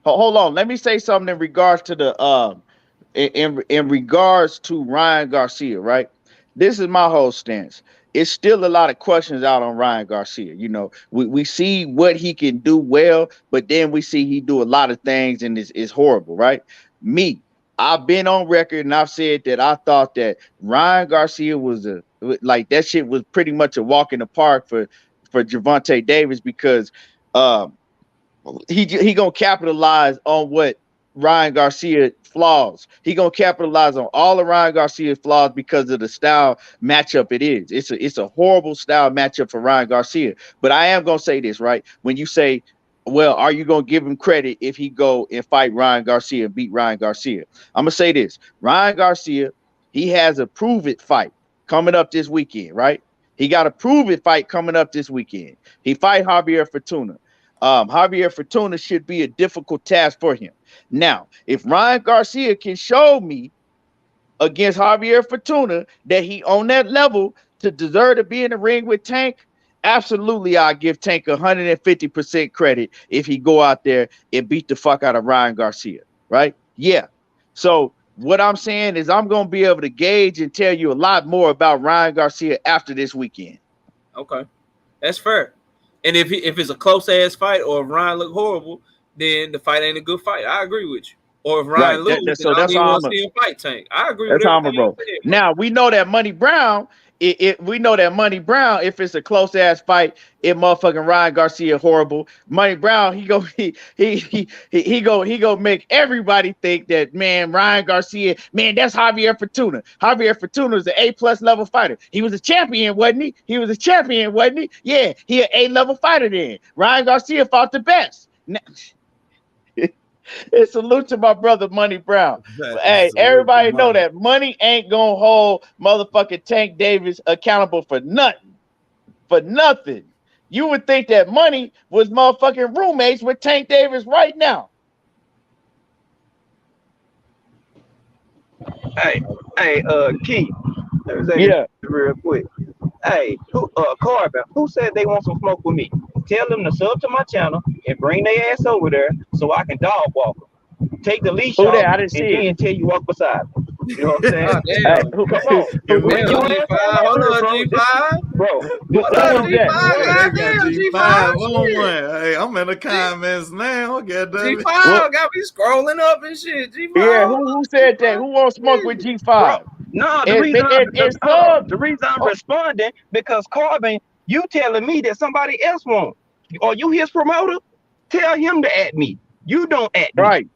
on. Let me say something in regards to the in regards to Ryan Garcia, right? This is my whole stance. It's still a lot of questions out on Ryan Garcia. You know, we see what he can do well, but then we see he do a lot of things and it's horrible, right? I've been on record and I've said that I thought that Ryan Garcia was that shit was pretty much a walk in the park for Gervonta Davis because he gonna capitalize on what Ryan Garcia flaws. He gonna capitalize on all of Ryan Garcia's flaws because of the style matchup it is. It's a horrible style matchup for Ryan Garcia. But I am gonna say this, right? When you say, well, are you gonna give him credit if he go and fight Ryan Garcia and beat Ryan Garcia? I'm gonna say this. Ryan Garcia, he has a prove it fight coming up this weekend, right? He got a prove it fight coming up this weekend. He fight Javier Fortuna. Javier Fortuna should be a difficult task for him. Now, if Ryan Garcia can show me against Javier Fortuna that he on that level to deserve to be in the ring with Tank, absolutely I'll give Tank 150% credit if he go out there and beat the fuck out of Ryan Garcia, right? Yeah. So what I'm saying is I'm going to be able to gauge and tell you a lot more about Ryan Garcia after this weekend. Okay. That's fair. And if it's a close ass fight or if Ryan look horrible, then the fight ain't a good fight. I agree with you. Or if Ryan loses, then I don't even want to see him fight Tank. I agree with everything you said, bro. Now we know that Money Brown. We know that Money Brown, if it's a close ass fight, if motherfucking Ryan Garcia horrible, Money Brown, he go make everybody think that, man, Ryan Garcia, man, that's Javier Fortuna. Javier Fortuna is an A+ level fighter. He was a champion, wasn't he? Yeah, he an A level fighter then. Ryan Garcia fought the best. Now, and salute to my brother Money Brown. Hey, everybody know that Money ain't gonna hold motherfucking Tank Davis accountable for nothing. For nothing. You would think that Money was motherfucking roommates with Tank Davis right now. Hey, Keith. Yeah. Real quick. Hey, Corbin, who said they want some smoke with me? Tell them to sub to my channel and bring their ass over there so I can dog walk them. Take the leash off and then tell you walk beside them. You know what I'm saying? Hey, come on. Hold on, G5. Bro. G5. Hey, I'm in the comments now. G5 got me scrolling up and shit. G5. Yeah, who said that? Who wants smoke with G5? Bro, no, the reason I'm responding because Corbin, you telling me that somebody else won't. Or you his promoter? Tell him to at me. You don't at me. Right.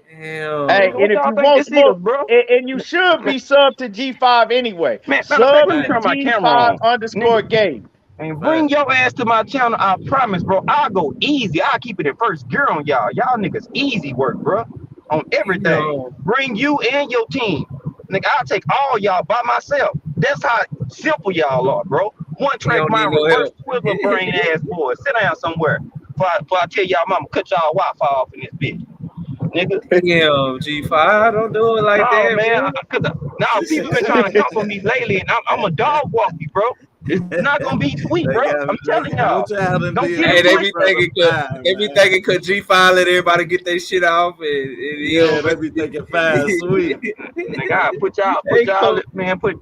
Damn. Hey, and if you want smoke, bro, and you should be sub to G5 anyway. Man, sub to G5_game. And bring your ass to my channel. I promise, bro. I'll go easy. I'll keep it in first gear on y'all. Y'all niggas easy work, bro. On everything. No. Bring you and your team. Nigga, I'll take all y'all by myself. That's how simple y'all are, bro. One track mind, reverse swivel brain ass boy. Sit down somewhere. Before I tell y'all mama cut y'all Wi-Fi off in this bitch. Nigga. Damn, G5, don't do it like that, man. Now people been trying to come for me lately, and I'm a dog walk you, bro. It's not gonna be sweet, bro. I'm telling y'all. Hey, they be thinking cause G5 let everybody get their shit off, and they be thinking fast, sweet. Nigga, I put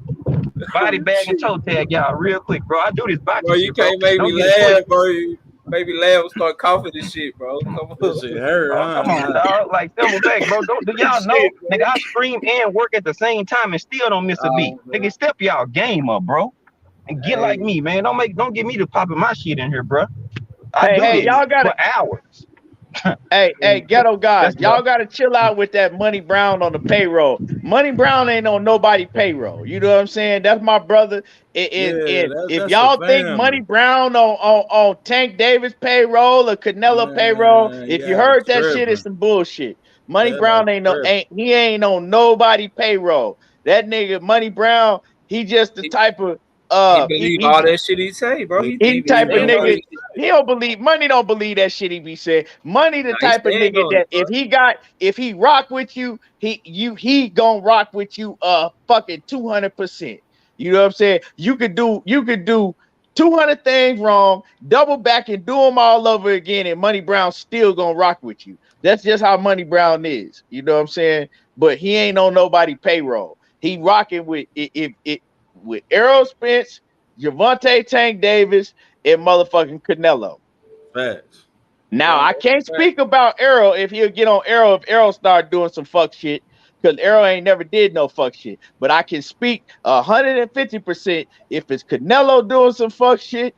body bag and toe tag y'all real quick, bro. I do this boxing. Bro, you can't make me laugh, bro. Baby Lamb start coughing and shit, bro. Come on. This shit hurt, huh? Come on, dog. Like simple fact, bro. Do y'all know, Shit, nigga? I stream and work at the same time and still don't miss a beat. man. Nigga, step y'all game up, bro. And get like me, man. Don't get me to popping my shit in here, bro. I do this y'all gotta, for hours. hey, ghetto guys, y'all gotta chill out with that Money Brown on the payroll. Money Brown ain't on nobody payroll. You know what I'm saying? That's my brother. If y'all think Money Brown on Tank Davis payroll or Canelo payroll, if you heard that shit, it's some bullshit. Money Brown ain't on nobody payroll. That nigga Money Brown, he just the type of he believe all that shit he say, bro. He type of nigga. He don't believe Money. Don't believe that shit he be saying. Money the type of nigga that if he rock with you, he gonna rock with you fucking 200%. You know what I'm saying? You could do 200 things wrong, double back and do them all over again, and Money Brown still gonna rock with you. That's just how Money Brown is. You know what I'm saying? But he ain't on nobody payroll. He rocking with with Errol Spence, Gervonta Tank Davis, and motherfucking Canelo. Facts. Now, I can't speak about Errol if he'll get on Errol if Errol start doing some fuck shit, because Errol ain't never did no fuck shit. But I can speak 150% if it's Canelo doing some fuck shit,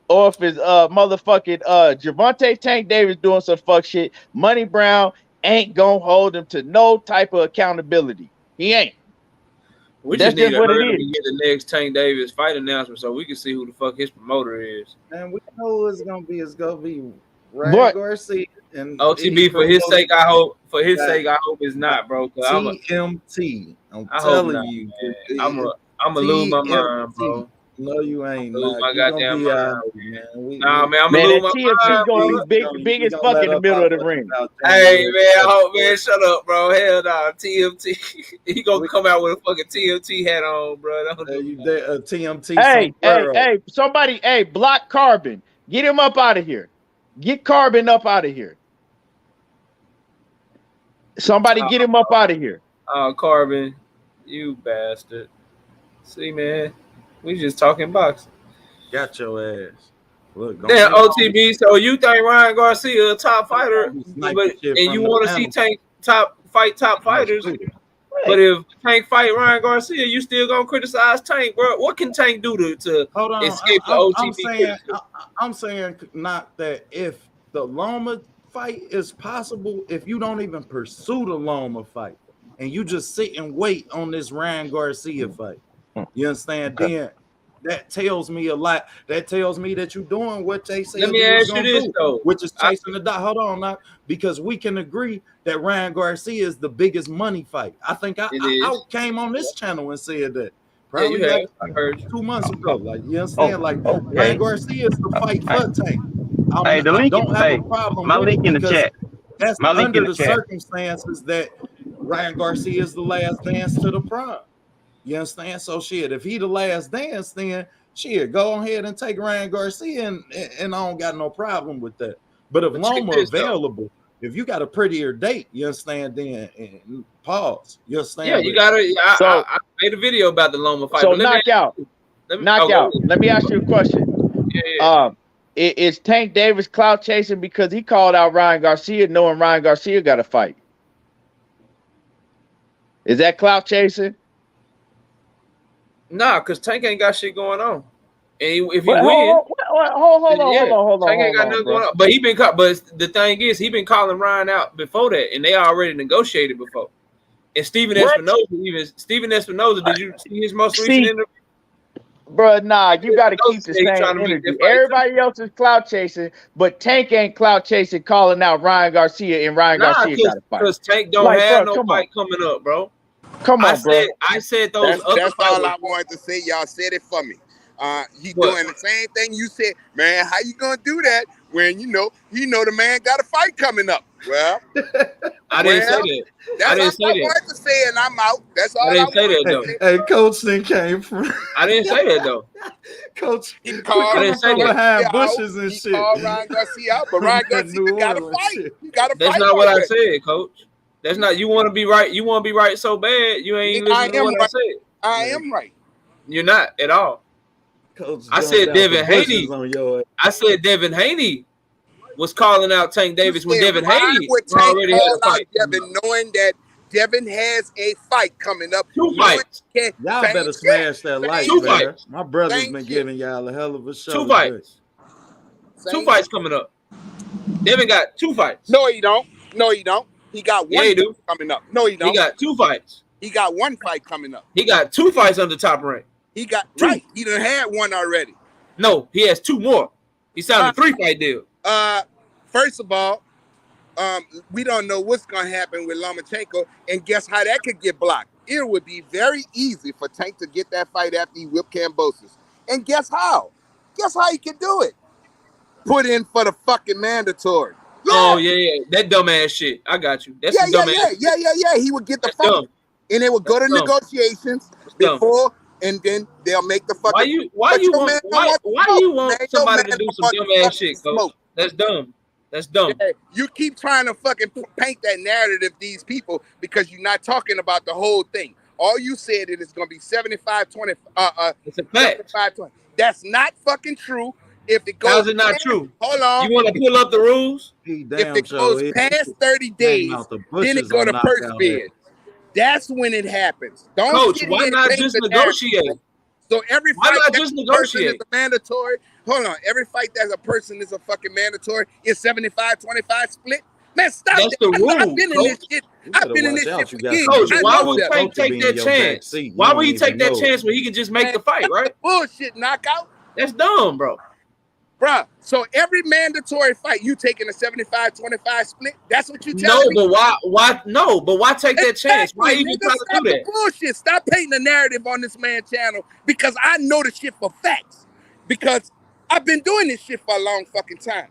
or if it's motherfucking Gervonta Tank Davis doing some fuck shit. Money Brown ain't gonna hold him to no type of accountability. He ain't. We just need to hurry up and get the next Tank Davis fight announcement so we can see who the fuck his promoter is. And we know who it's gonna be. It's gonna be Ryan Garcia and OTB. For his sake, I hope. For his sake, I hope it's not, bro. TMT. I'm telling you, I'm gonna lose my mind, bro. No, you ain't. Lose my goddamn mind. Man. Nah, man, I'm gonna lose my TMT gonna be big as fuck in the middle of the ring. Hey, man, I hope, man, shut up, bro. Hell nah, TMT. He gonna come out with a fucking TMT hat on, bro. TMT. Hey, somebody, block Carbon. Get him up out of here. Get Carbon up out of here. Somebody get him up out of here. Oh, Carbon, you bastard. See, man. We just talking boxing. Got your ass. Look, then OTB. So you think Ryan Garcia a top fighter, and you want to see Tank top fighters? But if Tank fight Ryan Garcia, you still gonna criticize Tank, bro? What can Tank do to escape the OTB? I'm saying not that if the Loma fight is possible, if you don't even pursue the Loma fight and you just sit and wait on this Ryan Garcia fight. You understand? Then that tells me a lot. That tells me that you're doing what they say. Let me ask you this though, which is chasing the dot. Hold on now, because we can agree that Ryan Garcia is the biggest money fight. I think I came on this channel and said that probably like 2 months ago. Like you understand? Ryan Garcia is the fight for Tank. I don't have a problem. My link in the chat. That's under the circumstances that Ryan Garcia is the last dance to the prime. You understand? So shit, if he the last dance, then shit, go ahead and take Ryan Garcia, and I don't got no problem with that. But if Loma available, if you got a prettier date, you understand? Then pause. You understand? Yeah, you gotta. I made a video about the Loma fight. So knockout. Let me ask you a question. Yeah. Is Tank Davis clout chasing because he called out Ryan Garcia, knowing Ryan Garcia got a fight? Is that clout chasing? Nah, because Tank ain't got shit going on. And if he win, hold on. Tank ain't got nothing going on. But but the thing is, he been calling Ryan out before that, and they already negotiated before. And Steven Espinoza, did you see his most recent interview? Bro, nah, you got to keep the same energy. Everybody else is clout chasing, but Tank ain't clout chasing, calling out Ryan Garcia, and Ryan Garcia got a fight. Because Tank don't have no fight coming up, bro. Come on, bro. I said those other That's all I wanted to say. Y'all said it for me. He doing the same thing you said. Man, how you gonna do that when you know the man got a fight coming up? Well, I didn't say that. That's all I wanted to say, and I'm out. That's all I didn't say that though. Hey, Coach then came from. I didn't say that though. Coach, he called from behind bushes and shit. He called Ryan Garcia out, but Ryan Garcia got a fight. He got a fight. That's not what I said, Coach. That's not. You want to be right. You want to be right so bad. You ain't listening to what I said. I am right. You're not at all. Coach, I said Devin Haney. I said Devin Haney was calling out Tank Davis when Devin Haney would Tank already had a call out fight. Devin, knowing that Devin has a fight coming up. Two fights. Y'all better smash that like, Two man. fights. My brother's been giving y'all a hell of a show. Two fights. Two fights coming up. Devin got 2 fights. No, he don't. No, he don't. He got one he do. coming up. No, he don't. He got 2 fights. He got 1 fight coming up. He got 2 fights under Top Rank. He got 2. Right. He done had 1 already. No, he has 2 more. He signed a 3-fight deal. First of all, we don't know what's gonna happen with Lomachenko, and guess how that could get blocked? It would be very easy for Tank to get that fight after he whipped Kambosos. And guess how? Guess how he can do it? Put in for the fucking mandatory. Yeah. Oh yeah, that dumbass shit. I got you. That's yeah. He would get the fight, and they would go to negotiations before, and then they'll make the fucking. Why you want somebody to do some dumbass shit, Coach? That's dumb. That's dumb. Yeah, you keep trying to fucking paint that narrative, these people, because you're not talking about the whole thing. All you said it is going to be 75-20. It's a fact. 75-20. That's not fucking true. If it goes, how's it not true? Hold on. You want to pull up the rules? If it goes past 30 days, then it go to purse bid. That's when it happens. Don't Coach, why not just negotiate? So every why fight not just negotiate? Is a mandatory. Hold on. Every fight that's a person is a fucking mandatory. Is 75-25 split. Man, stop. That's the rule. I've been in this shit. I've been in this shit for years. Coach, why would Tank take that chance? Why would he take that chance when he can just make the fight, right? Bullshit knockout. That's dumb, bro. Bruh, so every mandatory fight, you taking a 75-25 split? That's what you telling me? No, but why? No, but why take that chance? Why even try to do that? Bullshit. Stop painting the narrative on this man's channel, because I know the shit for facts. Because I've been doing this shit for a long fucking time.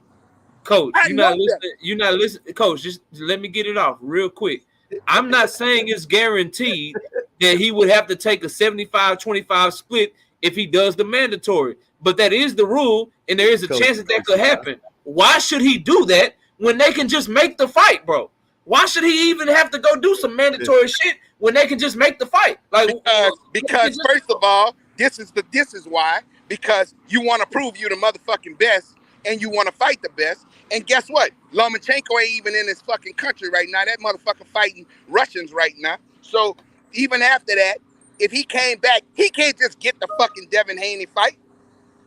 Coach, you're not listening. You're not listening. Coach, just let me get it off real quick. I'm not saying it's guaranteed that he would have to take a 75-25 split if he does the mandatory. But that is the rule, and there is a chance that could happen. Why should he do that when they can just make the fight, bro? Why should he even have to go do some mandatory shit when they can just make the fight? Like because first of all, this is why. Because you want to prove you the motherfucking best, and you want to fight the best. And guess what? Lomachenko ain't even in his fucking country right now. That motherfucker fighting Russians right now. So even after that, if he came back, he can't just get the fucking Devin Haney fight.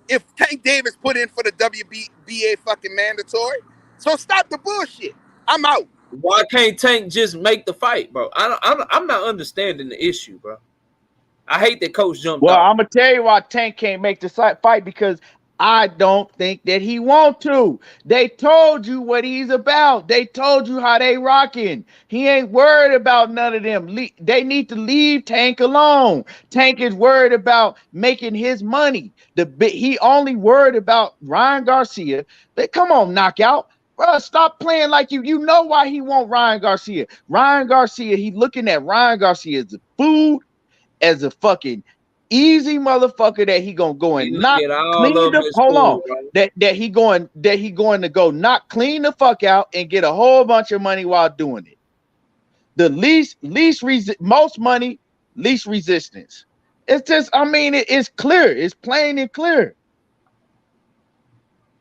If Tank Davis put in for the WBA fucking mandatory. So stop the bullshit. I'm out. Why can't Tank just make the fight, bro? I'm not understanding the issue, bro. I hate that Coach jumped off. I'm going to tell you why Tank can't make the fight, because I don't think that he want to. They told you what he's about. They told you how they rocking. He ain't worried about none of them. They need to leave Tank alone. Tank is worried about making his money. He only worried about Ryan Garcia. But come on, knockout. Bro, stop playing like you know why he want Ryan Garcia. Ryan Garcia, he looking at Ryan Garcia as a food, as a fucking easy motherfucker that he gonna go and knock clean the hold on. Right? That he going to go knock clean the fuck out and get a whole bunch of money while doing it. The most money, least resistance. It's just, I mean, it's clear. It's plain and clear.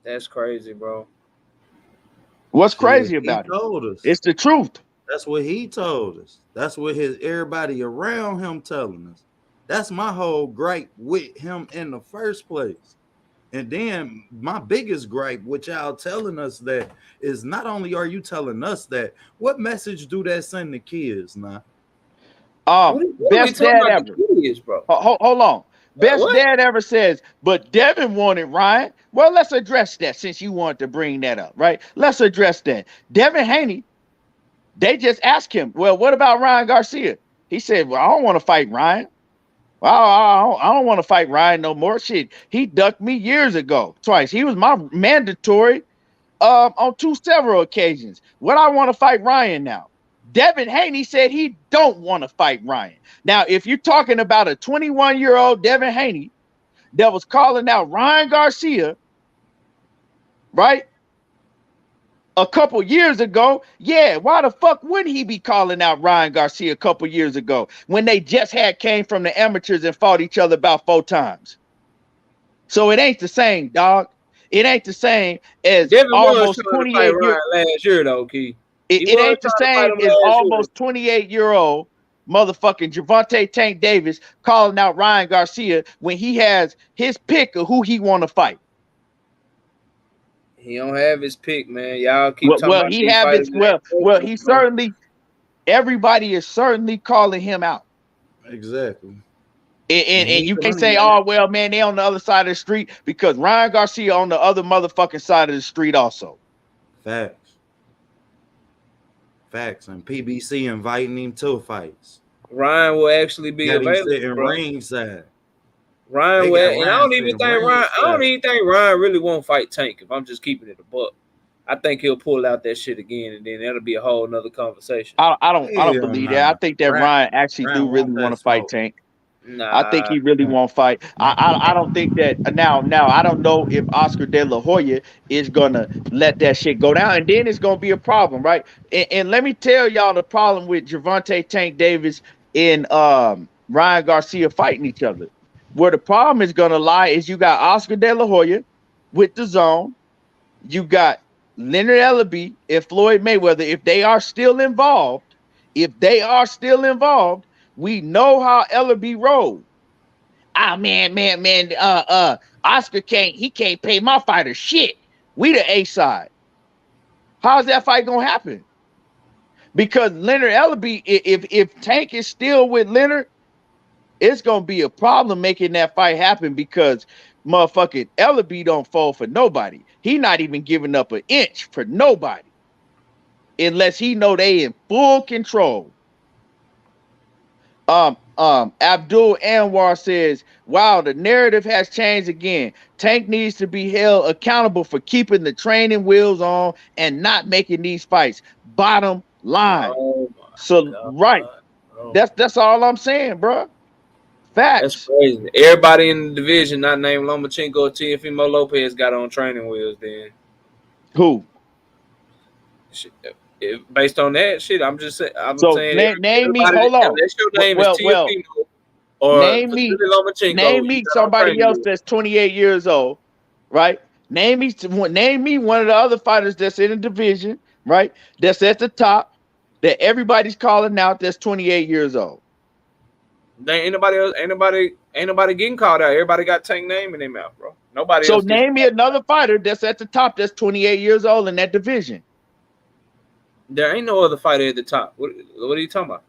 That's crazy, bro. What's crazy about it? Told us. It's the truth. That's what he told us. That's what everybody around him telling us. That's my whole gripe with him in the first place. And then my biggest gripe, which y'all telling us that, is not only are you telling us that, what message do that send to kids now? Best dad ever. Kids, bro. Hold on. Best dad ever says, but Devin wanted Ryan. Well, let's address that since you wanted to bring that up, right? Let's address that. Devin Haney, they just asked him, well, what about Ryan Garcia? He said, well, I don't want to fight Ryan. Well, I don't want to fight Ryan no more. Shit, he ducked me years ago, twice. He was my mandatory on several occasions. What I want to fight Ryan now? Devin Haney said he don't want to fight Ryan. Now, if you're talking about a 21-year-old Devin Haney that was calling out Ryan Garcia, right? A couple years ago, yeah, why the fuck wouldn't he be calling out Ryan Garcia a couple years ago when they just came from the amateurs and fought each other about 4 times? So it ain't the same, dog. It ain't the same as Devin was almost trying to fight 28 years. Ryan last year, though, Key. It was ain't the trying to fight same him as last year. almost 28-year-old motherfucking Gervonta Tank Davis calling out Ryan Garcia when he has his pick of who he want to fight. He don't have his pick, man. Y'all keep talking Well, about he these have fighters. it. Well, he certainly. Everybody is certainly calling him out. Exactly. And you can say, oh, well, man, they on the other side of the street because Ryan Garcia on the other motherfucking side of the street also. Facts. And PBC inviting him to fights. Ryan will actually be available, bro. Ringside. Ryan will, and I don't even think Ryan really won't fight Tank. If I'm just keeping it a buck, I think he'll pull out that shit again, and then that'll be a whole nother conversation. I don't believe that. I think that Ryan actually do really want to fight Tank. Nah. I think he really won't fight. I don't think that now I don't know if Oscar De La Hoya is gonna let that shit go down, and then it's gonna be a problem, right? And let me tell y'all the problem with Gervonta Tank Davis and Ryan Garcia fighting each other. Where the problem is gonna lie is you got Oscar De La Hoya with the zone, you got Leonard Ellaby and Floyd Mayweather. If they are still involved, we know how Ellaby rolled. Man, Oscar can't pay my fighter shit. We the A side. How's that fight gonna happen? Because Leonard Ellaby, if Tank is still with Leonard, it's gonna be a problem making that fight happen because motherfucking Ellaby don't fall for nobody. He not even giving up an inch for nobody unless he know they in full control. Abdul Anwar says, wow, the narrative has changed again. Tank needs to be held accountable for keeping the training wheels on and not making these fights. Bottom line. Right. That's all I'm saying, bro. Facts. That's crazy. Everybody in the division not named Lomachenko or Teofimo Lopez got on training wheels then. Who? Based on that shit, I'm saying. Name me. Hold on. That's your name is Teofimo or Lomachenko. Name me somebody else that's 28 years old, right? Name me one of the other fighters that's in the division, right? That's at the top that everybody's calling out. That's 28 years old. Ain't nobody getting called out. Everybody got Tank name in their mouth, bro. Nobody. So name me another fighter that's at the top that's 28 years old in that division. There ain't no other fighter at the top. What are you talking about?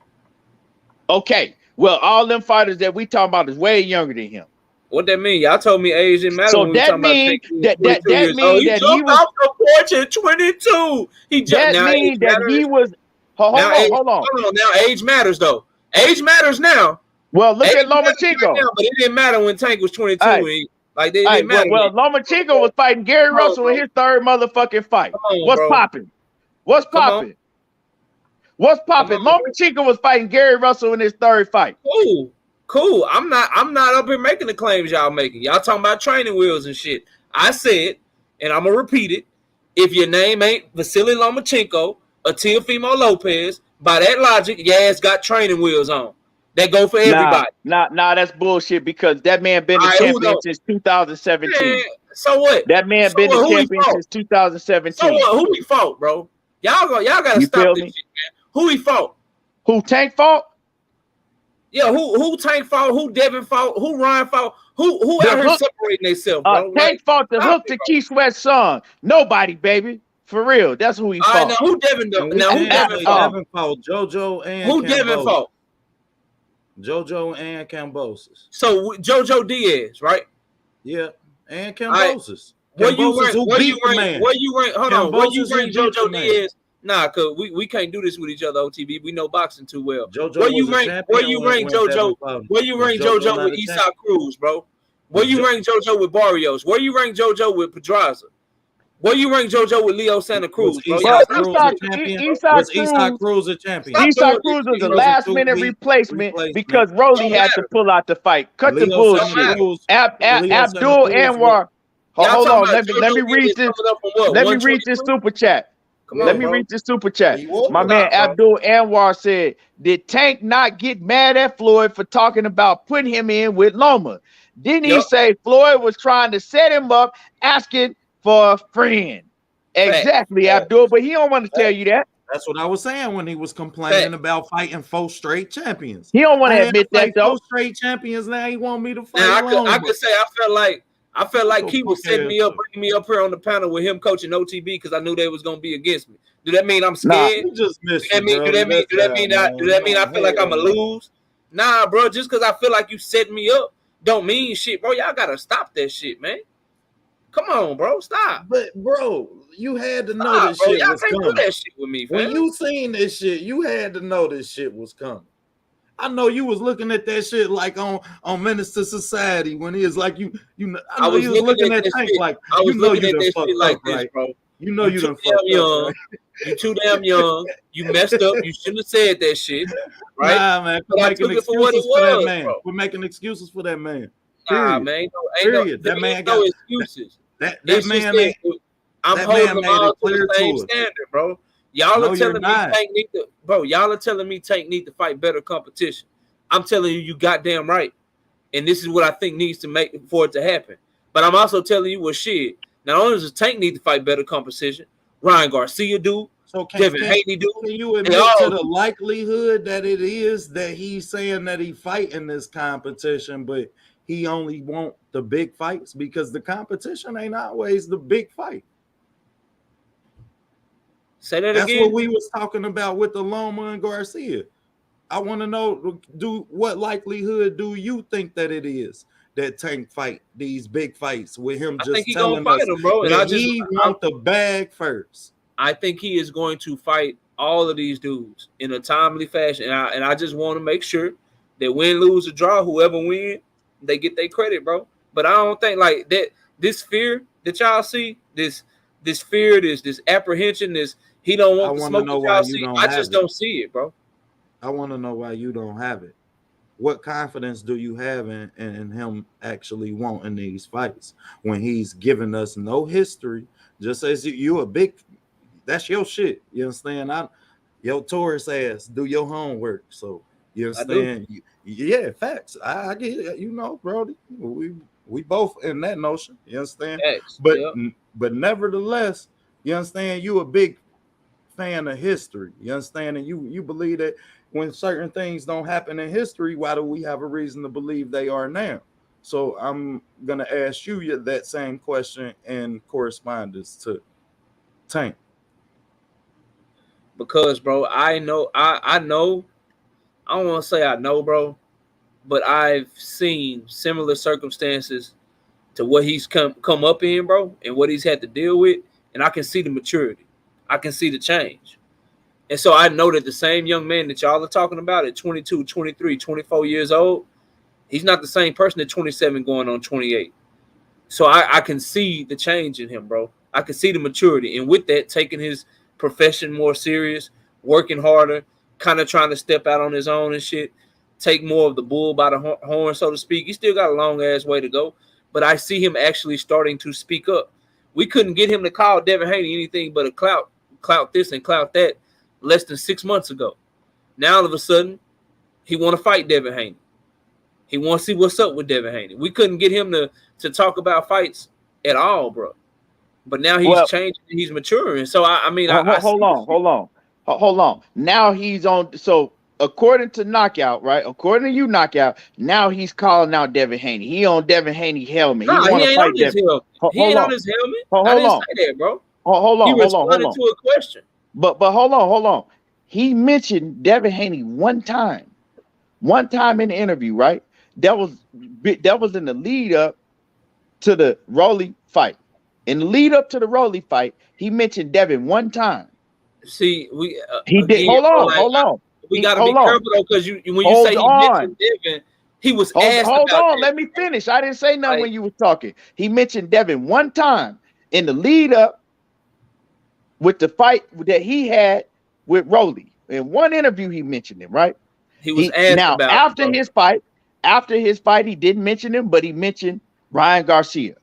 Okay, well, all them fighters that we talking about is way younger than him. What that mean? Y'all told me age didn't matter. So that means that he was off the porch at 22. He was. Hold on. Now age matters though. Age matters now. Well, look at Lomachenko. Right now, but it didn't matter when Tank was 22. Right. They didn't matter. Well, Lomachenko was fighting Gary Russell in his third motherfucking fight. What's popping? Lomachenko was fighting Gary Russell in his third fight. Cool. I'm not up here making the claims y'all making. Y'all talking about training wheels and shit. I said, and I'm gonna repeat it. If your name ain't Vasyl Lomachenko or Teofimo Lopez, by that logic, your ass got training wheels on. That go for everybody. Nah, that's bullshit because that man been the champion since 2017. Man, so what? That man been the champion since 2017. So what? Who he fought, bro? Y'all gotta stop this shit, man. Who he fought? Who Tank fought? Yeah, who Tank fought? Who Devin fought? Who Ryan fought? Who out here separating themselves, bro? Tank fought the hook to Keith Sweat's son. Nobody, baby. For real. That's who he fought. Now who Devin though? Now who Devin fought? JoJo and who Devin fought? JoJo and Cambosis. So JoJo Diaz, right? Yeah, and Cambosis. Where you rank JoJo Diaz? Nah, cause we can't do this with each other, OTB. We know boxing too well. Where you rank JoJo with Isaac Cruz, bro? Where you rank JoJo with Barrios? Where you rank JoJo with Pedraza? Where you rank JoJo with Leo Santa Cruz? Isaac Cruz a champion. Isaac Cruz was a last-minute replacement because Rolly had to pull out the fight. Cut the bullshit. Abdul Anwar. Hold on. Let me read this. Let me read this super chat. My man Abdul Anwar said, did Tank not get mad at Floyd for talking about putting him in with Loma? Didn't he say Floyd was trying to set him up, asking for a friend. Exactly, Abdul. But he don't want to tell you that. That's what I was saying when he was complaining about fighting 4 straight champions. He don't want to admit that though. 4 straight champions. Now he want me to fight. Now I could say I felt like he was setting me up, bringing me up here on the panel with him coaching OTB because I knew they was gonna be against me. Do that mean I'm scared? You just missed do that mean I feel like I'm gonna lose? Nah, bro. Just because I feel like you set me up don't mean shit, bro. Y'all gotta stop that shit, man. Come on, bro. Stop. But bro, you had to know this shit was coming. Do that shit with me, fam. When you seen this shit, you had to know this shit was coming. I know you was looking at that shit like on Menace to Society when he was like you I know you was looking at Tank like you know you done fucked up, right? Bro. You know you done fucked up, right? You too damn young. You messed up. You shouldn't have said that shit, right? Nah, man. We're making excuses for that man. Bro. We're making excuses for that man. Nah, man. Ain't that man got no excuses. That man ain't. I'm holding them all to the same standard, bro. Y'all are telling me Tank need to, bro. Y'all are telling me Tank need to fight better competition. I'm telling you goddamn right. And this is what I think needs to make for it to happen. But I'm also telling you, well, shit. Not only does Tank need to fight better competition, Ryan Garcia do. So Devin Haney do. Can you admit to the likelihood that it is that he's saying that he fight in this competition, but he only want the big fights because the competition ain't always the big fight. Say that again. That's what we was talking about with the Loma and Garcia. I want to know, what likelihood do you think that it is that Tank fight these big fights with him just telling us him, bro. And he want the bag first? I think he is going to fight all of these dudes in a timely fashion. And I just want to make sure that win, lose, or draw, whoever win, they get their credit, bro. But I don't think like that. This fear that y'all see, this fear, this apprehension, this he don't want the smoke that y'all see. I just don't see it, bro. I want to know why you don't have it. What confidence do you have in him actually wanting these fights when he's giving us no history? Just as you a big, that's your shit. You understand? Your Taurus ass do your homework. So you understand? Yeah, facts. I get it. You know, Brody. We both in that notion. You understand? Facts. But nevertheless, you understand? You a big fan of history. You understand? And you believe that when certain things don't happen in history, why do we have a reason to believe they are now? So I'm gonna ask you that same question in correspondence to Tank. Because, bro, I know. I don't want to say I know, bro, but I've seen similar circumstances to what he's come up in, bro, and what he's had to deal with, and I can see the maturity. I can see the change. And so I know that the same young man that y'all are talking about at 22, 23, 24 years old, he's not the same person at 27 going on 28. So I can see the change in him, bro. I can see the maturity. And with that, taking his profession more serious, working harder, kind of trying to step out on his own and shit, take more of the bull by the horn, so to speak. He still got a long-ass way to go. But I see him actually starting to speak up. We couldn't get him to call Devin Haney anything but a clout this and clout that less than 6 months ago. Now all of a sudden, he want to fight Devin Haney. He want to see what's up with Devin Haney. We couldn't get him to talk about fights at all, bro. But now he's changing. He's maturing. So hold on. Now he's on. So according to Knockout, right? According to you, Knockout. Now he's calling out Devin Haney. He on Devin Haney helmet. He want to fight Devin. He ain't on his helmet. I didn't say that, bro. Hold on. He responded to a question. But hold on. He mentioned Devin Haney one time in the interview, right? That was in the lead up to the Rolly fight. In the lead up to the Rolly fight, he mentioned Devin one time. See, he did. Hold on. We got to be careful though, because when you say he mentioned Devin, he was asked. Hold on, let me finish. I didn't say nothing when you were talking. He mentioned Devin one time in the lead up with the fight that he had with Rolly. In one interview, he mentioned him, right? He was asked now about after his fight, he didn't mention him, but he mentioned Ryan Garcia.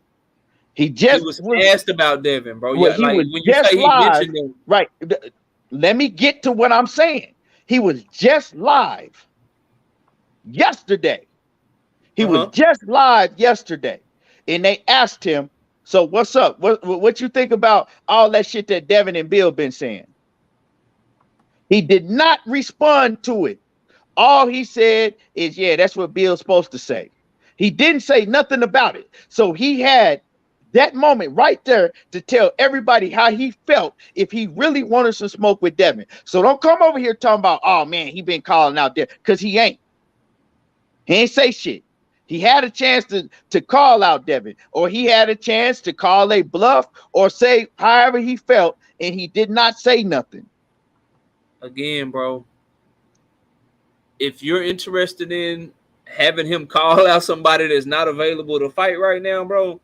He was asked about Devin, bro. Well, when you say he mentioned him, right? Let me get to what I'm saying. He was just live yesterday. And they asked him So what's up? What you think about all that shit that Devin and Bill been saying? He did not respond to it. All he said is, yeah, that's what Bill's supposed to say. He didn't say nothing about it. So he had that moment right there to tell everybody how he felt if he really wanted some smoke with Devin. So don't come over here talking about, oh man, he been calling out there, because he ain't. He ain't say shit. He had a chance to call out Devin, or he had a chance to call a bluff or say however he felt, and he did not say nothing. Again, bro, if you're interested in having him call out somebody that's not available to fight right now, bro,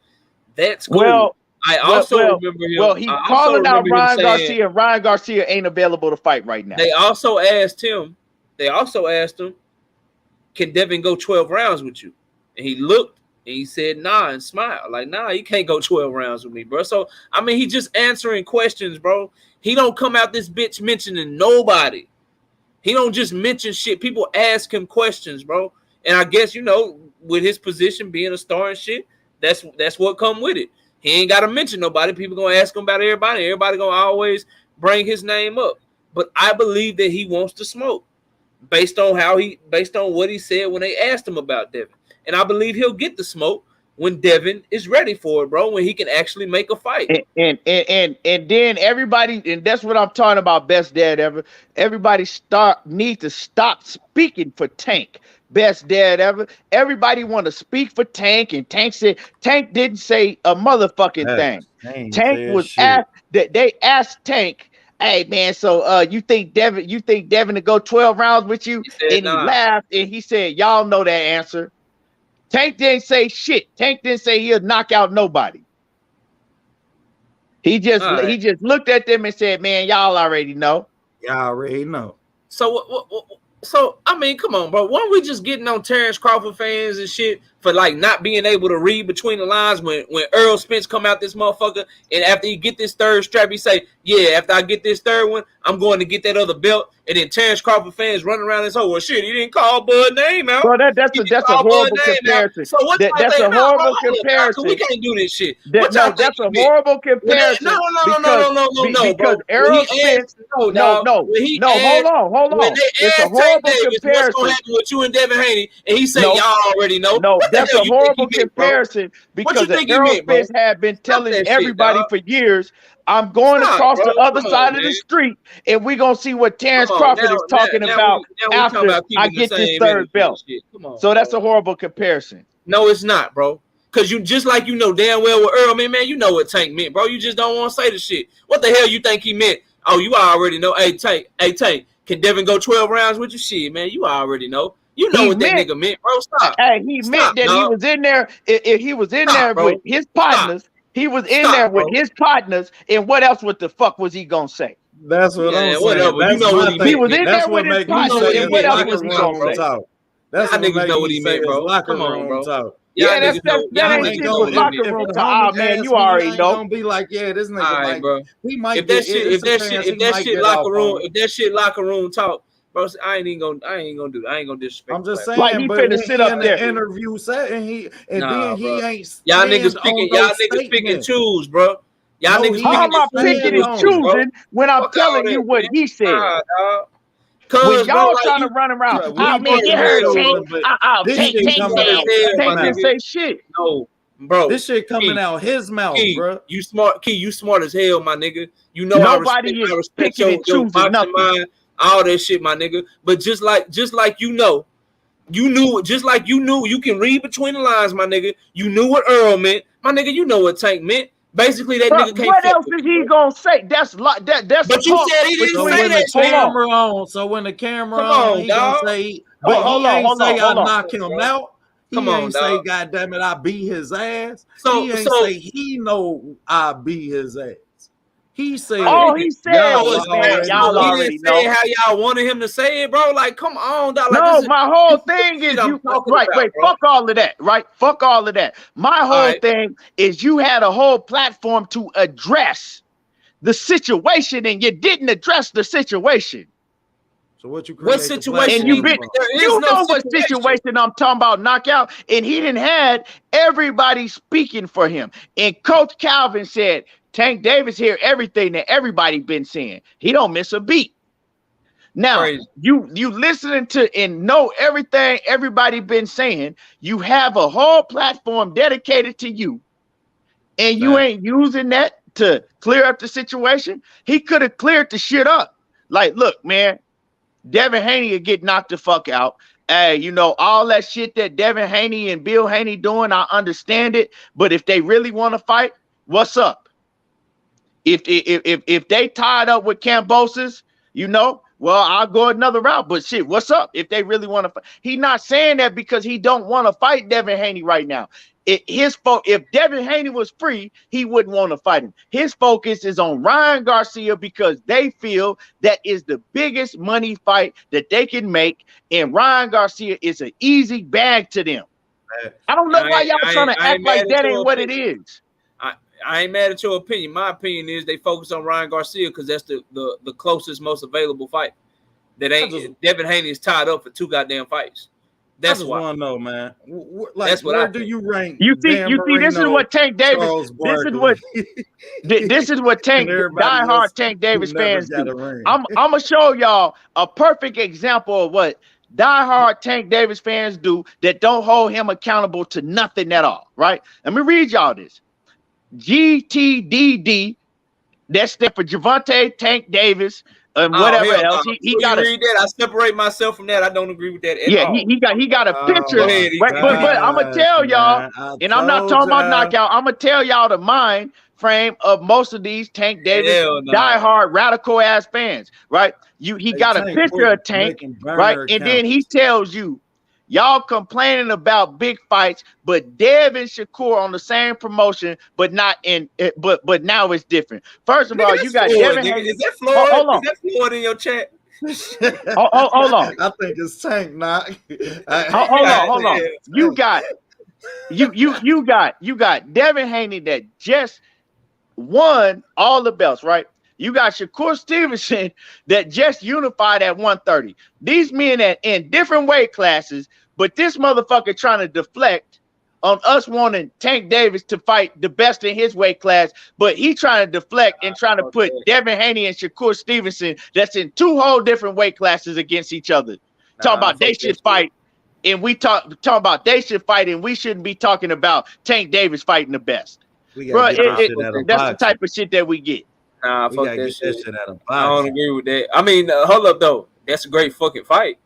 that's cool. Well, I also remember him. Well, he's calling out Ryan Garcia. Ryan Garcia ain't available to fight right now. They also asked him, can Devin go 12 rounds with you? And he looked and he said, nah, and smiled. Like, nah, you can't go 12 rounds with me, bro. So, I mean, he just answering questions, bro. He don't come out this bitch mentioning nobody. He don't just mention shit. People ask him questions, bro. And I guess, you know, with his position being a star and shit, that's what come with it. He ain't got to mention nobody. People going to ask him about everybody. Everybody going to always bring his name up. But I believe that he wants to smoke based on what he said when they asked him about Devin. And I believe he'll get the smoke when Devin is ready for it, bro, when he can actually make a fight. And then everybody, and that's what I'm talking about, best dad ever. Everybody need to stop speaking for Tank. Best dad ever. Everybody want to speak for Tank, and Tank didn't say a motherfucking thing. Tank was asked that they asked Tank, hey man, so you think Devin to go 12 rounds with you? He laughed and he said, y'all know that answer. Tank didn't say shit. Tank didn't say he'll knock out nobody. He just looked at them and said, man, y'all already know. Y'all already know. So I mean, come on, bro. Why don't we just getting on Terrence Crawford fans and shit for like not being able to read between the lines when Earl Spence come out this motherfucker, and after he get this third strap, he say, yeah, after I get this third one, I'm going to get that other belt. And then Terrence Crawford fans running around this whole, well, shit, he didn't call Bud name out. Well, that's a horrible comparison. So what? That's a horrible comparison. We can't do this shit. That's a horrible comparison. No, because Earl Spence. Hold on. It's a horrible comparison. What's gonna happen with you and Devin Haney? And he said, y'all already know. No, that's a horrible comparison because Earl Spence had been telling everybody for years, I'm going across the other side of the street, and we're going to see what Terrence Crawford is talking about after I get this third belt. So that's a horrible comparison. No, it's not, bro. Because you just like you know damn well what Earl meant, man, you know what Tank meant, bro. You just don't want to say the shit. What the hell you think he meant? Oh, you already know. Hey, Tank, can Devin go 12 rounds with you? Shit, man, you already know. You know what that nigga meant, bro. Stop. Hey, he meant that he was in there. If he was in there with his partners, he was in there with his partners. And what else? What the fuck was he gonna say? That's what I'm saying. Whatever. You know what he was in there with his partners. And what else was he gonna say? That's what niggas know what he meant, bro. Come on, bro. Talk. Yeah, that ain't shit for locker room talk. Oh man, you already know. Gonna be like, yeah, this nigga, right, like, bro. He might. If that shit locker room talk. Bro, I ain't gonna do that. I ain't gonna disrespect. I'm just saying, like he finna sit up there. Interview set and he ain't. Y'all niggas pick and choose, bro. Y'all niggas. How am I picking and choosing when I'm telling you what he said? When y'all trying to run around, I mean, you heard Tank didn't say shit. No, bro. This shit coming out his mouth, bro. You smart, Key. You smart as hell, my nigga. You know nobody is picking and choosing nothing. All that shit, my nigga. But just like you knew, you can read between the lines, my nigga. You knew what Earl meant, my nigga. You know what Tank meant. Basically, that nigga can't. What else is he gonna say? That's. But you said he didn't say that. Camera on. So when the camera on, he gonna say. But he ain't say I knock him out. He ain't say, God damn it, I beat his ass. He ain't say he know I beat his ass. He said, all he said was, man, y'all already know. How y'all wanted him to say it, bro. Like, come on, dog. Like, no, my whole thing is you. Wait, fuck all of that, right? Fuck all of that. My whole thing is you had a whole platform to address the situation, and you didn't address the situation. So what you What create the situation? And you platform been, from? There is you no know what situation. situation I'm talking about, knockout. And he didn't had everybody speaking for him. And Coach Calvin said, Tank Davis hear everything that everybody been saying. He don't miss a beat. Now, Crazy. you listening to and know everything everybody been saying. You have a whole platform dedicated to you, and you Fact. ain't using that to clear up the situation. He could have cleared the shit up. Like, look, man, Devin Haney would get knocked the fuck out. Hey, you know, all that shit that Devin Haney and Bill Haney doing, I understand it. But if they really want to fight, what's up? If they tied up with Cambosis, you know, well, I'll go another route. But shit, what's up? If they really want to fight, he's not saying that because he don't want to fight Devin Haney right now. If Devin Haney was free, he wouldn't want to fight him. His focus is on Ryan Garcia because they feel that is the biggest money fight that they can make, and Ryan Garcia is an easy bag to them. I don't know why y'all trying to act like that ain't what it is. I ain't mad at your opinion. My opinion is they focus on Ryan Garcia because that's the closest, most available fight. That ain't Devin Haney is tied up for 2 goddamn fights. That's I just why. want to know, man. Like, That's what where I do think. you rank? You see, Dan this is Marino, what Tank Davis. Charles This is Barkley, what this is what Tank and everybody else diehard Tank who Davis never fans got do. a ring? I'm gonna show y'all a perfect example of what diehard Tank Davis fans do that don't hold him accountable to nothing at all. Right? Let me read y'all this. GTDD. That stands for Gervonta Tank Davis and Oh whatever hell else. no! He Before you got a read that, I separate myself from that. I don't agree with that at yeah. all. He got a Oh picture. Go my ahead, E. But I'm gonna gosh, tell y'all, man! I and I'm not told talking about y'all. knockout. I'm gonna tell y'all the mind frame of most of these Tank Davis Hell no. diehard radical ass fans, right? He Hey, got a Tank, picture quit of Tank, making right? burner And then he accounts. tells you, y'all complaining about big fights, but Dev and Shakur on the same promotion, but not in it, but now it's different. First of Nigga, all, you that's got Floyd. Devin Nigga. Haney. Is that Floyd? Hold Is on. that Floyd in your chat? Hold on. I think it's Tank, not. Hold God on. damn. You got you got Devin Haney that just won all the belts, right? You got Shakur Stevenson that just unified at 130. These men are in different weight classes, but this motherfucker trying to deflect on us wanting Tank Davis to fight the best in his weight class, but he trying to deflect and trying to put Devin Haney and Shakur Stevenson that's in 2 whole different weight classes against each other. Talking about they should fight, and we talking about they should fight, and we shouldn't be talking about Tank Davis fighting the best. We gotta Bro, get that shit out of that's the boxing. type of shit that we get. Nah, We fuck gotta that get shit. that shit out of I don't boxing. agree with that. I mean, hold up though. That's a great fucking fight,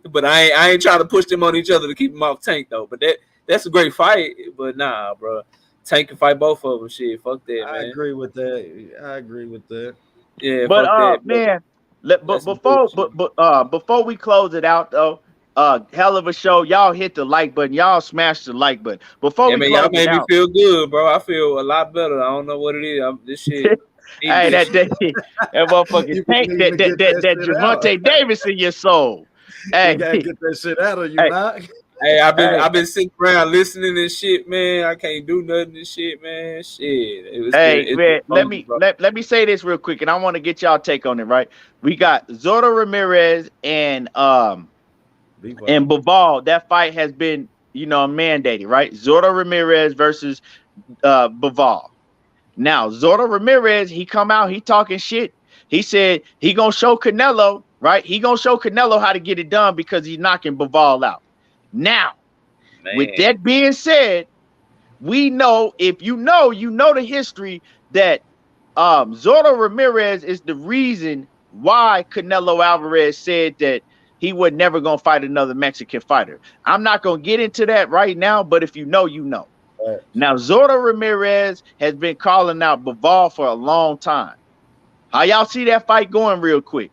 but I ain't trying to push them on each other to keep them off Tank though. But that's a great fight. But nah, bro, Tank can fight both of them. Shit, fuck that, man. I agree with that. I agree with that. Yeah, But fuck that. man, That's some bullshit. before we close it out though, hell of a show. Y'all hit the like button. Y'all smash the like button. Before Yeah, we man, y'all close it made me out. feel good, bro. I feel a lot better. I don't know what it is. This shit. Hey, that motherfucking You Tank, need to get that shit out. Gervonta Davis in your soul. We Hey, gotta get that shit out of you, hey, not. Hey, hey, I've been sitting around listening and shit, man. I can't do nothing and shit, man. Shit, hey, man, let fun, me bro. let me say this real quick, and I want to get y'all take on it, right? We got Zota Ramirez and Bivol. That fight has been, mandated, right? Zota Ramirez versus Bivol. Now, Zota Ramirez, he come out, he talking shit. He said he gonna show Canelo, right? He gonna show Canelo how to get it done because he's knocking Bivol out. Now, with Man, that being said, we know, if you know the history that Zota Ramirez is the reason why Canelo Alvarez said that he was never gonna fight another Mexican fighter. I'm not gonna get into that right now, but if you know, you know. Now, Zota Ramirez has been calling out Bivol for a long time. How y'all see that fight going real quick?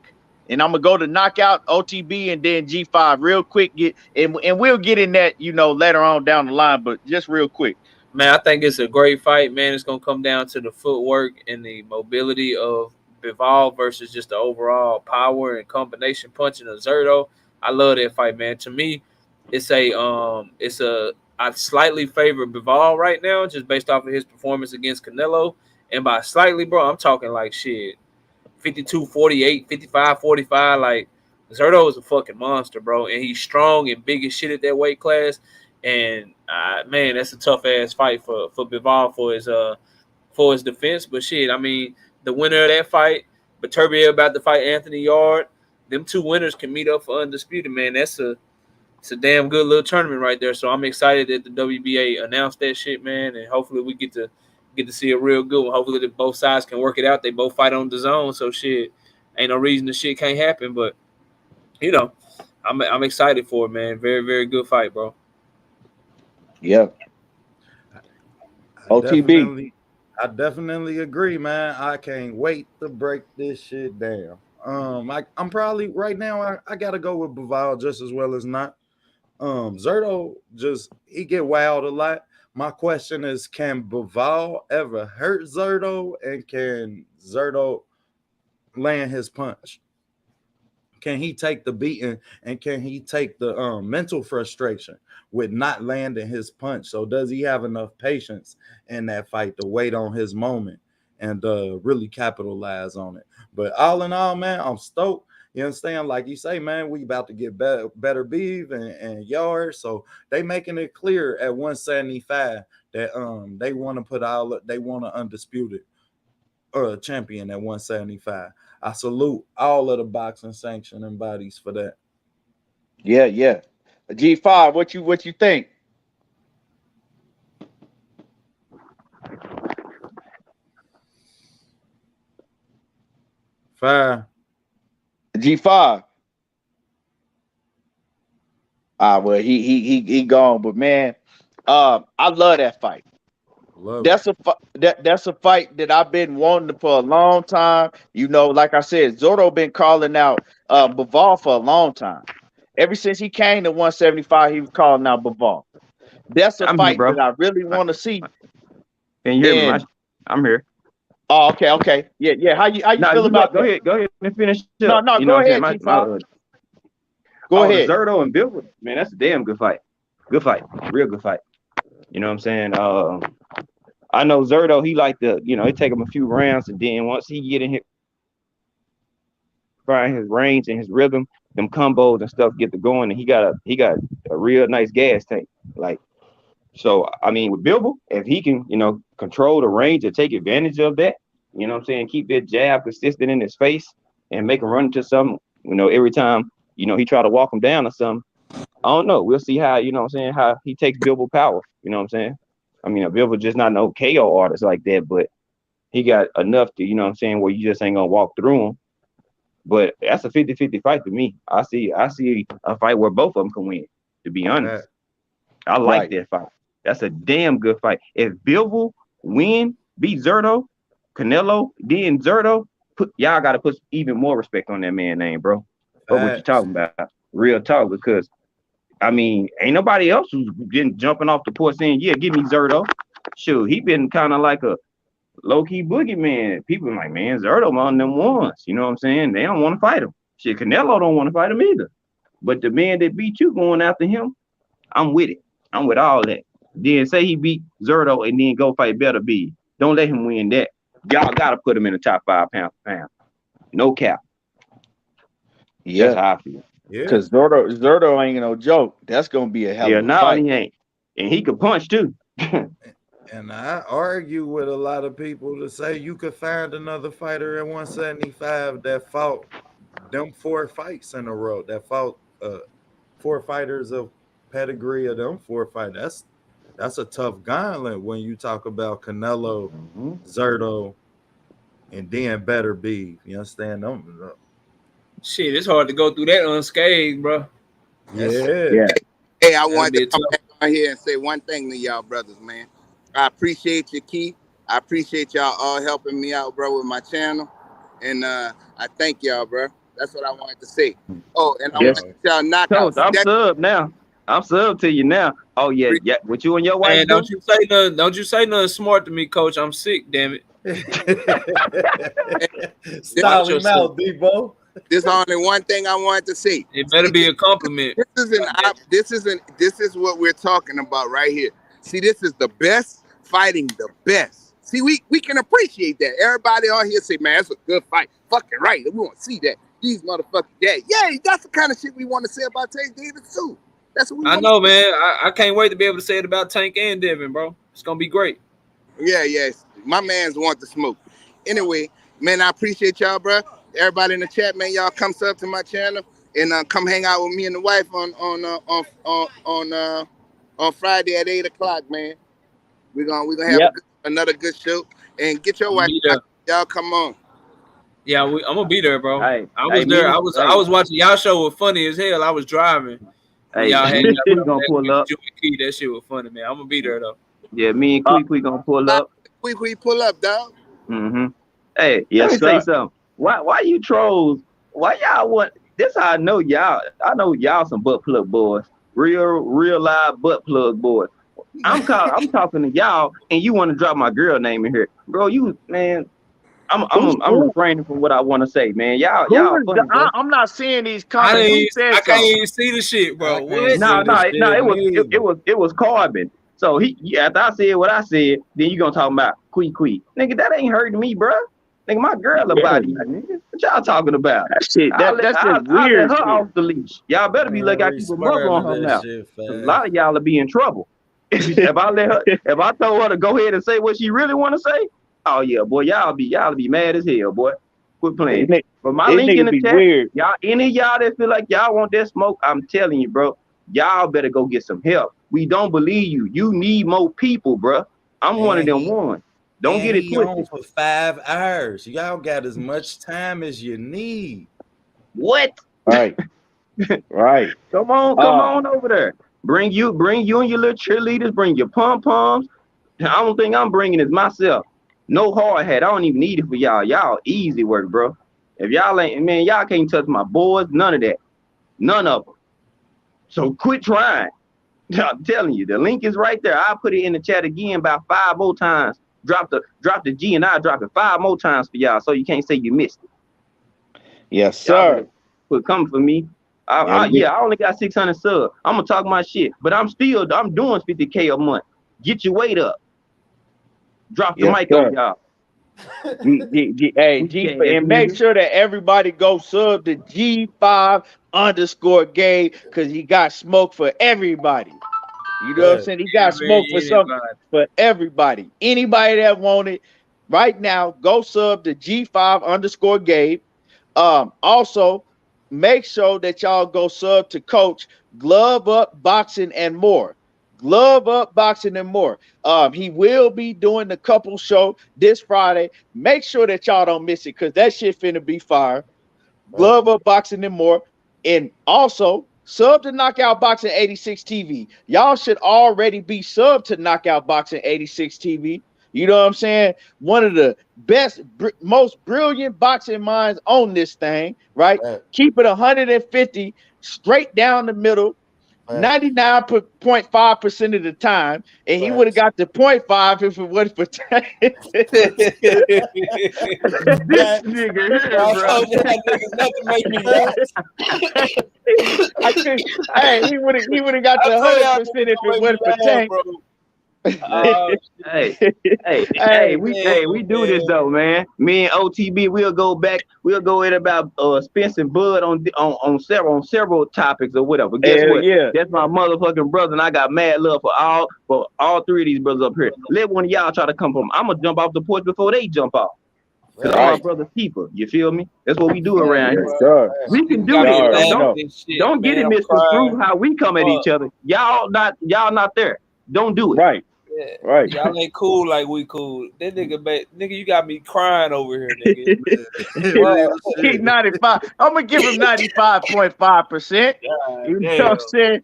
And I'm going to go to knockout, OTB, and then G5 real quick. And we'll get in that, later on down the line, but just real quick. man, I think it's a great fight, man. It's gonna come down to the footwork and the mobility of Bivol versus just the overall power and combination punching of Zerto. I love that fight, man. To me, I slightly favor Bivol right now, just based off of his performance against Canelo. And by slightly, bro, I'm talking like shit, 52-48, 55-45. Like Zerto is a fucking monster, bro, and he's strong and big as shit at that weight class. And man, that's a tough ass fight for Bivol for his defense. But shit, I mean, the winner of that fight, Beterbiev about to fight Anthony Yard. Them two winners can meet up for undisputed, man. It's a damn good little tournament right there. So I'm excited that the WBA announced that shit, man, and hopefully we get to see a real good one. Hopefully that both sides can work it out. They both fight on the zone, so shit, ain't no reason the shit can't happen. But you know, I'm excited for it, man. Very, very good fight, bro. Yeah. OTB. I definitely agree, man. I can't wait to break this shit down. I'm probably right now. I gotta go with Bivol just as well as not. Zerto he get wild a lot. My question is, can Bivol ever hurt Zerto, and can Zerto land his punch? Can he take the beating, and can he take the mental frustration with not landing his punch? So does he have enough patience in that fight to wait on his moment and really capitalize on it? But all in all, man, I'm stoked. You understand? Like you say, man, we about to get better beef and yards. So they making it clear at 175 that they want to they want an undisputed champion at 175. I salute all of the boxing sanctioning bodies for that. Yeah. G5, what you think? Fire. G5. Well, he gone, but man, I love that fight. That's a fight that I've been wanting for a long time. You know, like I said, Zotto been calling out Bivol for a long time. Ever since he came to 175, he was calling out Bivol. That's a fight that I really want to see. Can you hear me? I'm here. Oh, okay. Yeah. How you feel about that? Go ahead and finish up. No, you go ahead, Go ahead. Zerto and Bill, man, that's a damn good fight. Good fight. Real good fight. You know what I'm saying? I know Zerto, he like to, it take him a few rounds, and then once he get in his range and his rhythm, them combos and stuff get to going, and he got a real nice gas tank. Like, so I mean, with Bilbo, if he can, control the range and take advantage of that, you know what I'm saying, keep that jab consistent in his face and make him run into something, every time, he try to walk him down or something. I don't know. We'll see how, how he takes Bilbo power. You know what I'm saying? I mean, Bilbo just not no KO artist like that, but he got enough to, where you just ain't gonna walk through him. But that's a 50-50 fight to me. I see a fight where both of them can win, to be honest. I like that fight. That's a damn good fight. If Bilbo beat Zerto, Canelo, then Zerto, y'all got to put even more respect on that man's name, bro. But what you talking about? Real talk, because I mean, ain't nobody else who's been jumping off the porch saying, yeah, give me Zerto. Shoot, he been kind of like a low-key boogeyman. People are like, man, Zerto on them ones. You know what I'm saying? They don't want to fight him. Shit, Canelo don't want to fight him either. But the man that beat you going after him, I'm with it. I'm with all that. Then say he beat Zerto and then go fight Better B. Don't let him win that. Y'all got to put him in the top 5 pound for pound. No cap. Yeah. That's how I feel. Yeah. Because Zerto ain't no joke. That's going to be a hell of a fight. He ain't. And he could punch too. And I argue with a lot of people to say you could find another fighter at 175 that fought them 4 fights in a row, that fought 4 fighters of pedigree of them 4 fights. That's a tough gauntlet when you talk about Canelo, Zerto, and then Better B. You understand? Shit, it's hard to go through that unscathed, bro. Yeah. Hey, I wanted to come back on here and say one thing to y'all brothers, man. I appreciate you, Keith. I appreciate y'all all helping me out, bro, with my channel. And I thank y'all, bro. That's what I wanted to say. Oh, and I want to y'all knock out. I'm sub now. I'm sub to you now. Oh, yeah. With you and your wife. Man, don't you say nothing smart to me, coach. I'm sick, damn it. Stop him out, Debo. There's only one thing I wanted to say. It better be a compliment. This is what we're talking about right here. See, this is the best fighting the best. See, we can appreciate that. Everybody on here say, man, that's a good fight. Fucking right. We want to see that. these motherfuckers. Yeah, that's the kind of shit we want to say about Tank Davis too. That's what we I want know, man. I can't wait to be able to say it about Tank and Devin, bro. It's gonna be great. Yeah. My man's want the smoke. Anyway, man, I appreciate y'all, bro. Everybody in the chat, man, y'all come sub to my channel and come hang out with me and the wife on Friday at 8:00, man. We're gonna have another good show and get your wife. Y'all come on. Yeah, I'm gonna be there, bro. Hey, I was there. I was watching y'all show. Was funny as hell. I was driving. Hey, y'all had we gonna pull up. That shit was funny, man. I'm gonna be there though. Yeah, me and Quick gonna pull up. Quick pull up, dog. Mm-hmm. Hey, let me say something. Why you trolls? Why y'all want this? I know y'all. I know y'all some butt plug boys. Real live butt plug boys. I'm talking to y'all, and you want to drop my girl name in here, bro. You man. I'm refraining from what I want to say, man. Y'all funny, I'm not seeing these comments. I can't even see the shit, bro. What? No, it was Carbon. So after I said what I said, then you gonna talk about Quee. Nigga, that ain't hurting me, bro. Nigga, my girl about you, nigga. What y'all talking about? That shit, that's just weird. Let her off the leash. Y'all better be like I keep a muzzle on her now. A lot of y'all will be in trouble. if I told her to go ahead and say what she really want to say, oh yeah, boy, y'all be mad as hell, boy. Quit playing. But my link in the chat, weird. Y'all, any of y'all that feel like y'all want that smoke, I'm telling you, bro, y'all better go get some help. We don't believe you. You need more people, bro. I'm one of them ones. Don't get it twisted. For 5 hours. Y'all got as much time as you need. What? Right. Come on over there. Bring you and your little cheerleaders. Bring your pom-poms. The only thing I'm bringing is myself. No hard hat. I don't even need it for y'all. Y'all easy work, bro. If y'all ain't, man, y'all can't touch my boys. None of that. None of them. So quit trying. I'm telling you, the link is right there. I'll put it in the chat again about 5 more times. Drop the G and I drop it 5 more times for y'all, so you can't say you missed it. Yes, sir. Quit coming for me. I only got 600 subs. I'm gonna talk my shit, but I'm doing 50K a month. Get your weight up. Drop the mic on y'all. And make sure that everybody go sub to G5_Gabe because he got smoke for everybody. You know what I'm saying? He got smoke for something for everybody. Anybody that want it right now, go sub to G5_Gabe. Also, make sure that y'all go sub to Coach Glove Up Boxing and More. Glove Up Boxing and More. He will be doing the couple show this Friday. Make sure that y'all don't miss it because that shit finna be fire. Glove Up Boxing and More. And also sub to Knockout Boxing 86 TV. Y'all should already be sub to Knockout Boxing 86 TV. You know what I'm saying? One of the best, most brilliant boxing minds on this thing, right? Keep it 150 straight down the middle. 99.5% of the time, and he would have got the 0.5 if it wasn't for Tank. This nigga here, bro. He would have got the 100% if it wasn't for Tank. We do this though, man. Me and OTB, we'll go in about Spence and Bud on several topics or whatever. Guess what? Yeah. That's my motherfucking brother, and I got mad love for all 3 of these brothers up here. Let one of y'all try to come from. I'm gonna jump off the porch before they jump off. Cause I'm my brother's keeper. You feel me? That's what we do around here. Sure. We can do this. Don't get it misconstrued how we come at each other. Y'all not there. Don't do it. Right. Yeah. Right. Y'all ain't cool like we cool. That nigga, you got me crying over here, nigga. He's 95. I'm gonna give him 95.5%. You know what I'm saying?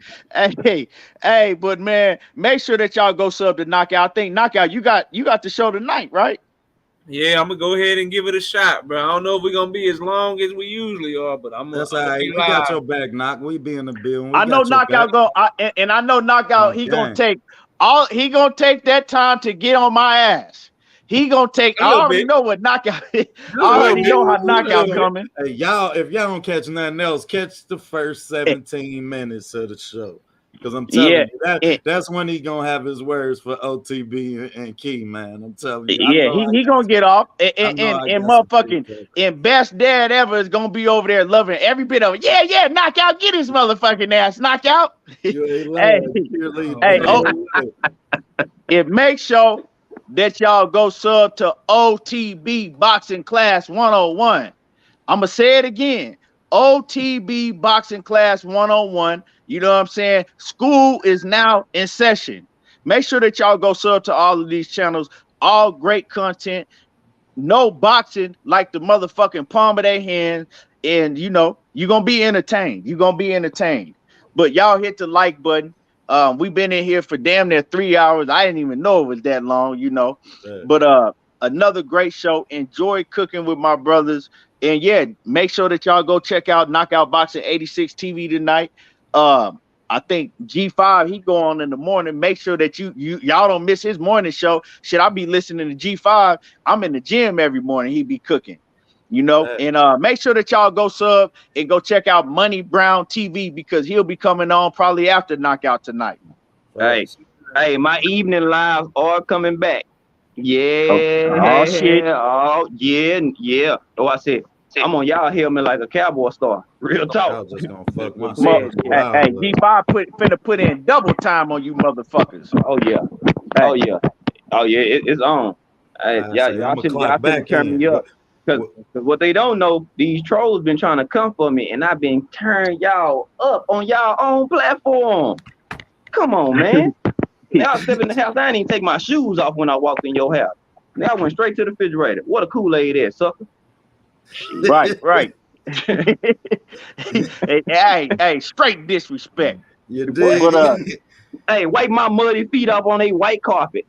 Hey, but man, make sure that y'all go sub to Knockout. I think Knockout, you got the show tonight, right? Yeah, I'm gonna go ahead and give it a shot, bro. I don't know if we're gonna be as long as we usually are, but that's all right. We got your back, Knock. We be in the building. I know Knockout I know Knockout. He gonna take that time to get on my ass. He gonna take. I already know what Knockout. I already know how Knockout coming. Hey, y'all, if y'all don't catch nothing else, catch the first 17 minutes of the show. Because I'm telling you, and, that's when he gonna have his words for OTB and Key, man. I'm telling you. yeah, he gonna get off. And some motherfucking and best dad ever is gonna be over there loving every bit of it. Yeah, knockout, get his motherfucking ass, knockout. It makes sure that y'all go sub to OTB Boxing Class 101. I'm gonna say it again. OTB Boxing Class 101. You know what I'm saying? School is now in session. Make sure that y'all go sub to all of these channels. All great content. No boxing like the motherfucking palm of their hand. And you know, you're gonna be entertained. You're gonna be entertained. But y'all hit the like button. We've been in here for damn near 3 hours. I didn't even know it was that long, you know. Yeah. But another great show. Enjoy cooking with my brothers. And yeah, make sure that y'all go check out Knockout Boxing 86 TV tonight. I think G5, he go on in the morning. Make sure that y'all don't miss his morning show. Shit, I'll be listening to G5. I'm in the gym every morning. He be cooking, you know. And make sure that y'all go sub and go check out Money Brown TV because he'll be coming on probably after Knockout tonight. Hey, my evening lives are coming back. Yeah. Oh shit. Oh yeah. Oh, I said I'm on y'all helmet like a cowboy star. Real talk. Just gonna fuck my hey, G5 finna put in double time on you motherfuckers. Oh yeah. It's on. Hey, y'all should turn me up. Because what they don't know, these trolls been trying to come for me, and I've been turning y'all up on y'all own platform. Come on, man. Now I step in the house, I didn't even take my shoes off when I walked in your house. Now I went straight to the refrigerator. What a Kool-Aid is, sucker. Right. hey, straight disrespect. You did. But, hey, wipe my muddy feet off on a white carpet.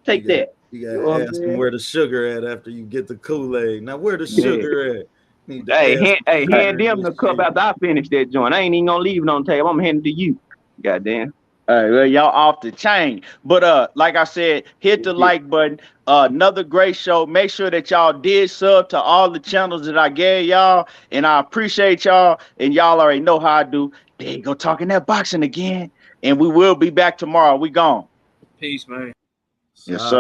Take that. You gotta ask them where the sugar at after you get the Kool-Aid. Now where the sugar at? Hand them the cup after I finish that joint. I ain't even gonna leave it on the table. I'm gonna hand it to you. Goddamn. Well, y'all off the chain. But like I said, hit the like button. Another great show. Make sure that y'all did sub to all the channels that I gave y'all. And I appreciate y'all. And y'all already know how I do. There you go, talking that boxing again. And we will be back tomorrow. We gone. Peace, man. Yes, sir.